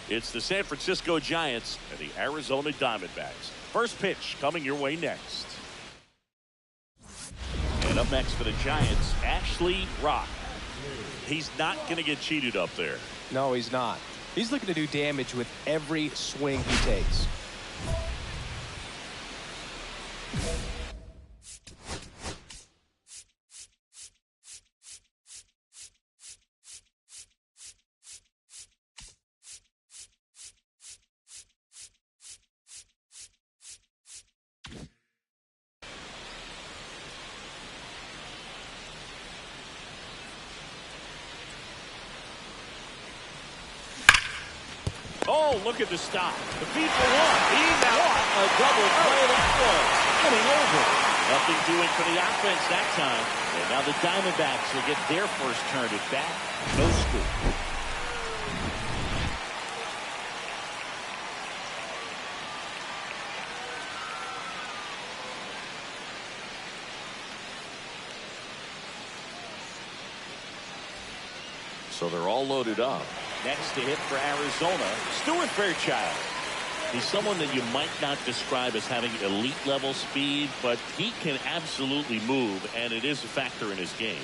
It's the San Francisco Giants and the Arizona Diamondbacks. First pitch coming your way next. And up next for the Giants, Ashley Rock. He's not going to get cheated up there. No, he's not. He's looking to do damage with every swing he takes. Oh, look at the stop. The feed for one. He now a double play that was. Getting over. Nothing doing for the offense that time. And now the Diamondbacks will get their first turn at bat. No score. So they're all loaded up. Next to hit for Arizona, Stuart Fairchild. He's someone that you might not describe as having elite level speed, but he can absolutely move, and it is a factor in his game.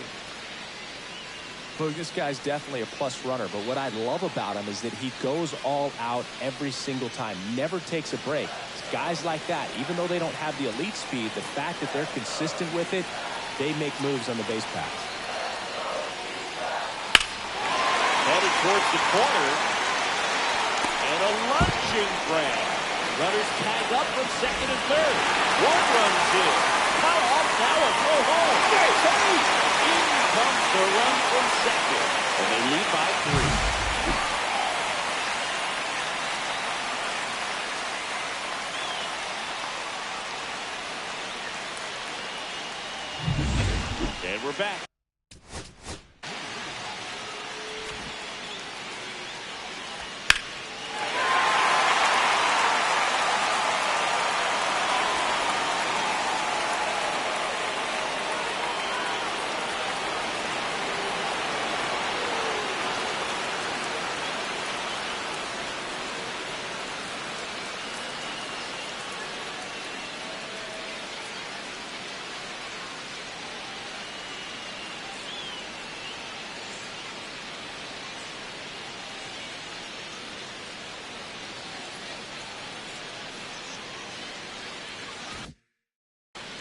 Look, this guy's definitely a plus runner, but what I love about him is that he goes all out every single time, never takes a break. Guys like that, even though they don't have the elite speed, the fact that they're consistent with it, they make moves on the base paths. Headed towards the corner. And a lunging grab. Runners tag up from second and third. One runs in. Cut off. Now a throw home. In comes the run from second. And they lead by 3. And we're back.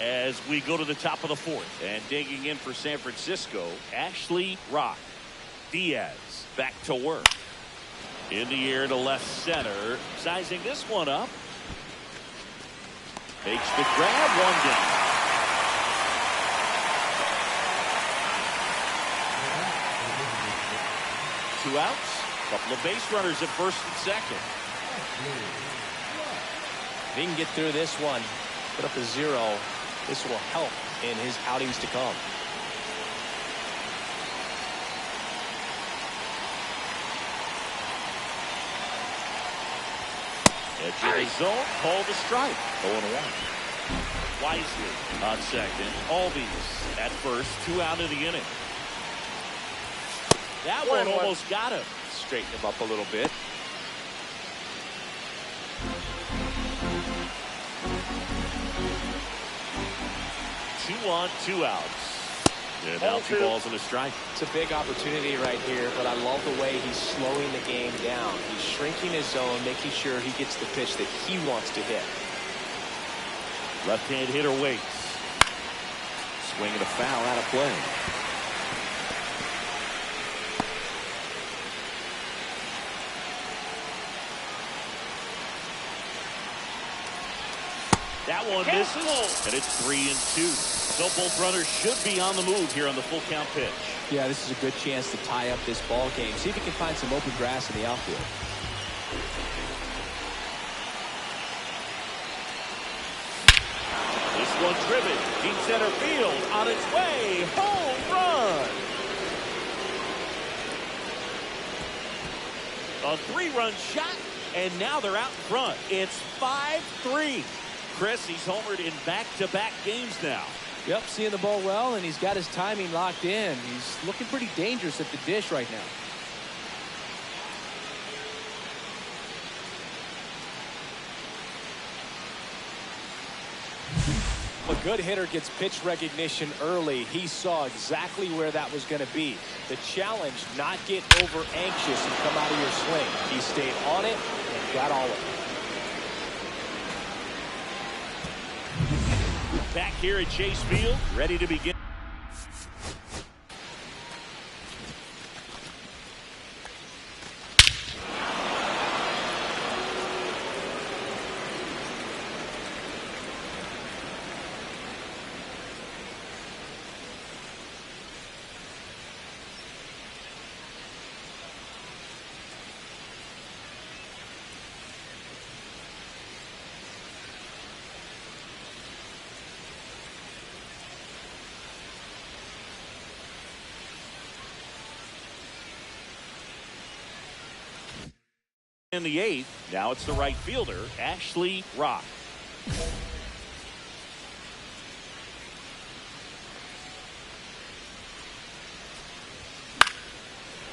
As we go to the top of the fourth, and digging in for San Francisco, Ashley Rock. Diaz back to work. In the air to left center. Sizing this one up. Makes the grab, one down. Two outs. Couple of base runners at first and second. If he can get through this one, put up a 0. This will help in his outings to come. Edge of the zone, called a strike. 0-1. Wisely on second. Albies at first, 2 out of the inning. That one almost got him. Straighten him up a little bit. 2 on, 2 outs. And now 2 balls and a strike. It's a big opportunity right here, but I love the way he's slowing the game down. He's shrinking his zone, making sure he gets the pitch that he wants to hit. Left-hand hitter waits. Swinging a foul out of play. That one misses, and it's 3-2. So both runners should be on the move here on the full count pitch. Yeah, this is a good chance to tie up this ball game. See if he can find some open grass in the outfield. This one driven deep center field on its way. Home run. A 3-run shot, and now they're out in front. It's 5-3. Chris, he's homered in back-to-back games now. Yep, seeing the ball well, and he's got his timing locked in. He's looking pretty dangerous at the dish right now. A good hitter gets pitch recognition early. He saw exactly where that was going to be. The challenge, not get over anxious and come out of your swing. He stayed on it and got all of it. Back here at Chase Field, ready to begin. In the eighth, now it's the right fielder, Ashley Rock.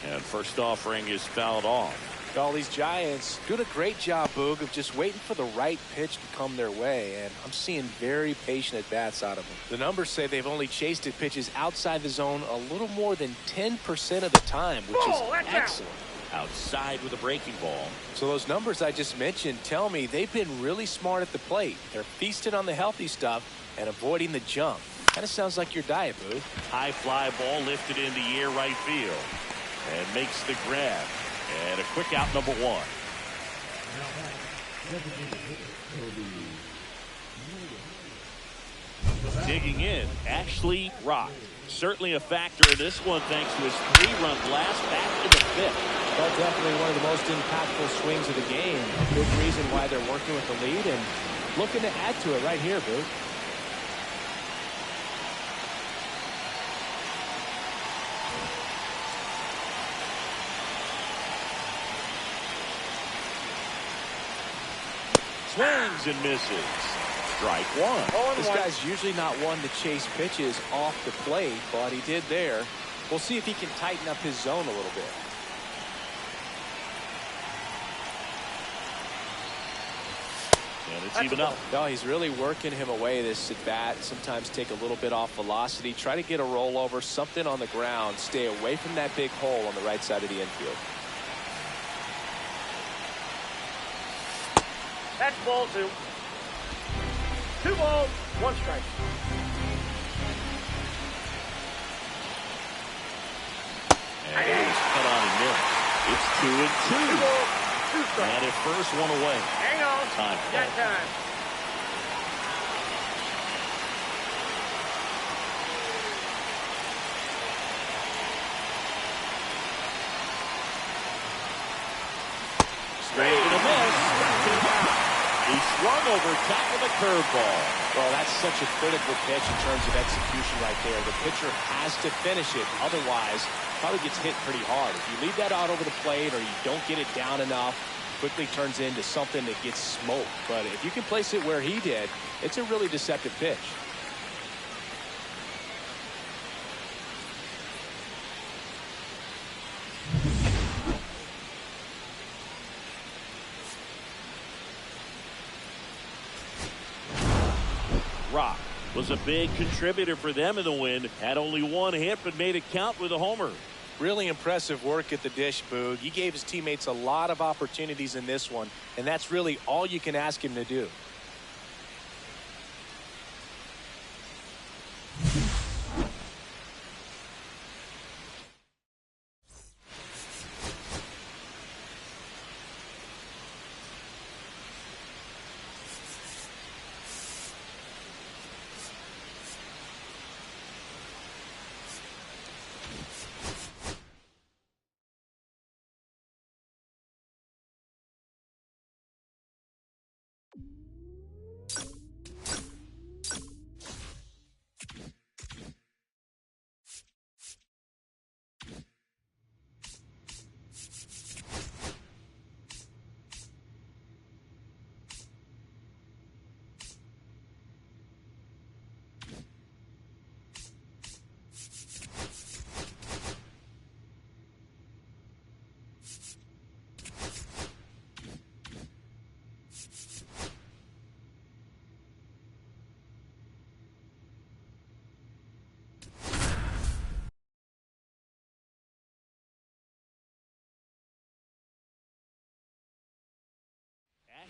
And first offering is fouled off. All these Giants doing a great job, Boog, of just waiting for the right pitch to come their way, and I'm seeing very patient at-bats out of them. The numbers say they've only chased at pitches outside the zone a little more than 10% of the time, which is excellent. Outside with a breaking ball. So those numbers I just mentioned tell me they've been really smart at the plate. They're feasting on the healthy stuff and avoiding the junk. Kind of sounds like your diet, Boo. High fly ball lifted in the air right field. And makes the grab. And a quick out, number one. Digging in, Ashley Rock. Certainly a factor in this one thanks to his 3-run blast back in the fifth. Well, definitely one of the most impactful swings of the game. A big reason why they're working with the lead and looking to add to it right here, Boo. Swings and misses. Strike one. This guy's usually not one to chase pitches off the plate, but he did there. We'll see if he can tighten up his zone a little bit. And it's even up. No, he's really working him away this at bat. Sometimes take a little bit off velocity. Try to get a rollover, something on the ground. Stay away from that big hole on the right side of the infield. That's ball two. 2 balls, 1 strike. And it was cut on and missed. It's 2-2. 2 balls, 2 strikes. And at first, one away. Hang on. Time. Got time. Straight to the miss. He swung over top of the curveball. Well, that's such a critical pitch in terms of execution right there. The pitcher has to finish it. Otherwise, probably gets hit pretty hard. If you leave that out over the plate or you don't get it down enough, quickly turns into something that gets smoked. But if you can place it where he did, it's a really deceptive pitch. Rock was a big contributor for them in the win. Had only 1 hit, but made it count with a homer. Really impressive work at the dish, Boog. He gave his teammates a lot of opportunities in this one, and that's really all you can ask him to do.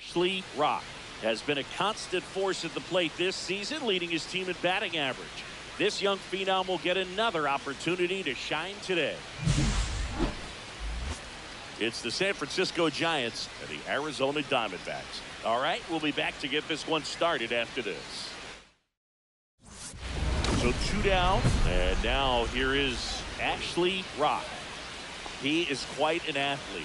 Ashley Rock has been a constant force at the plate this season, leading his team in batting average. This young phenom will get another opportunity to shine today. It's the San Francisco Giants and the Arizona Diamondbacks. All right, we'll be back to get this one started after this. So 2 down, and now here is Ashley Rock. He is quite an athlete.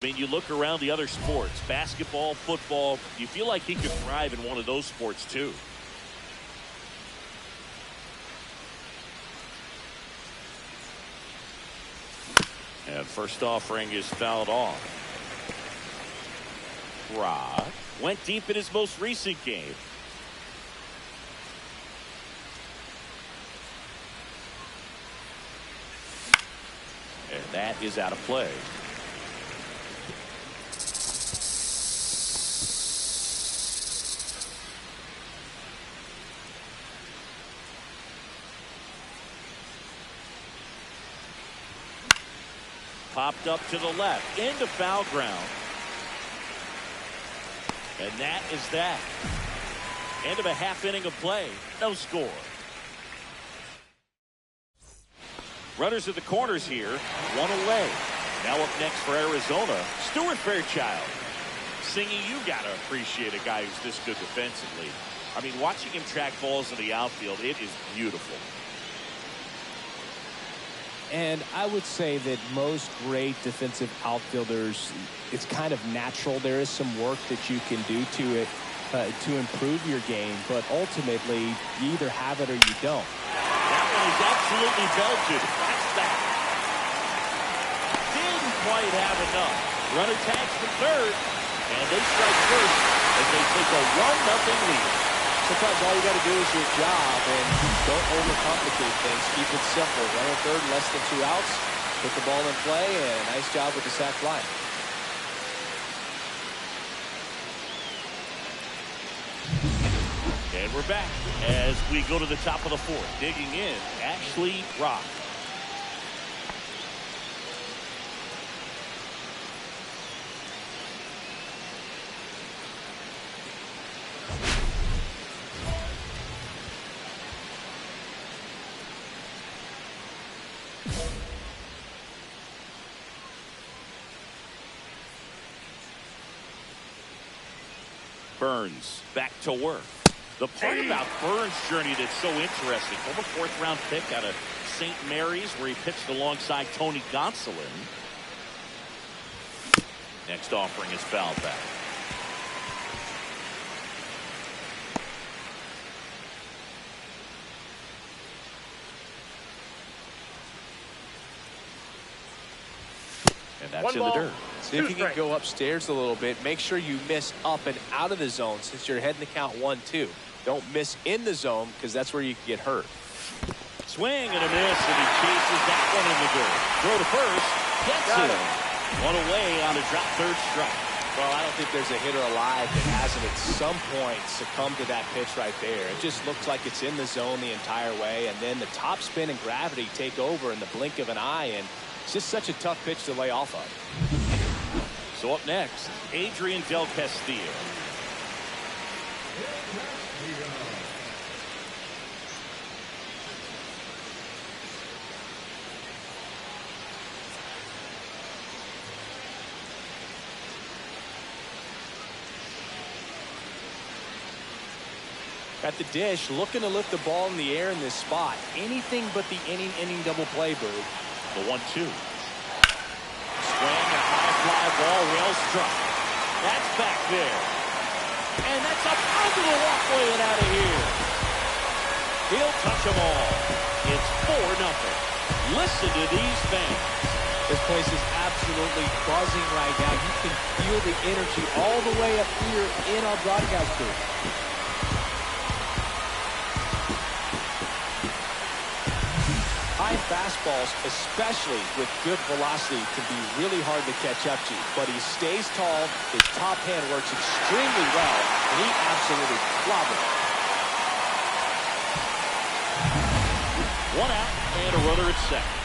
I mean, you look around the other sports, basketball, football, you feel like he could thrive in one of those sports too. And first offering is fouled off. Rock went deep in his most recent game. And that is out of play. Popped up to the left into foul ground. And that is that. End of a half inning of play. No score. Runners at the corners here. One away. Now up next for Arizona, Stuart Fairchild. Singing, you got to appreciate a guy who's this good defensively. I mean, watching him track balls in the outfield, it is beautiful. And I would say that most great defensive outfielders, it's kind of natural. There is some work that you can do to it to improve your game, but ultimately you either have it or you don't. That one is absolutely belted. That's that. Didn't quite have enough. Runner tags from third, and they strike first as they take a 1-0 lead. Sometimes all you got to do is your job and don't overcomplicate things. Keep it simple. Runner third, less than 2 outs. Put the ball in play, and nice job with the sac fly. And we're back as we go to the top of the 4th. Digging in, Ashley Rock. Burns back to work. The part about Burns' journey that's so interesting, former 4th-round pick out of St. Mary's, where he pitched alongside Tony Gonsolin. Next offering is fouled back. And that's in the dirt. See if you can go upstairs a little bit. Make sure you miss up and out of the zone since you're heading to count 1-2. Don't miss in the zone because that's where you can get hurt. Swing and a miss, and he chases that one in the dirt. Throw to first. Gets it. One away on a drop third strike. Well, I don't think there's a hitter alive that hasn't at some point succumbed to that pitch right there. It just looks like it's in the zone the entire way, and then the top spin and gravity take over in the blink of an eye, and it's just such a tough pitch to lay off of. So up next, Adrian Del Castillo. At the dish, looking to lift the ball in the air in this spot. Anything but the inning double play, Boo. The 1-2. Swing, a high fly ball, well struck. That's back there. And that's up onto the walkway and out of here. He'll touch them all. It's 4-0. Listen to these fans. This place is absolutely buzzing right now. You can feel the energy all the way up here in our broadcast booth. High fastballs, especially with good velocity, can be really hard to catch up to. But he stays tall, his top hand works extremely well, and he absolutely clobbered it. One out and a runner at second.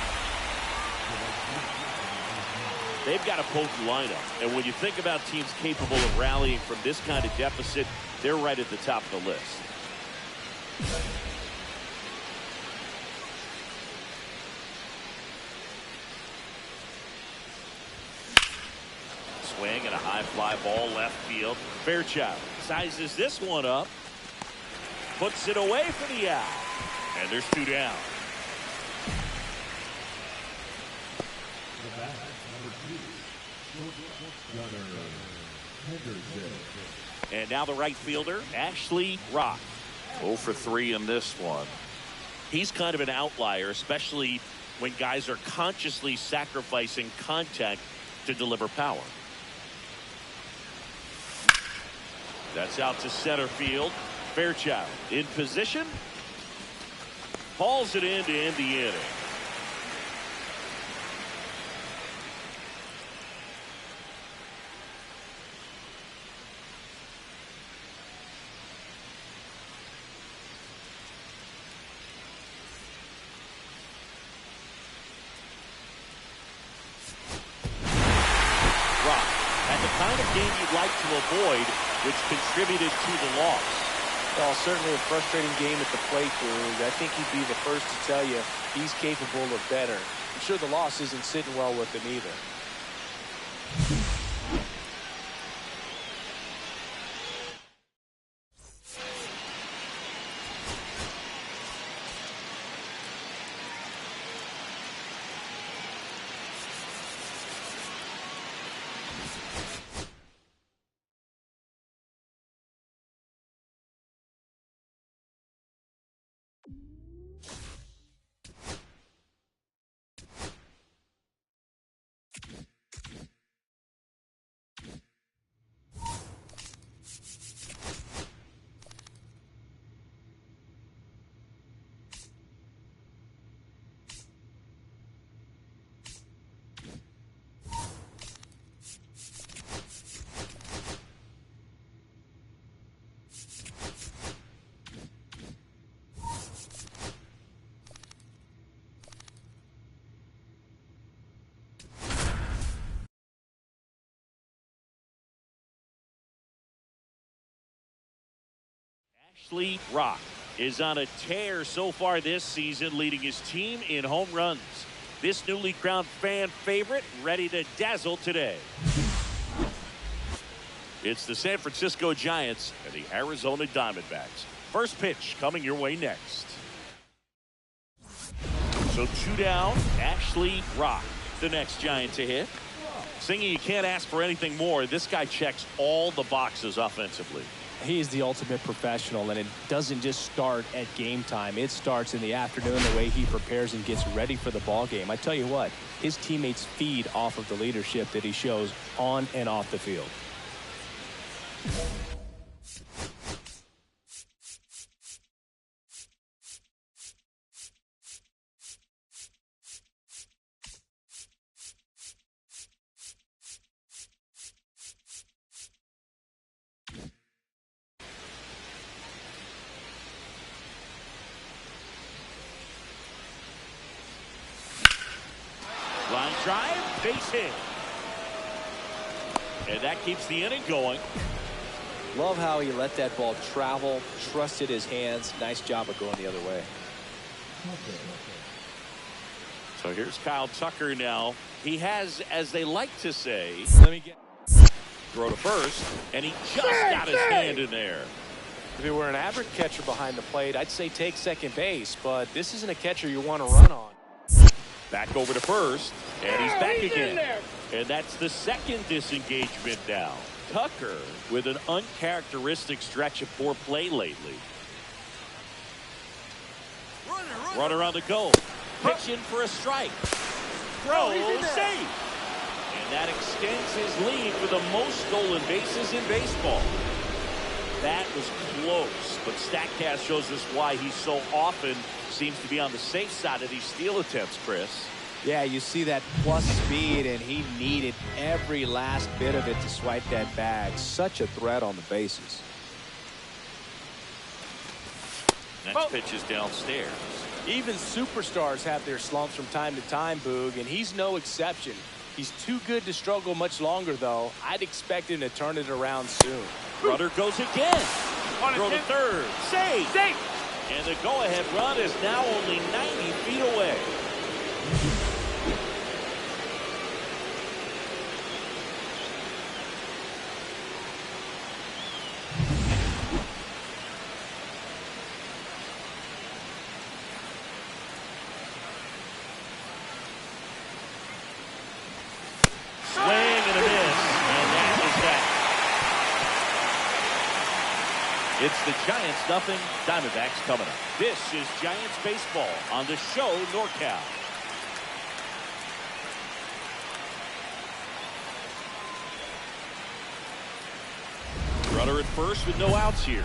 They've got a potent lineup, and when you think about teams capable of rallying from this kind of deficit, they're right at the top of the list. Swing and a high fly ball left field. Fairchild sizes this one up, puts it away for the out, and there's two down. The bat, number 2, Gunnar Henderson. And now the right fielder, Ashley Rock. 0 for 3 in this one. He's kind of an outlier, especially when guys are consciously sacrificing contact to deliver power. That's out to center field. Fairchild in position. Hauls it in to end the inning. Kind of game you'd like to avoid, which contributed to the loss. Well, certainly a frustrating game at the plate, Goog. I think he'd be the first to tell you he's capable of better. I'm sure the loss isn't sitting well with him either. Ashley Rock is on a tear so far this season, leading his team in home runs. This newly crowned fan favorite ready to dazzle today. It's the San Francisco Giants and the Arizona Diamondbacks. First pitch coming your way next. So two down, Ashley Rock, the next Giant to hit. Singing, you can't ask for anything more. This guy checks all the boxes offensively. He's the ultimate professional, and it doesn't just start at game time. It starts in the afternoon, the way he prepares and gets ready for the ball game. I tell you what, his teammates feed off of the leadership that he shows on and off the field. Line drive, base hit. And that keeps the inning going. Love how he let that ball travel, trusted his hands. Nice job of going the other way. So here's Kyle Tucker now. He has, as they like to say, throw to first, and he just got his hand in there. If it were an average catcher behind the plate, I'd say take second base, but this isn't a catcher you want to run on. Back over to first, and he's back again. And that's the second disengagement now. Tucker with an uncharacteristic stretch of poor play lately. Runner on the go. Pitch in for a strike. Throw, safe. And that extends his lead for the most stolen bases in baseball. That was close, but StatCast shows us why he so often seems to be on the safe side of these steal attempts, Chris. Yeah, you see that plus speed, and he needed every last bit of it to swipe that bag. Such a threat on the bases. Next pitch is downstairs. Even superstars have their slumps from time to time, Boog, and he's no exception. He's too good to struggle much longer, though. I'd expect him to turn it around soon. Runner goes again. Throw to third. Save. Safe. And the go-ahead run is now only 90 feet away. It's the Giants nothing, Diamondbacks coming up. This is Giants baseball on the show NorCal. Runner at first with no outs here.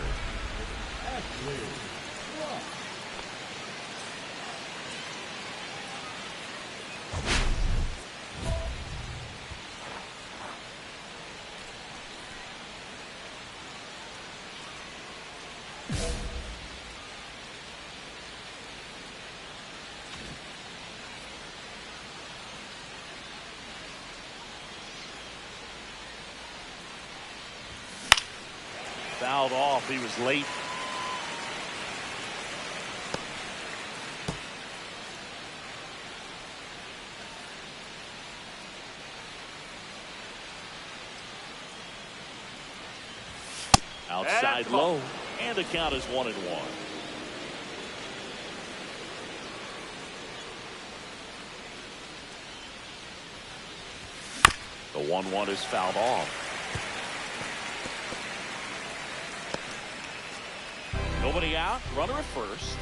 Fouled off. He was late. Outside low, and the count is 1-1. The 1-1 is fouled off. Nobody out, runner at first.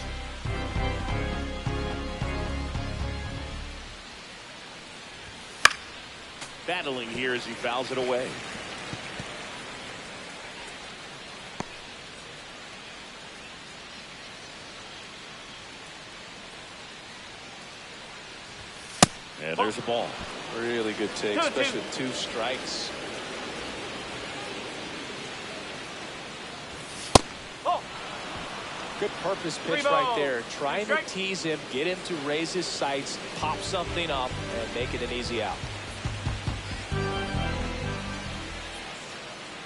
Battling here as he fouls it away. And there's a ball. Really good take, especially with 2 strikes. Good purpose pitch right there. Trying to tease him, get him to raise his sights, pop something up, and make it an easy out.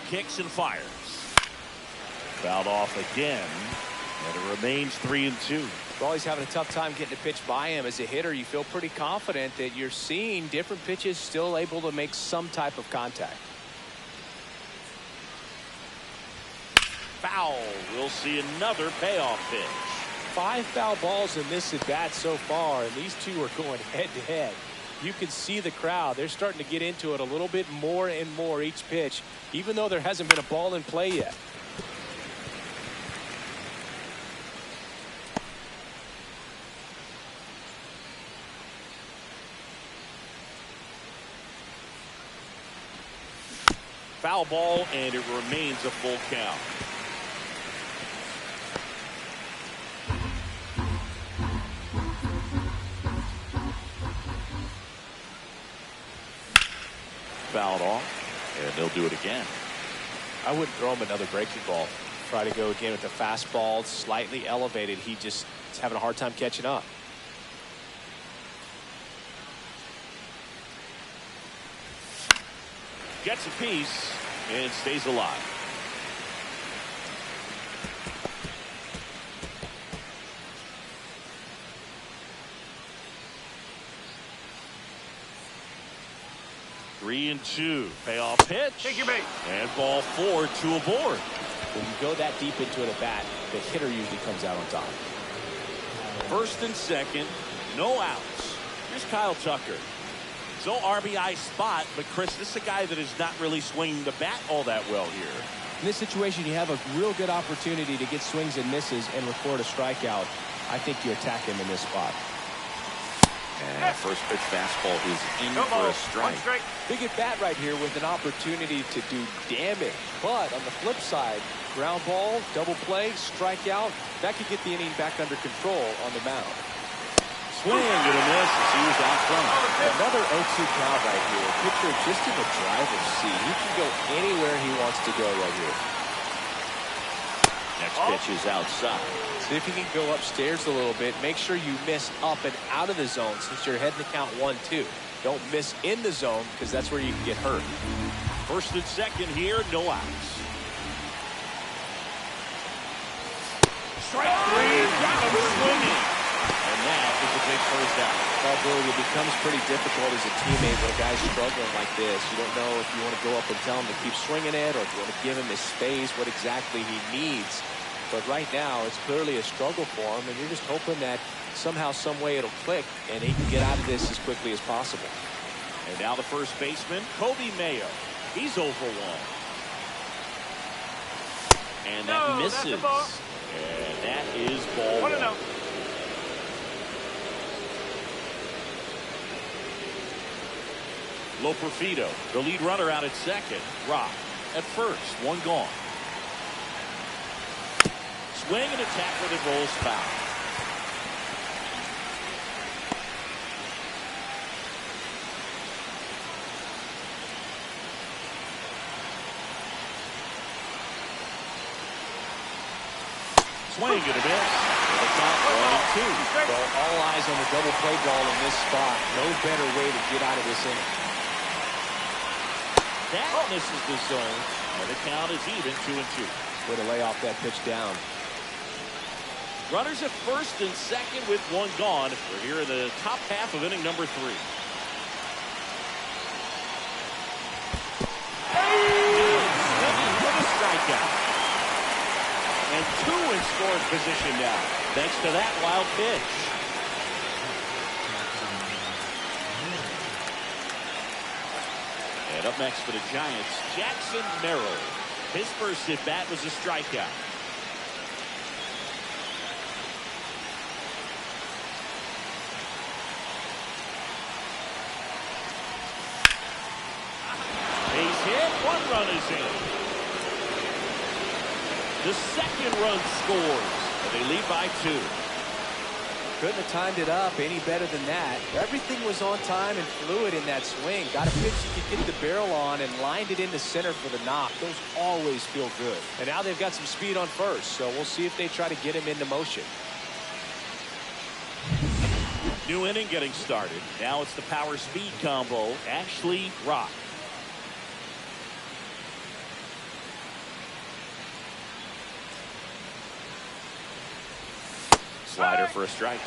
Kicks and fires. Fouled off again, and it remains 3-2. Well, he's having a tough time getting a pitch by him. As a hitter, you feel pretty confident that you're seeing different pitches still able to make some type of contact. Foul. We'll see another payoff pitch. 5 foul balls in this at bat so far, and these two are going head to head. You can see the crowd. They're starting to get into it a little bit more and more each pitch, even though there hasn't been a ball in play yet. Foul ball, and it remains a full count. Fouled off, and they'll do it again. I wouldn't throw him another breaking ball. Try to go again with the fastball, slightly elevated. He just is having a hard time catching up. Gets a piece and stays alive. Three and 2. Payoff pitch. Take your bait. And ball 4, 2 aboard. When you go that deep into it at bat, the hitter usually comes out on top. First and second, no outs. Here's Kyle Tucker. So RBI spot, but Chris, this is a guy that is not really swinging the bat all that well here. In this situation, you have a real good opportunity to get swings and misses and record a strikeout. I think you attack him in this spot. And first pitch fastball is in No for ball. a strike. 1 strike. Big at bat right here with an opportunity to do damage. But on the flip side, ground ball, double play, strikeout, that could get the inning back under control on the mound. Swing and a miss as he was out front. Another 0-2 count right here. Pitcher just in the driver's seat. He can go anywhere he wants to go right here. Next pitch is outside. See if you can go upstairs a little bit. Make sure you miss up and out of the zone since you're heading to count 1-2. Don't miss in the zone because that's where you can get hurt. First and second here, no outs. Strike 3, got him swinging. And that is a big first out. Well, Billy, it becomes pretty difficult as a teammate when a guy's struggling like this. You don't know if you want to go up and tell him to keep swinging it or if you want to give him his space, what exactly he needs. But right now, it's clearly a struggle for him, and you're just hoping that somehow, some way it'll click, and he can get out of this as quickly as possible. And now the first baseman, Kobe Mayo. He's 0 for 1. And that misses. And that is ball 1. Loperfido, the lead runner out at second. Rock at first, 1 gone. Swing and a tackle that rolls foul. Swing and a miss. The count 1-2. Well, all eyes on the double play ball in this spot. No better way to get out of this inning. That misses the zone, and the count is even 2-2. Way to lay off that pitch down. Runners at first and second with 1 gone. We're here in the top half of inning number 3. With a strikeout. And 2 in scoring position now, thanks to that wild pitch. And up next for the Giants, Jackson Merrill. His first at bat was a strikeout. Base hit, 1 run is in. The second run scores, and they lead by 2. Couldn't have timed it up any better than that. Everything was on time and fluid in that swing. Got a pitch you could get the barrel on and lined it into center for the knock. Those always feel good. And now they've got some speed on first, so we'll see if they try to get him into motion. New inning getting started. Now it's the power speed combo. Ashley Rock. Slider for a strike.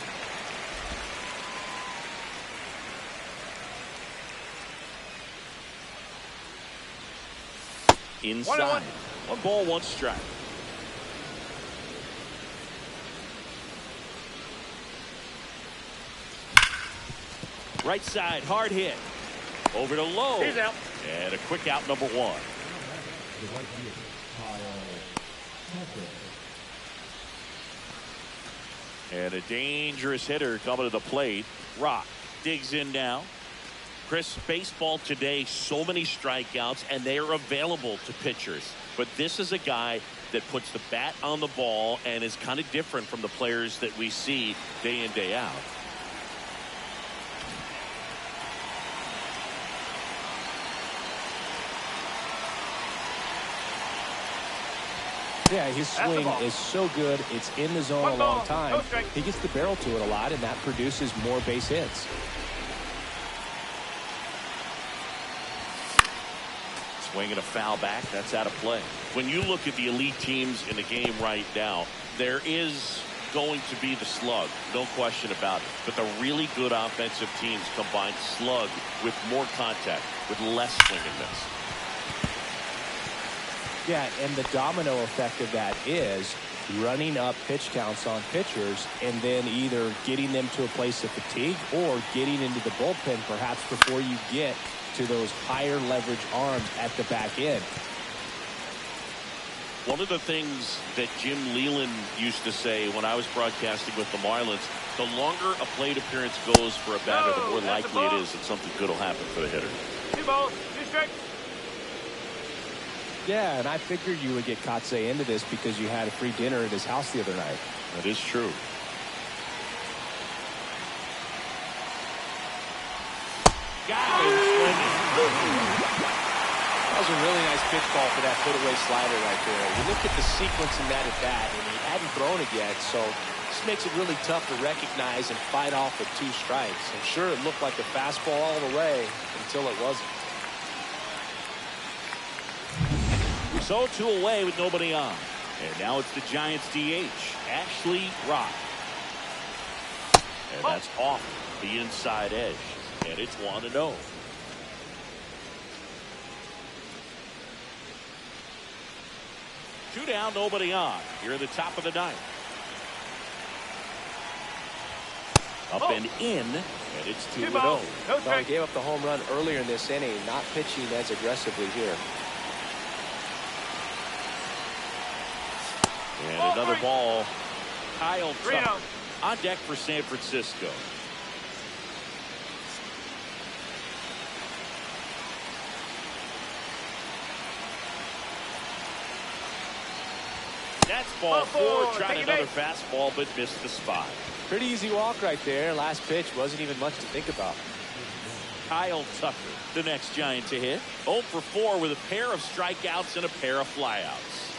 Inside. 1 ball, 1 strike. Right side, hard hit. Over to low. He's out. And a quick out, number 1. And a dangerous hitter coming to the plate. Rock digs in now. Chris, baseball today, so many strikeouts, and they are available to pitchers. But this is a guy that puts the bat on the ball and is kind of different from the players that we see day in, day out. Yeah, his swing is so good. It's in the zone a long time. He gets the barrel to it a lot, and that produces more base hits. Swing and a foul back. That's out of play. When you look at the elite teams in the game right now, there is going to be the slug, no question about it. But the really good offensive teams combine slug with more contact, with less swing and miss. Yeah, and the domino effect of that is running up pitch counts on pitchers and then either getting them to a place of fatigue or getting into the bullpen perhaps before you get to those higher leverage arms at the back end. One of the things that Jim Leland used to say when I was broadcasting with the Marlins, the longer a plate appearance goes for a batter, the more likely it is that something good will happen for the hitter. 2 balls, 2 strikes. Yeah, and I figured you would get Kotsay into this because you had a free dinner at his house the other night. That is true. Got him swinging. That was a really nice pitch call for that put-away slider right there. You look at the sequence in that at-bat, and he hadn't thrown it yet, so this makes it really tough to recognize and fight off with 2 strikes. I'm sure it looked like a fastball all the way until it wasn't. So 2 away with nobody on. And now it's the Giants DH, Ashley Rock. And that's off the inside edge. And it's 1-0. Two down, nobody on. Here at the top of the 9th. Up and in, and it's 2-0. No Well, he gave up the home run earlier in this inning, not pitching as aggressively here. And another ball. Kyle Tucker on deck for San Francisco. That's ball 4. Tried another fastball, but missed the spot. Pretty easy walk right there. Last pitch wasn't even much to think about. Kyle Tucker, the next Giant to hit. 0 for 4 with a pair of strikeouts and a pair of flyouts.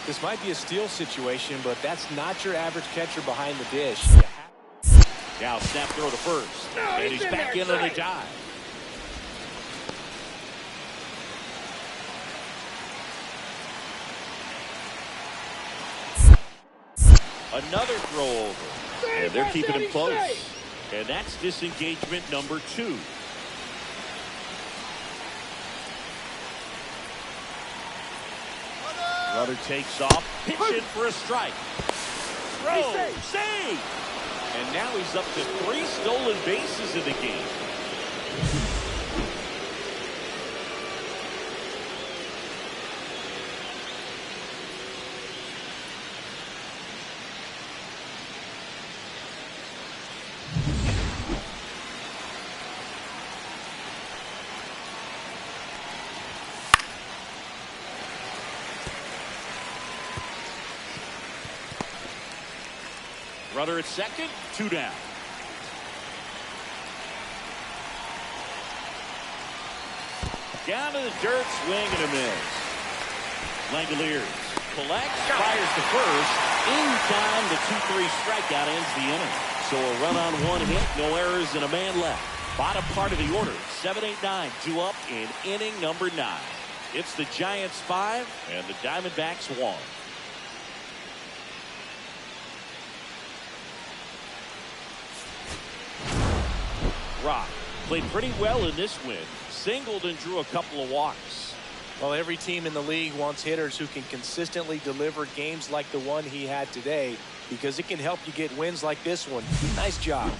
This might be a steal situation, but that's not your average catcher behind the dish. Now snap throw to first. And he's back in on a dive. Another throw over. And they're keeping him close. And that's disengagement number 2. Rudder takes off, pitching for a strike. Throw, save! And now he's up to 3 stolen bases in the game. Rudder at second, 2 down. Down to the dirt, swing and a miss. Langoliers collects, fires to first. In time, the 2-3 strikeout ends the inning. So a run on 1 hit, no errors, and a man left. Bottom part of the order, 7-8-9, 2 up in inning number 9. It's the Giants 5 and the Diamondbacks 1. Rock played pretty well in this win. Singled and drew a couple of walks. Well, every team in the league wants hitters who can consistently deliver games like the one he had today, because it can help you get wins like this one. Nice job.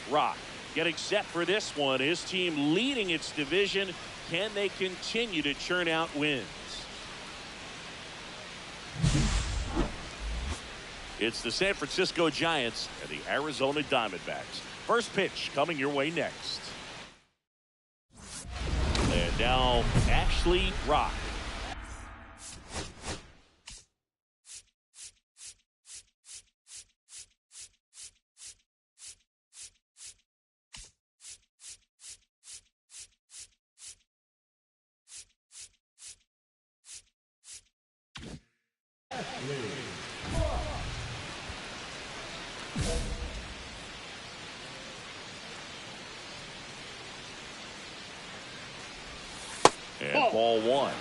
Rock getting set for this one. His team leading its division. Can they continue to churn out wins? It's the San Francisco Giants and the Arizona Diamondbacks. First pitch coming your way next. And now Ashley Rock. And ball one.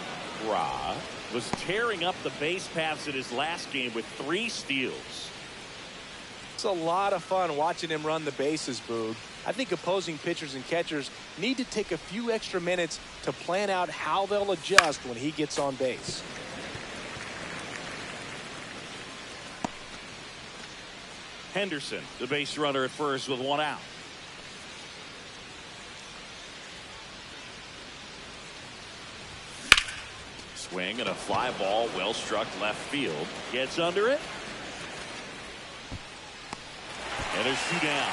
Ra was tearing up the base paths in his last game with 3 steals. It's a lot of fun watching him run the bases, Boog. I think opposing pitchers and catchers need to take a few extra minutes to plan out how they'll adjust when he gets on base. Henderson, the base runner at first with 1 out. Swing and a fly ball, well struck left field. Gets under it. And there's 2 down.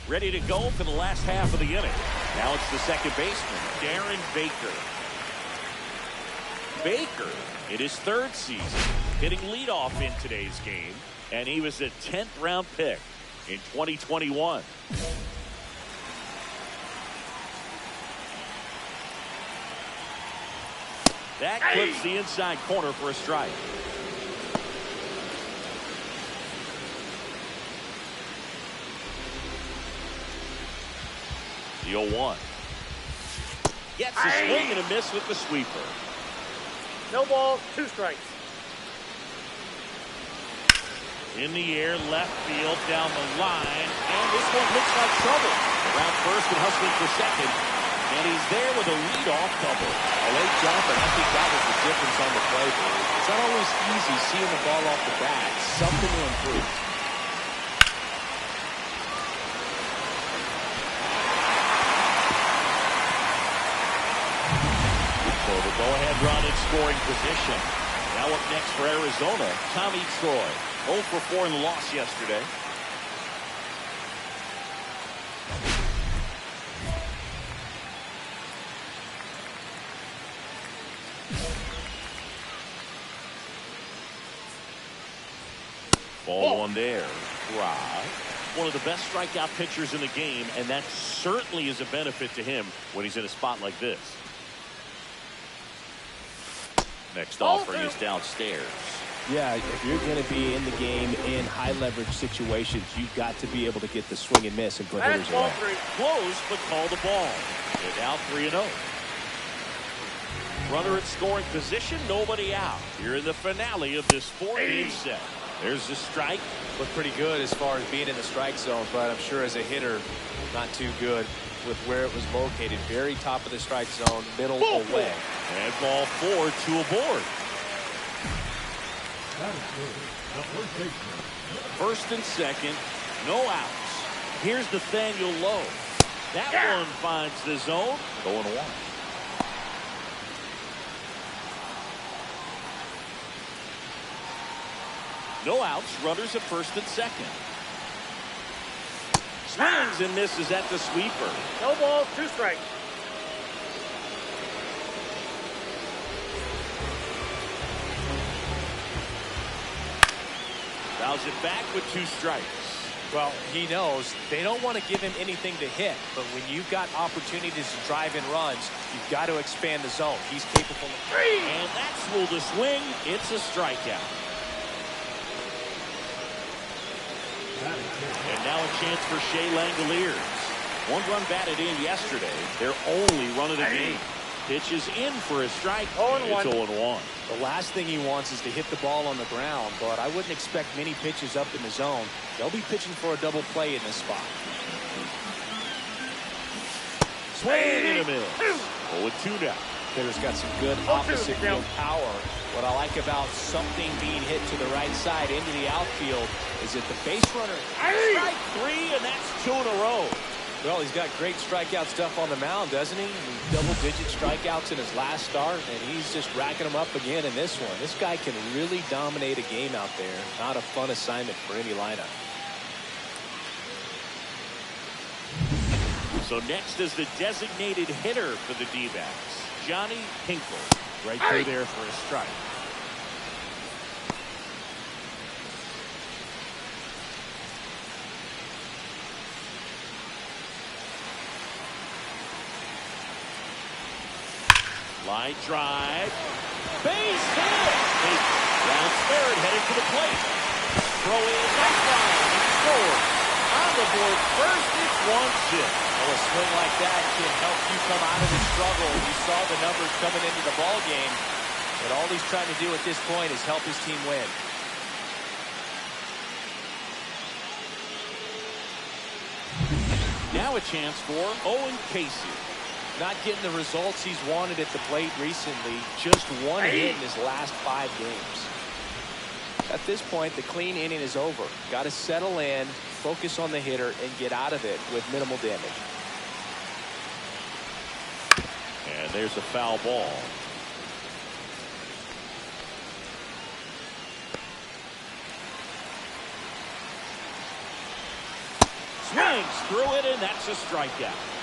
Ready to go for the last half of the inning. Now it's the second baseman, Darren Baker. Baker, in his 3rd season, hitting leadoff in today's game, and he was a 10th round pick in 2021. That clips the inside corner for a strike. The 0-1. Gets a swing and a miss with the sweeper. No ball, 2 strikes. In the air, left field, down the line, and this one looks like trouble. Around first and hustling for second, and he's there with a leadoff double. A late jump, and I think that was the difference on the play. It's not always easy seeing the ball off the bat. Something to improve. Go-ahead run in scoring position. Now up next for Arizona, Tommy Troy. 0 for 4 in the loss yesterday. Ball 1 there. Ra, one of the best strikeout pitchers in the game, and that certainly is a benefit to him when he's in a spot like this. Next offering is downstairs. Yeah, if you're going to be in the game in high leverage situations, you've got to be able to get the swing and miss and put hitters away. Close, but call the ball. They're now 3-0. Runner at scoring position, nobody out. Here in the finale of this 4-game set. There's the strike. Looked pretty good as far as being in the strike zone, but I'm sure as a hitter, not too good with where it was located. Very top of the strike zone, middle away. And ball 4, 2 aboard. First and second, no outs. Here's Nathaniel Lowe. That one finds the zone. 0-1. No outs, runners at first and second. Swings and misses at the sweeper. No balls, 2 strikes. Fouls it back with 2 strikes. Well, he knows they don't want to give him anything to hit, but when you've got opportunities to drive in runs, you've got to expand the zone. He's capable of three. And that's ruled a swing. It's a strikeout. And now a chance for Shea Langoliers. 1 run batted in yesterday. Their only run of the game. Pitch is in for a strike. 0-1. It's 0-1. The last thing he wants is to hit the ball on the ground, but I wouldn't expect many pitches up in the zone. They'll be pitching for a double play in this spot. Swing and a miss. 0-2 now. Hitter's got some good opposite field power. What I like about something being hit to the right side into the outfield is that the base runner Strike 3, and that's 2 in a row. Well, he's got great strikeout stuff on the mound, doesn't he? Double-digit strikeouts in his last start, and he's just racking them up again in this one. This guy can really dominate a game out there. Not a fun assignment for any lineup. So next is the designated hitter for the D-backs, Johnny Hinkle. Right through there for a strike. Line drive. Base hit. Rounds third, headed to the plate. Throw in, nice line. Score. On the board first, it's 1-0. Well, a swing like that can help you come out of the struggle. You saw the numbers coming into the ball game, but all he's trying to do at this point is help his team win. Now a chance for Owen Casey. Not getting the results he's wanted at the plate recently. Just 1 hit in his last 5 games. At this point, the clean inning is over. Got to settle in, focus on the hitter, and get out of it with minimal damage. And there's a foul ball. Swings through it, and that's a strikeout.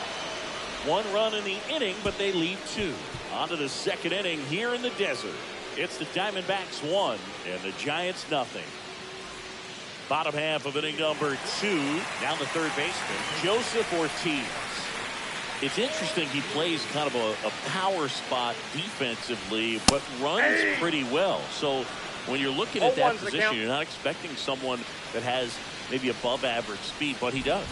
1 run in the inning, but they lead 2. On to the second inning here in the desert. It's the Diamondbacks 1 and the Giants nothing. Bottom half of inning number 2. Down the third baseman, Joseph Ortiz. It's interesting he plays kind of a power spot defensively, but runs pretty well. So when you're looking at that position, you're not expecting someone that has maybe above average speed, but he does.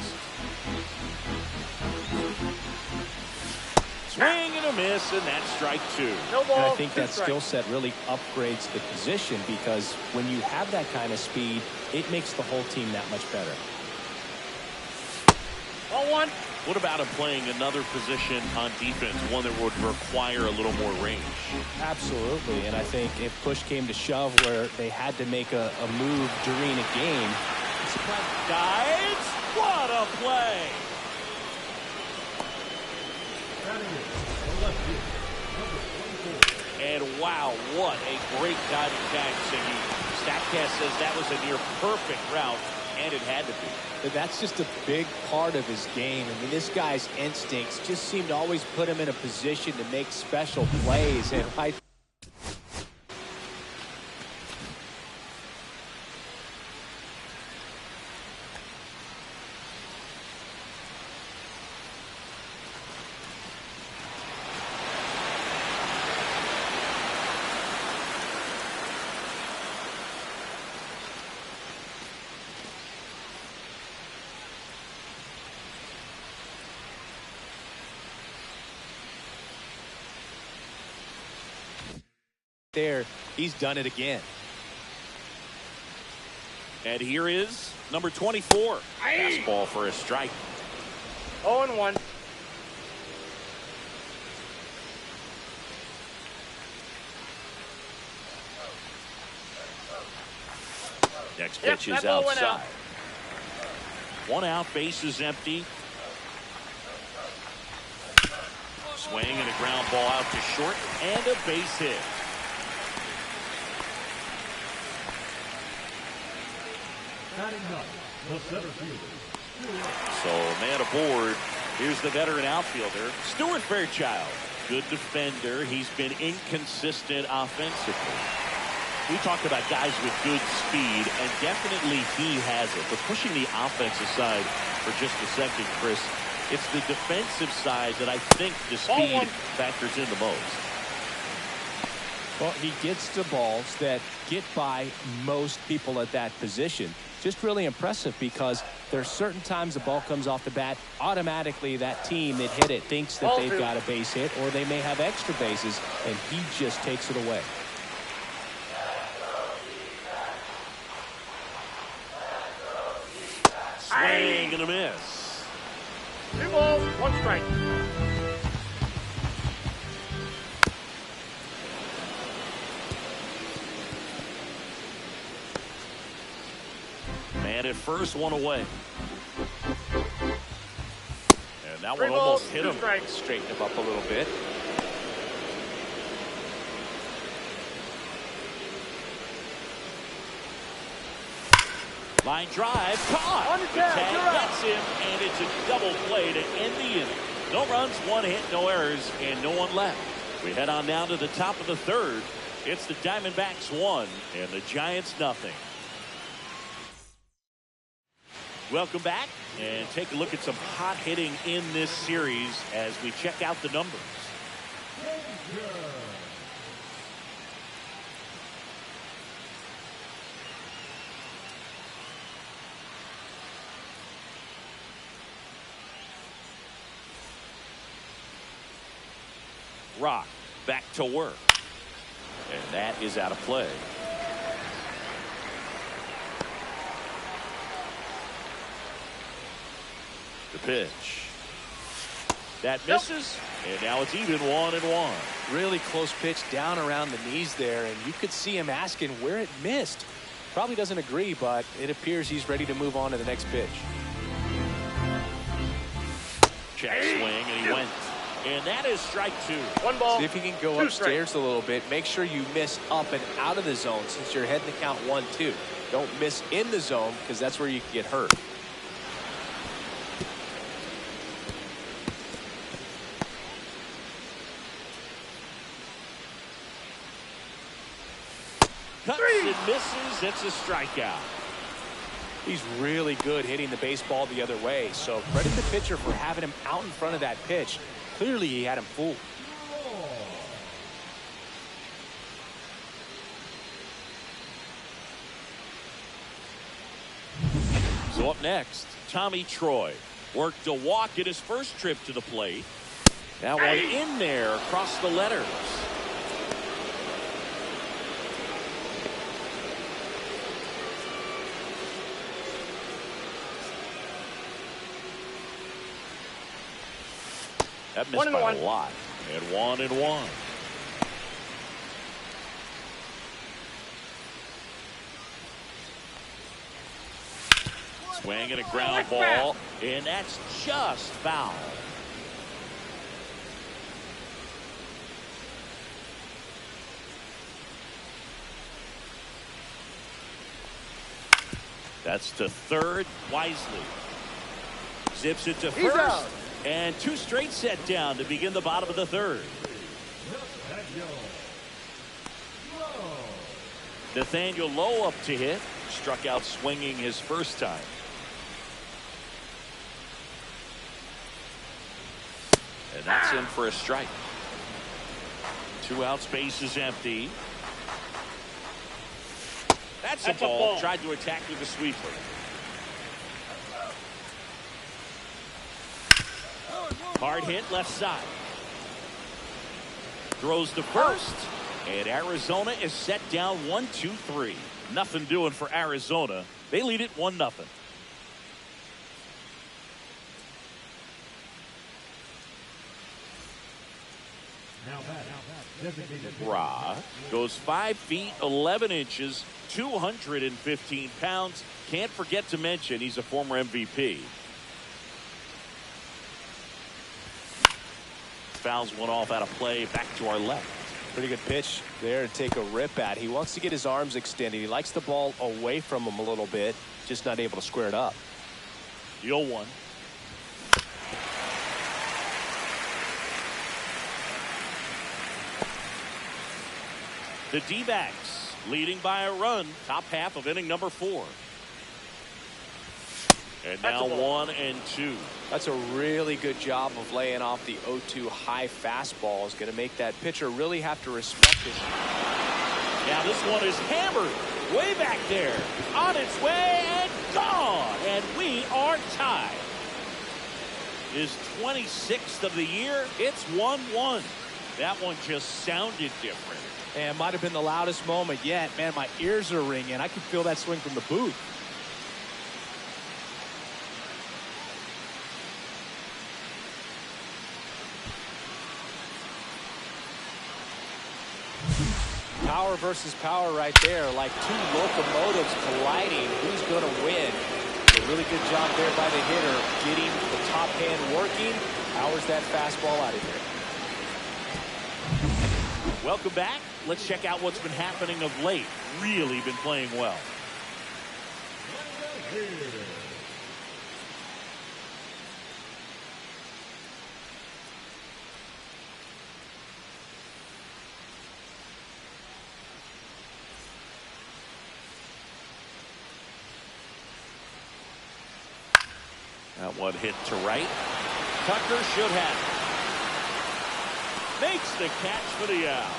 Swing and a miss, and that's strike 2. No ball, and I think two that strikes. skill set really upgrades the position, because when you have that kind of speed, it makes the whole team that much better. 1-1. What about him playing another position on defense, one that would require a little more range? Absolutely, and I think if push came to shove where they had to make a move during a game. Guys, what a play! And wow, what a great diving catch. Statcast says that was a near perfect route, and it had to be. But that's just a big part of his game. I mean, this guy's instincts just seem to always put him in a position to make special plays. And I there, he's done it again. And here is number 24. Fastball for a strike. 0-1. Next pitch is outside. 1 out, base is empty. Swing and a ground ball out to short, and a base hit. So, man aboard. Here's the veteran outfielder, Stuart Fairchild. Good defender. He's been inconsistent offensively. We talk about guys with good speed, and definitely he has it. But pushing the offense aside for just a second, Chris, it's the defensive side that I think the speed factors in the most. Well, he gets to balls that get by most people at that position. Just really impressive because there's certain times the ball comes off the bat, automatically that team that hit it thinks that they've got a base hit, or they may have extra bases, and he just takes it away. Swing and a miss. 2 balls, 1 strike. And at first, one away. And that 3 one almost balls, hit 2 him. strikes. Straighten him up a little bit. Line drive, caught. On the The tag, tag you're out. gets him, and it's a double play to end the inning. No runs, 1 hit, no errors, and no one left. We head on down to the top of the third. It's the Diamondbacks 1 and the Giants nothing. Welcome back, and take a look at some hot hitting in this series as we check out the numbers. Rock back to work, and that is out of play. The pitch that misses, and now it's even 1-1. Really close pitch down around the knees there, and you could see him asking where it missed. Probably doesn't agree, but it appears he's ready to move on to the next pitch. Check swing, and he went. And that is strike 2. 1 ball. See if he can go 2 upstairs strikes. a little bit. Make sure you miss up and out of the zone since you're heading to count 1-2. Don't miss in the zone because that's where you can get hurt. Cuts and misses. It's a strikeout. He's really good hitting the baseball the other way, so credit the pitcher for having him out in front of that pitch. Clearly, he had him fooled. So up next, Tommy Troy worked a walk at his first trip to the plate. That one in there across the letters. That missed by 1-1. a lot. And 1-1. Swing and a ground ball, and that's just foul. That's to third, Wisely. Zips it to He's first. out. And 2 straight set down to begin the bottom of the third. Nathaniel Lowe up to hit. Struck out swinging his first time. And that's in for a strike. 2 outs, base is empty. That's a ball. Tried to attack with a sweeper. Hard hit left side. Throws to first. And Arizona is set down 1-2-3. Nothing doing for Arizona. They lead it 1-0. Ra goes 5 feet 11 inches, 215 pounds. Can't forget to mention he's a former MVP. Fouls one off out of play, back to our left. Pretty good pitch there to take a rip at. He wants to get his arms extended. He likes the ball away from him a little bit, just not able to square it up. The 0-1. The D-backs leading by a run, top half of inning number 4. And now 1-2. That's a really good job of laying off the 0-2 high fastball. Is going to make that pitcher really have to respect it. Now this one is hammered way back there, on its way and gone, and we are tied. His 26th of the year. It's 1-1. That one just sounded different. And might have been the loudest moment yet. Man, my ears are ringing. I can feel that swing from the booth. Power versus power right there, like two locomotives colliding. Who's going to win? A really good job there by the hitter, getting the top hand working. Powers that fastball out of here. Welcome back. Let's check out what's been happening of late. Really been playing well. That one hit to right. Tucker should have it. Makes the catch for the out.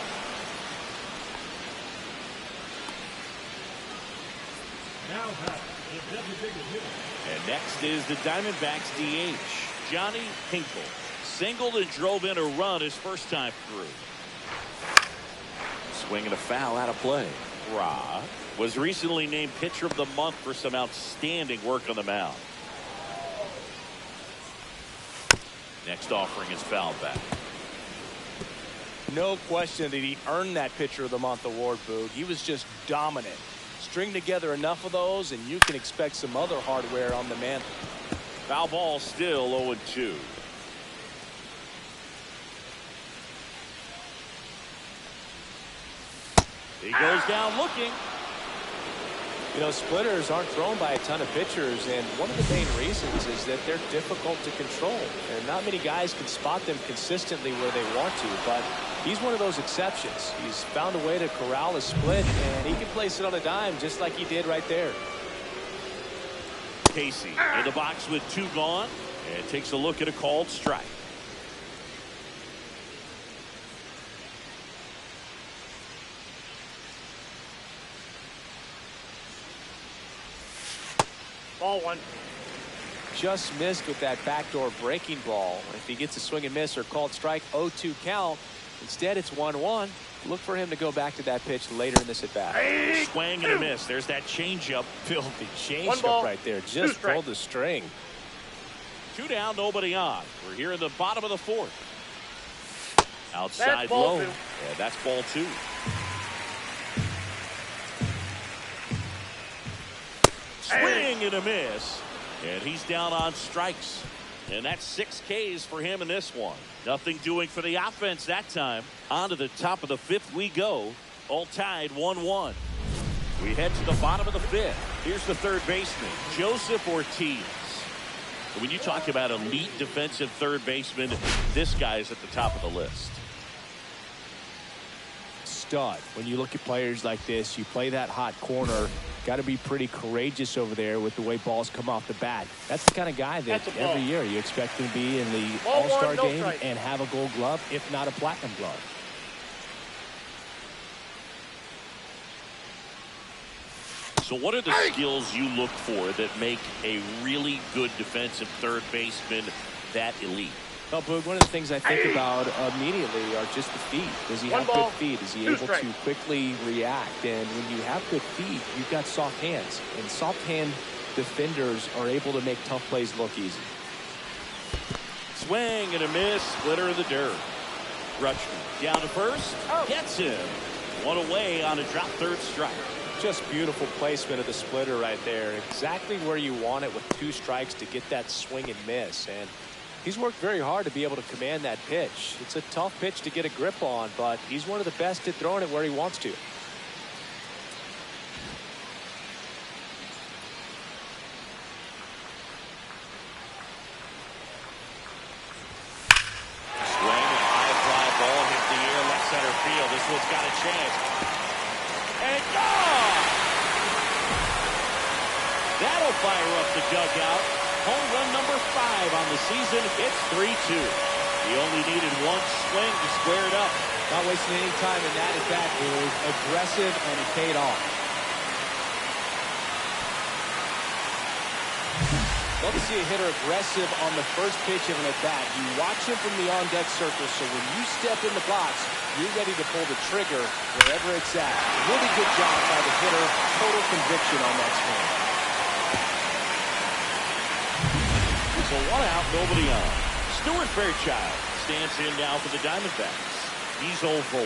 Now back, the designated hitter. And next is the Diamondbacks DH, Johnny Hinkle. Singled and drove in a run his first time through. Swinging a foul out of play. Ra was recently named Pitcher of the Month for some outstanding work on the mound. Next offering is fouled back. No question that he earned that Pitcher of the Month award, Boog. He was just dominant. String together enough of those, and you can expect some other hardware on the mantle. Foul ball still 0-2. He goes down looking. You know, splitters aren't thrown by a ton of pitchers, and one of the main reasons is that they're difficult to control. And not many guys can spot them consistently where they want to, but he's one of those exceptions. He's found a way to corral a split, and he can place it on a dime just like he did right there. Casey in the box with 2 gone, and takes a look at a called strike. Ball 1. Just missed with that backdoor breaking ball. If he gets a swing and miss or called strike, 0-2 count. Instead, it's 1-1. Look for him to go back to that pitch later in this at bat. Swing and a miss. There's that changeup. Filthy changeup right there. Just pulled the string. 2 down, nobody on. We're here in the bottom of the 4th. Outside that's ball low. 2. Yeah, that's ball 2. Swing and a miss. And he's down on strikes. And that's 6 Ks for him in this one. Nothing doing for the offense that time. On to the top of the 5th we go. All tied 1-1. We head to the bottom of the 5th. Here's the third baseman, Joseph Ortiz. When you talk about elite defensive third baseman, this guy is at the top of the list. Stud. When you look at players like this, you play that hot corner. Got to be pretty courageous over there with the way balls come off the bat. That's the kind of guy that every year you expect him to be in the All-Star game and have a gold glove, if not a platinum glove. So what are the skills you look for that make a really good defensive third baseman that elite? Well, Boog, one of the things I think about immediately are just the feet. Does he have good feet? Is he able to quickly react? And when you have good feet, you've got soft hands. And soft hand defenders are able to make tough plays look easy. Swing and a miss. Splitter in the dirt. Rutschman down to first. Gets him. 1 away on a drop third strike. Just beautiful placement of the splitter right there. Exactly where you want it with 2 strikes to get that swing and miss. And he's worked very hard to be able to command that pitch. It's a tough pitch to get a grip on, but he's one of the best at throwing it where he wants to. Swing and a high fly ball hit the air left center field. This one's got a chance. and gone. That'll fire up the dugout. Home run number 5 on the season. It's 3-2. He only needed one swing to square it up. Not wasting any time in that at bat. It was aggressive and it paid off. Love to see a hitter aggressive on the first pitch of an at-bat. You watch him from the on-deck circle, so when you step in the box, you're ready to pull the trigger wherever it's at. Really good job by the hitter. Total conviction on that swing. It's a 1-out, nobody on. Stuart Fairchild stands in now for the Diamondbacks. He's 0 for 1.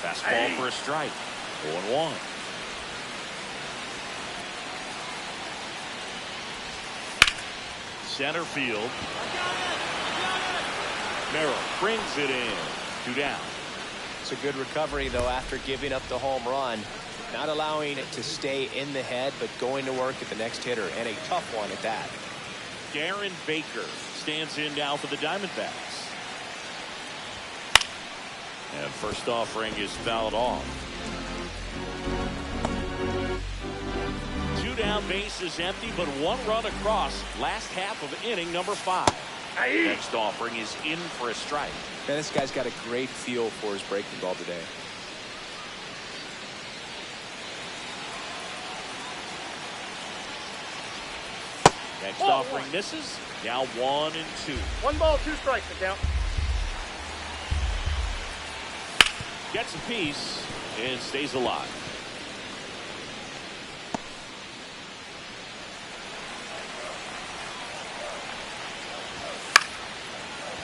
Fastball for a strike. 0-1. Center field. Merrill brings it in. 2 down. It's a good recovery, though, after giving up the home run. Not allowing it to stay in the head, but going to work at the next hitter, and a tough one at that. Darren Baker stands in now for the Diamondbacks. And first offering is fouled off. 2 down, bases empty, but 1 run across. Last half of inning number 5. Next offering is in for a strike. Man, this guy's got a great feel for his breaking ball today. Next offering misses. Now 1 and 2. 1 ball, 2 strikes. The count. Gets a piece and stays alive.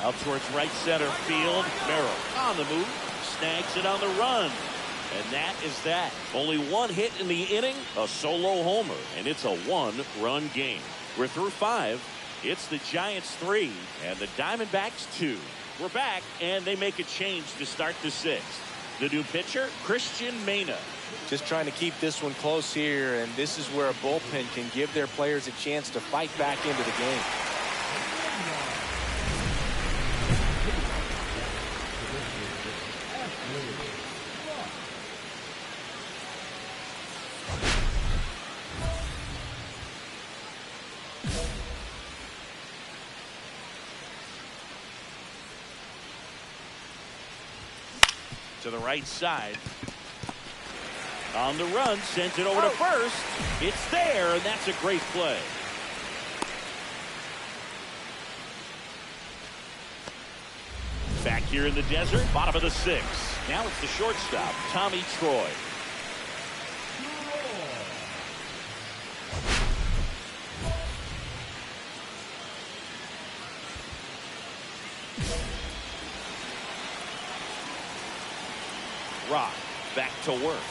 Out towards right center field. Merrill on the move. Snags it on the run. And that is that. Only 1 hit in the inning. A solo homer. And it's a 1-run game. We're through 5. It's the Giants 3 and the Diamondbacks 2. We're back and they make a change to start the 6th. The new pitcher, Christian Mena. Just trying to keep this one close here, and this is where a bullpen can give their players a chance to fight back into the game. To the right side. On the run, sends it over to first. It's there, and that's a great play. Back here in the desert, bottom of the 6th. Now it's the shortstop, Tommy Troy. Rock back to work,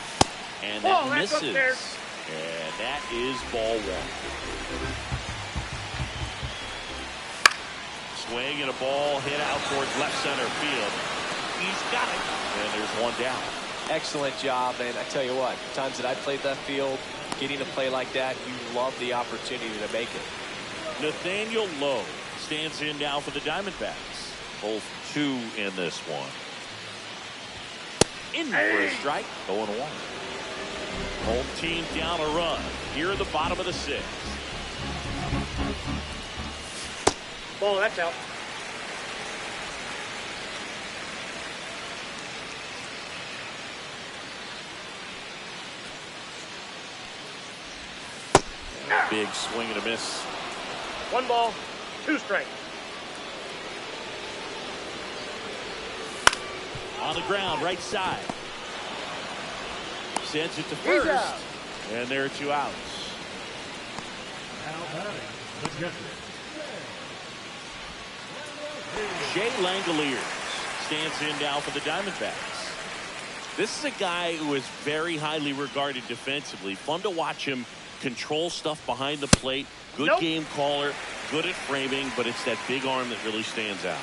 and that misses, and that is ball 1. Swing and a ball hit out towards left center field. He's got it, and there's 1 down. Excellent job, and I tell you what, the times that I played left field, getting a play like that, you love the opportunity to make it. Nathaniel Lowe stands in now for the Diamondbacks. Both 2 in this one. In for a strike. 0-1. Home team down a run. Here at the bottom of the 6th. Ball, that's out. Big swing and a miss. 1 ball, 2 strikes. On the ground, right side. Sends it to first. And there are 2 outs. Now batting, the catcher. Jay Langoliers stands in now for the Diamondbacks. This is a guy who is very highly regarded defensively. Fun to watch him control stuff behind the plate. Good game caller, good at framing, but it's that big arm that really stands out.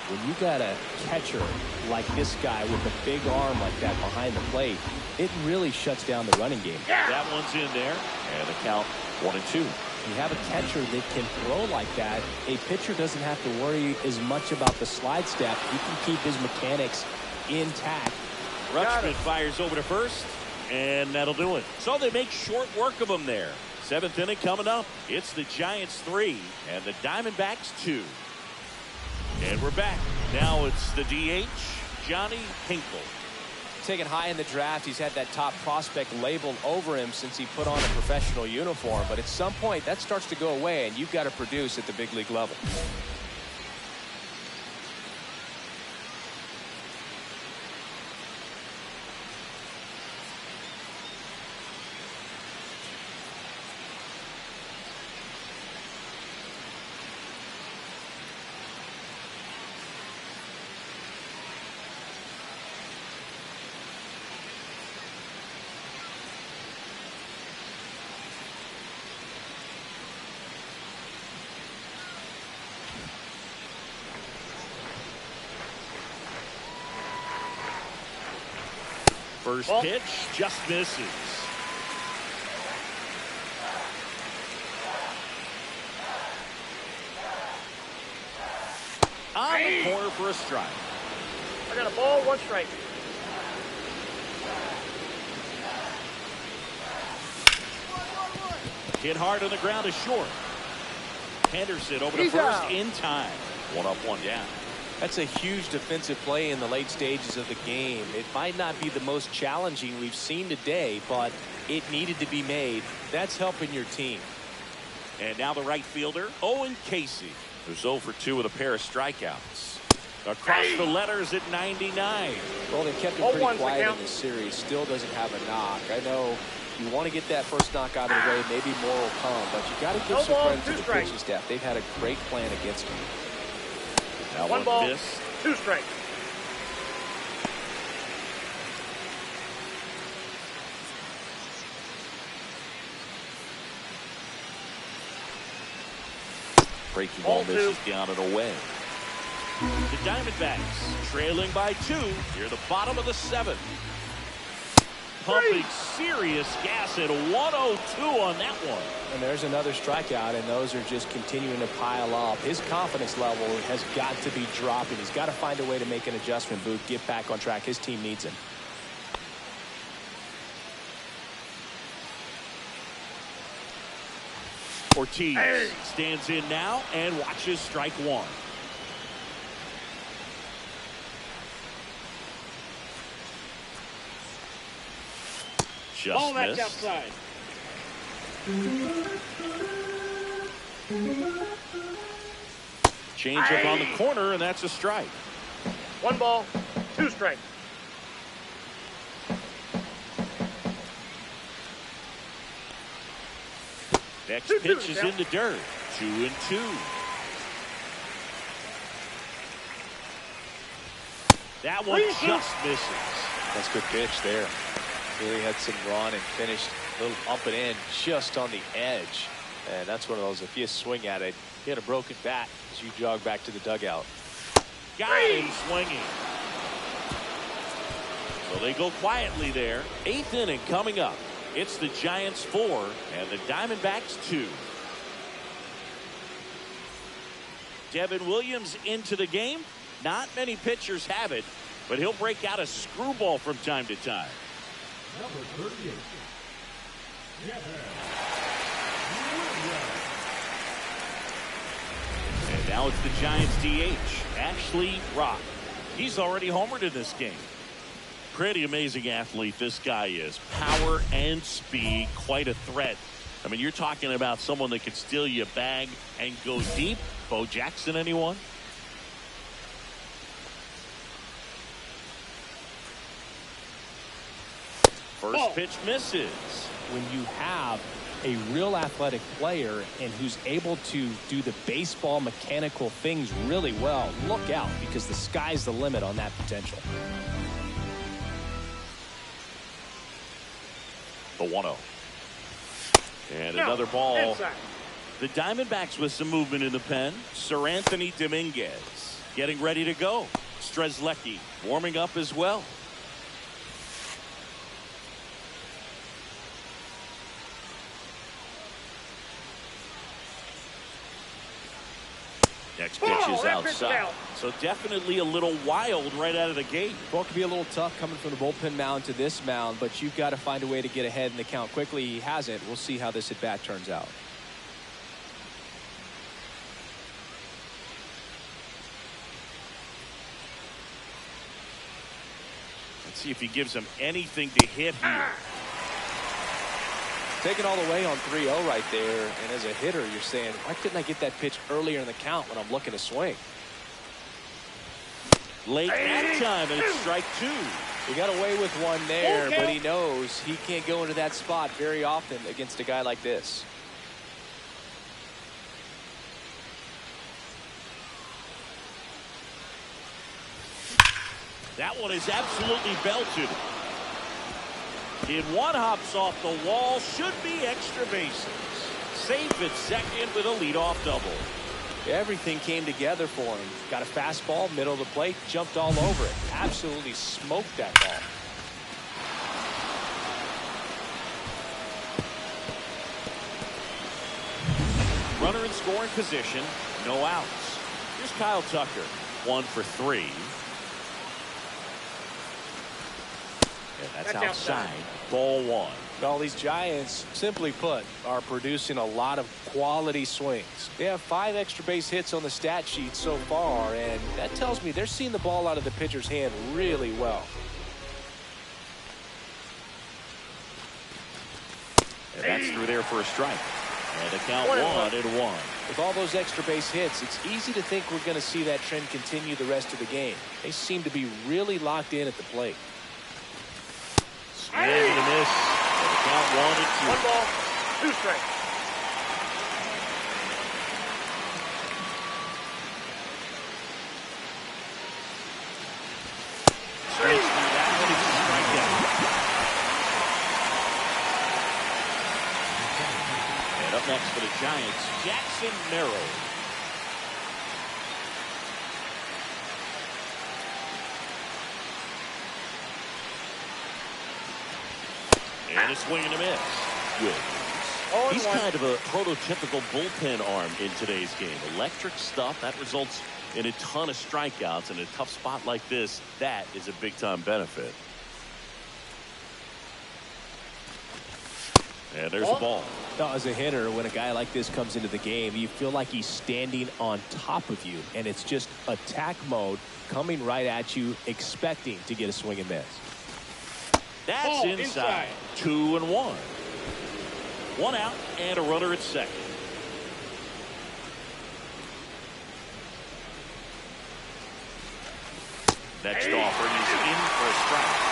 when you got a catcher like this guy with a big arm like that behind the plate, it really shuts down the running game. That one's in there, and the count 1-2. You have a catcher that can throw like that. A pitcher doesn't have to worry as much about the slide step. He can keep his mechanics intact. Rutschman fires over to first, and that'll do it. So they make short work of him there. 7th inning coming up. It's the Giants 3 and the Diamondbacks 2. And we're back. Now it's the DH, Johnny Hinkle. Taken high in the draft, he's had that top prospect labeled over him since he put on a professional uniform. But at some point, that starts to go away, and you've got to produce at the big league level. First pitch just misses. On the corner for a strike. I got a ball, 1 strike. Hit hard on the ground is short. Henderson over to first in time. 1 up, 1 down. That's a huge defensive play in the late stages of the game. It might not be the most challenging we've seen today, but it needed to be made. That's helping your team. And now the right fielder, Owen Casey, who's 0 for 2 with a pair of strikeouts. Across the letters at 99. Well, they kept him pretty quiet in this series. Still doesn't have a knock. I know you want to get that first knock out of the way. Maybe more will come, but you got to give some credit to the pitching staff. They've had a great plan against him. That 1 ball, missed. 2 strikes. Breaking ball misses down and away. The Diamondbacks trailing by 2 near the bottom of the 7th. Pumping serious gas at 102 on that one. And there's another strikeout, and those are just continuing to pile up. His confidence level has got to be dropping. He's got to find a way to make an adjustment, Booth, get back on track. His team needs him. Ortiz stands in now and watches strike 1. Just missed. Outside. Change up on the corner, and that's a strike. 1 ball, 2 strikes. Next pitch is in the dirt. 2-2. That one just misses. That's a good pitch there. Really had some run and finished a little up and in just on the edge. And that's one of those, if you swing at it, you had a broken bat as you jog back to the dugout. Got him swinging. So they go quietly there. 8th inning coming up. It's the Giants 4 and the Diamondbacks 2. Devin Williams into the game. Not many pitchers have it, but he'll break out a screwball from time to time. Number 38. And now it's the Giants DH, Ashley Rock. He's already homered in this game. Pretty amazing athlete this guy is. Power and speed, quite a threat. I mean, you're talking about someone that could steal you a bag and go deep. Bo Jackson, anyone? First pitch misses. When you have a real athletic player and who's able to do the baseball mechanical things really well, look out, because the sky's the limit on that potential. The 1-0. And another ball. Inside. The Diamondbacks with some movement in the pen. Sir Anthony Dominguez. getting ready to go. Strzelecki warming up as well. Next pitch is outside. So definitely a little wild right out of the gate. Ball can be a little tough coming from the bullpen mound to this mound, but you've got to find a way to get ahead in the count quickly. He hasn't. We'll see how this at bat turns out. Let's see if he gives him anything to hit here. Taking all the way on 3-0 right there, and as a hitter, you're saying, why couldn't I get that pitch earlier in the count when I'm looking to swing? Late that time, and it's strike two. He got away with one there, but he knows he can't go into that spot very often against a guy like this. That one is absolutely belted. In one hops off the wall, should be extra bases. Safe at second with a leadoff double. Everything came together for him. Got a fastball, middle of the plate, jumped all over it. Absolutely smoked that ball. Runner in scoring position, no outs. Here's Kyle Tucker, 1 for 3. And that's outside. Ball 1. All these Giants, simply put, are producing a lot of quality swings. They have 5 extra base hits on the stat sheet so far, and that tells me they're seeing the ball out of the pitcher's hand really well. And that's through there for a strike. And the count 1-1. With all those extra base hits, it's easy to think we're going to see that trend continue the rest of the game. They seem to be really locked in at the plate. Swing and a miss. And the count 1-2. 1 ball, 2 strikes. Straight through that one. It's a strikeout. And up next for the Giants, Jackson Merrill. And a swing and a miss. Good. He's kind of a prototypical bullpen arm in today's game. Electric stuff that results in a ton of strikeouts. In a tough spot like this, that is a big-time benefit. And there's a ball. Now, as a hitter, when a guy like this comes into the game, you feel like he's standing on top of you, and it's just attack mode coming right at you, expecting to get a swing and miss. That's inside. 2-1. 1 out and a runner at second. Next offer, he's in for a strike.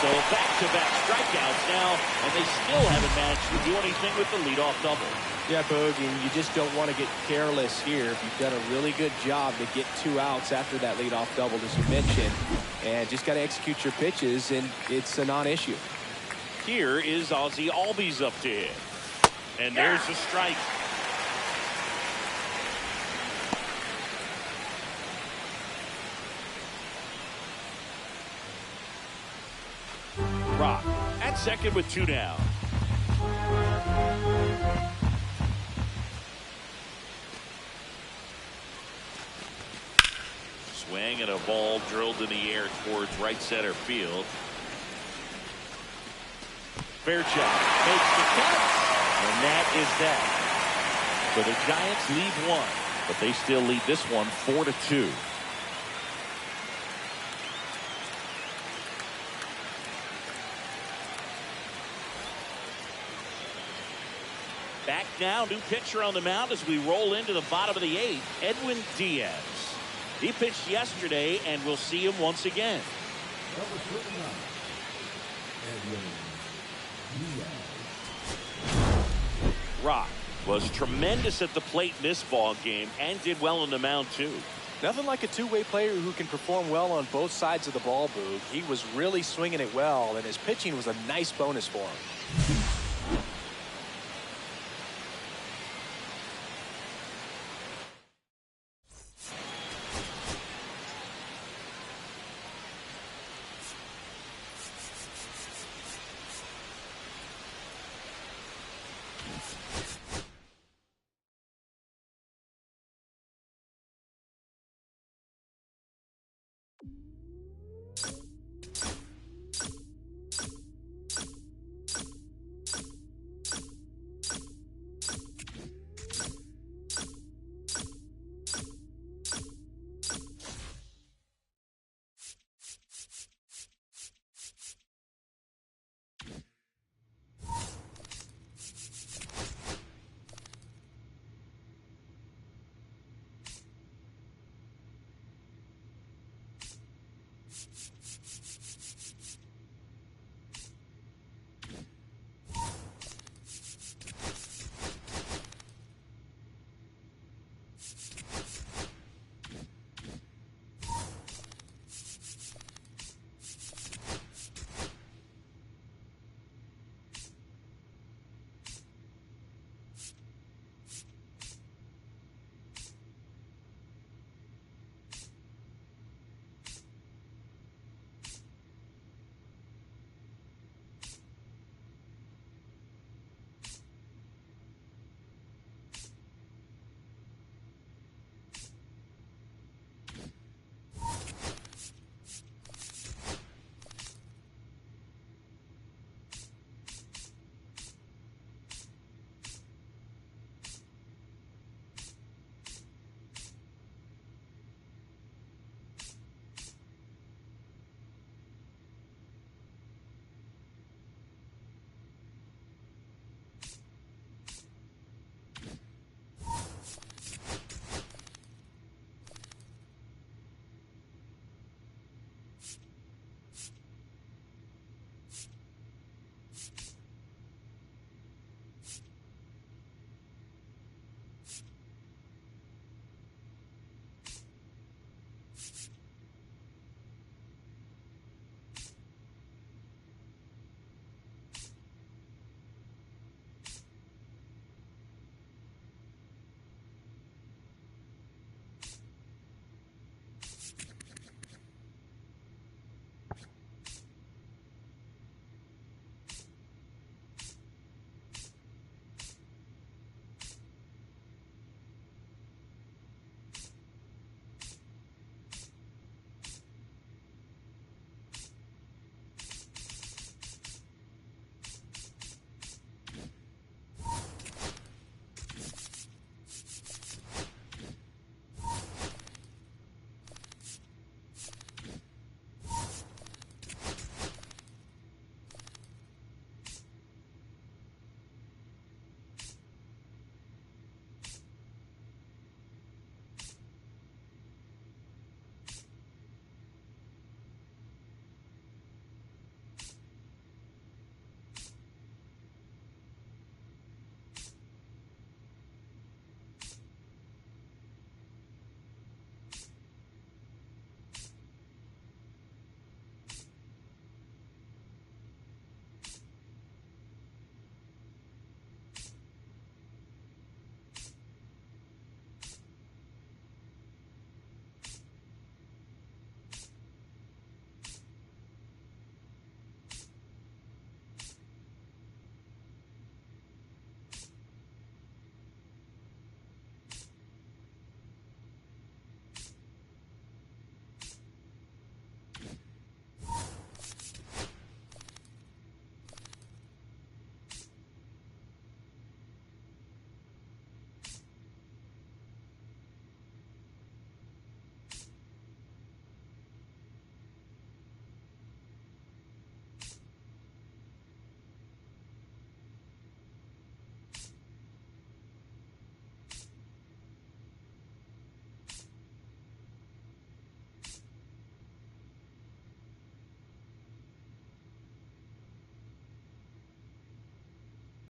So back-to-back strikeouts now, and they still haven't managed to do anything with the leadoff double. Yeah, Boog, and you just don't want to get careless here. You've done a really good job to get 2 outs after that leadoff double, as you mentioned, and just got to execute your pitches, and it's a non-issue. Here is Ozzie Albies up to hit, and there's a strike. Rock at second with 2 down. Swing and a ball drilled in the air towards right center field. Fairchild makes the catch, and that is that. So the Giants lead 1, but they still lead this one 4-2. Back now, new pitcher on the mound as we roll into the bottom of the 8th, Edwin Diaz. He pitched yesterday, and we'll see him once again. Number 39, Edwin Diaz. Rock Was tremendous at the plate in this ball game and did well on the mound too. Nothing like a two-way player who can perform well on both sides of the ball, Boog. He was really swinging it well, and his pitching was a nice bonus for him.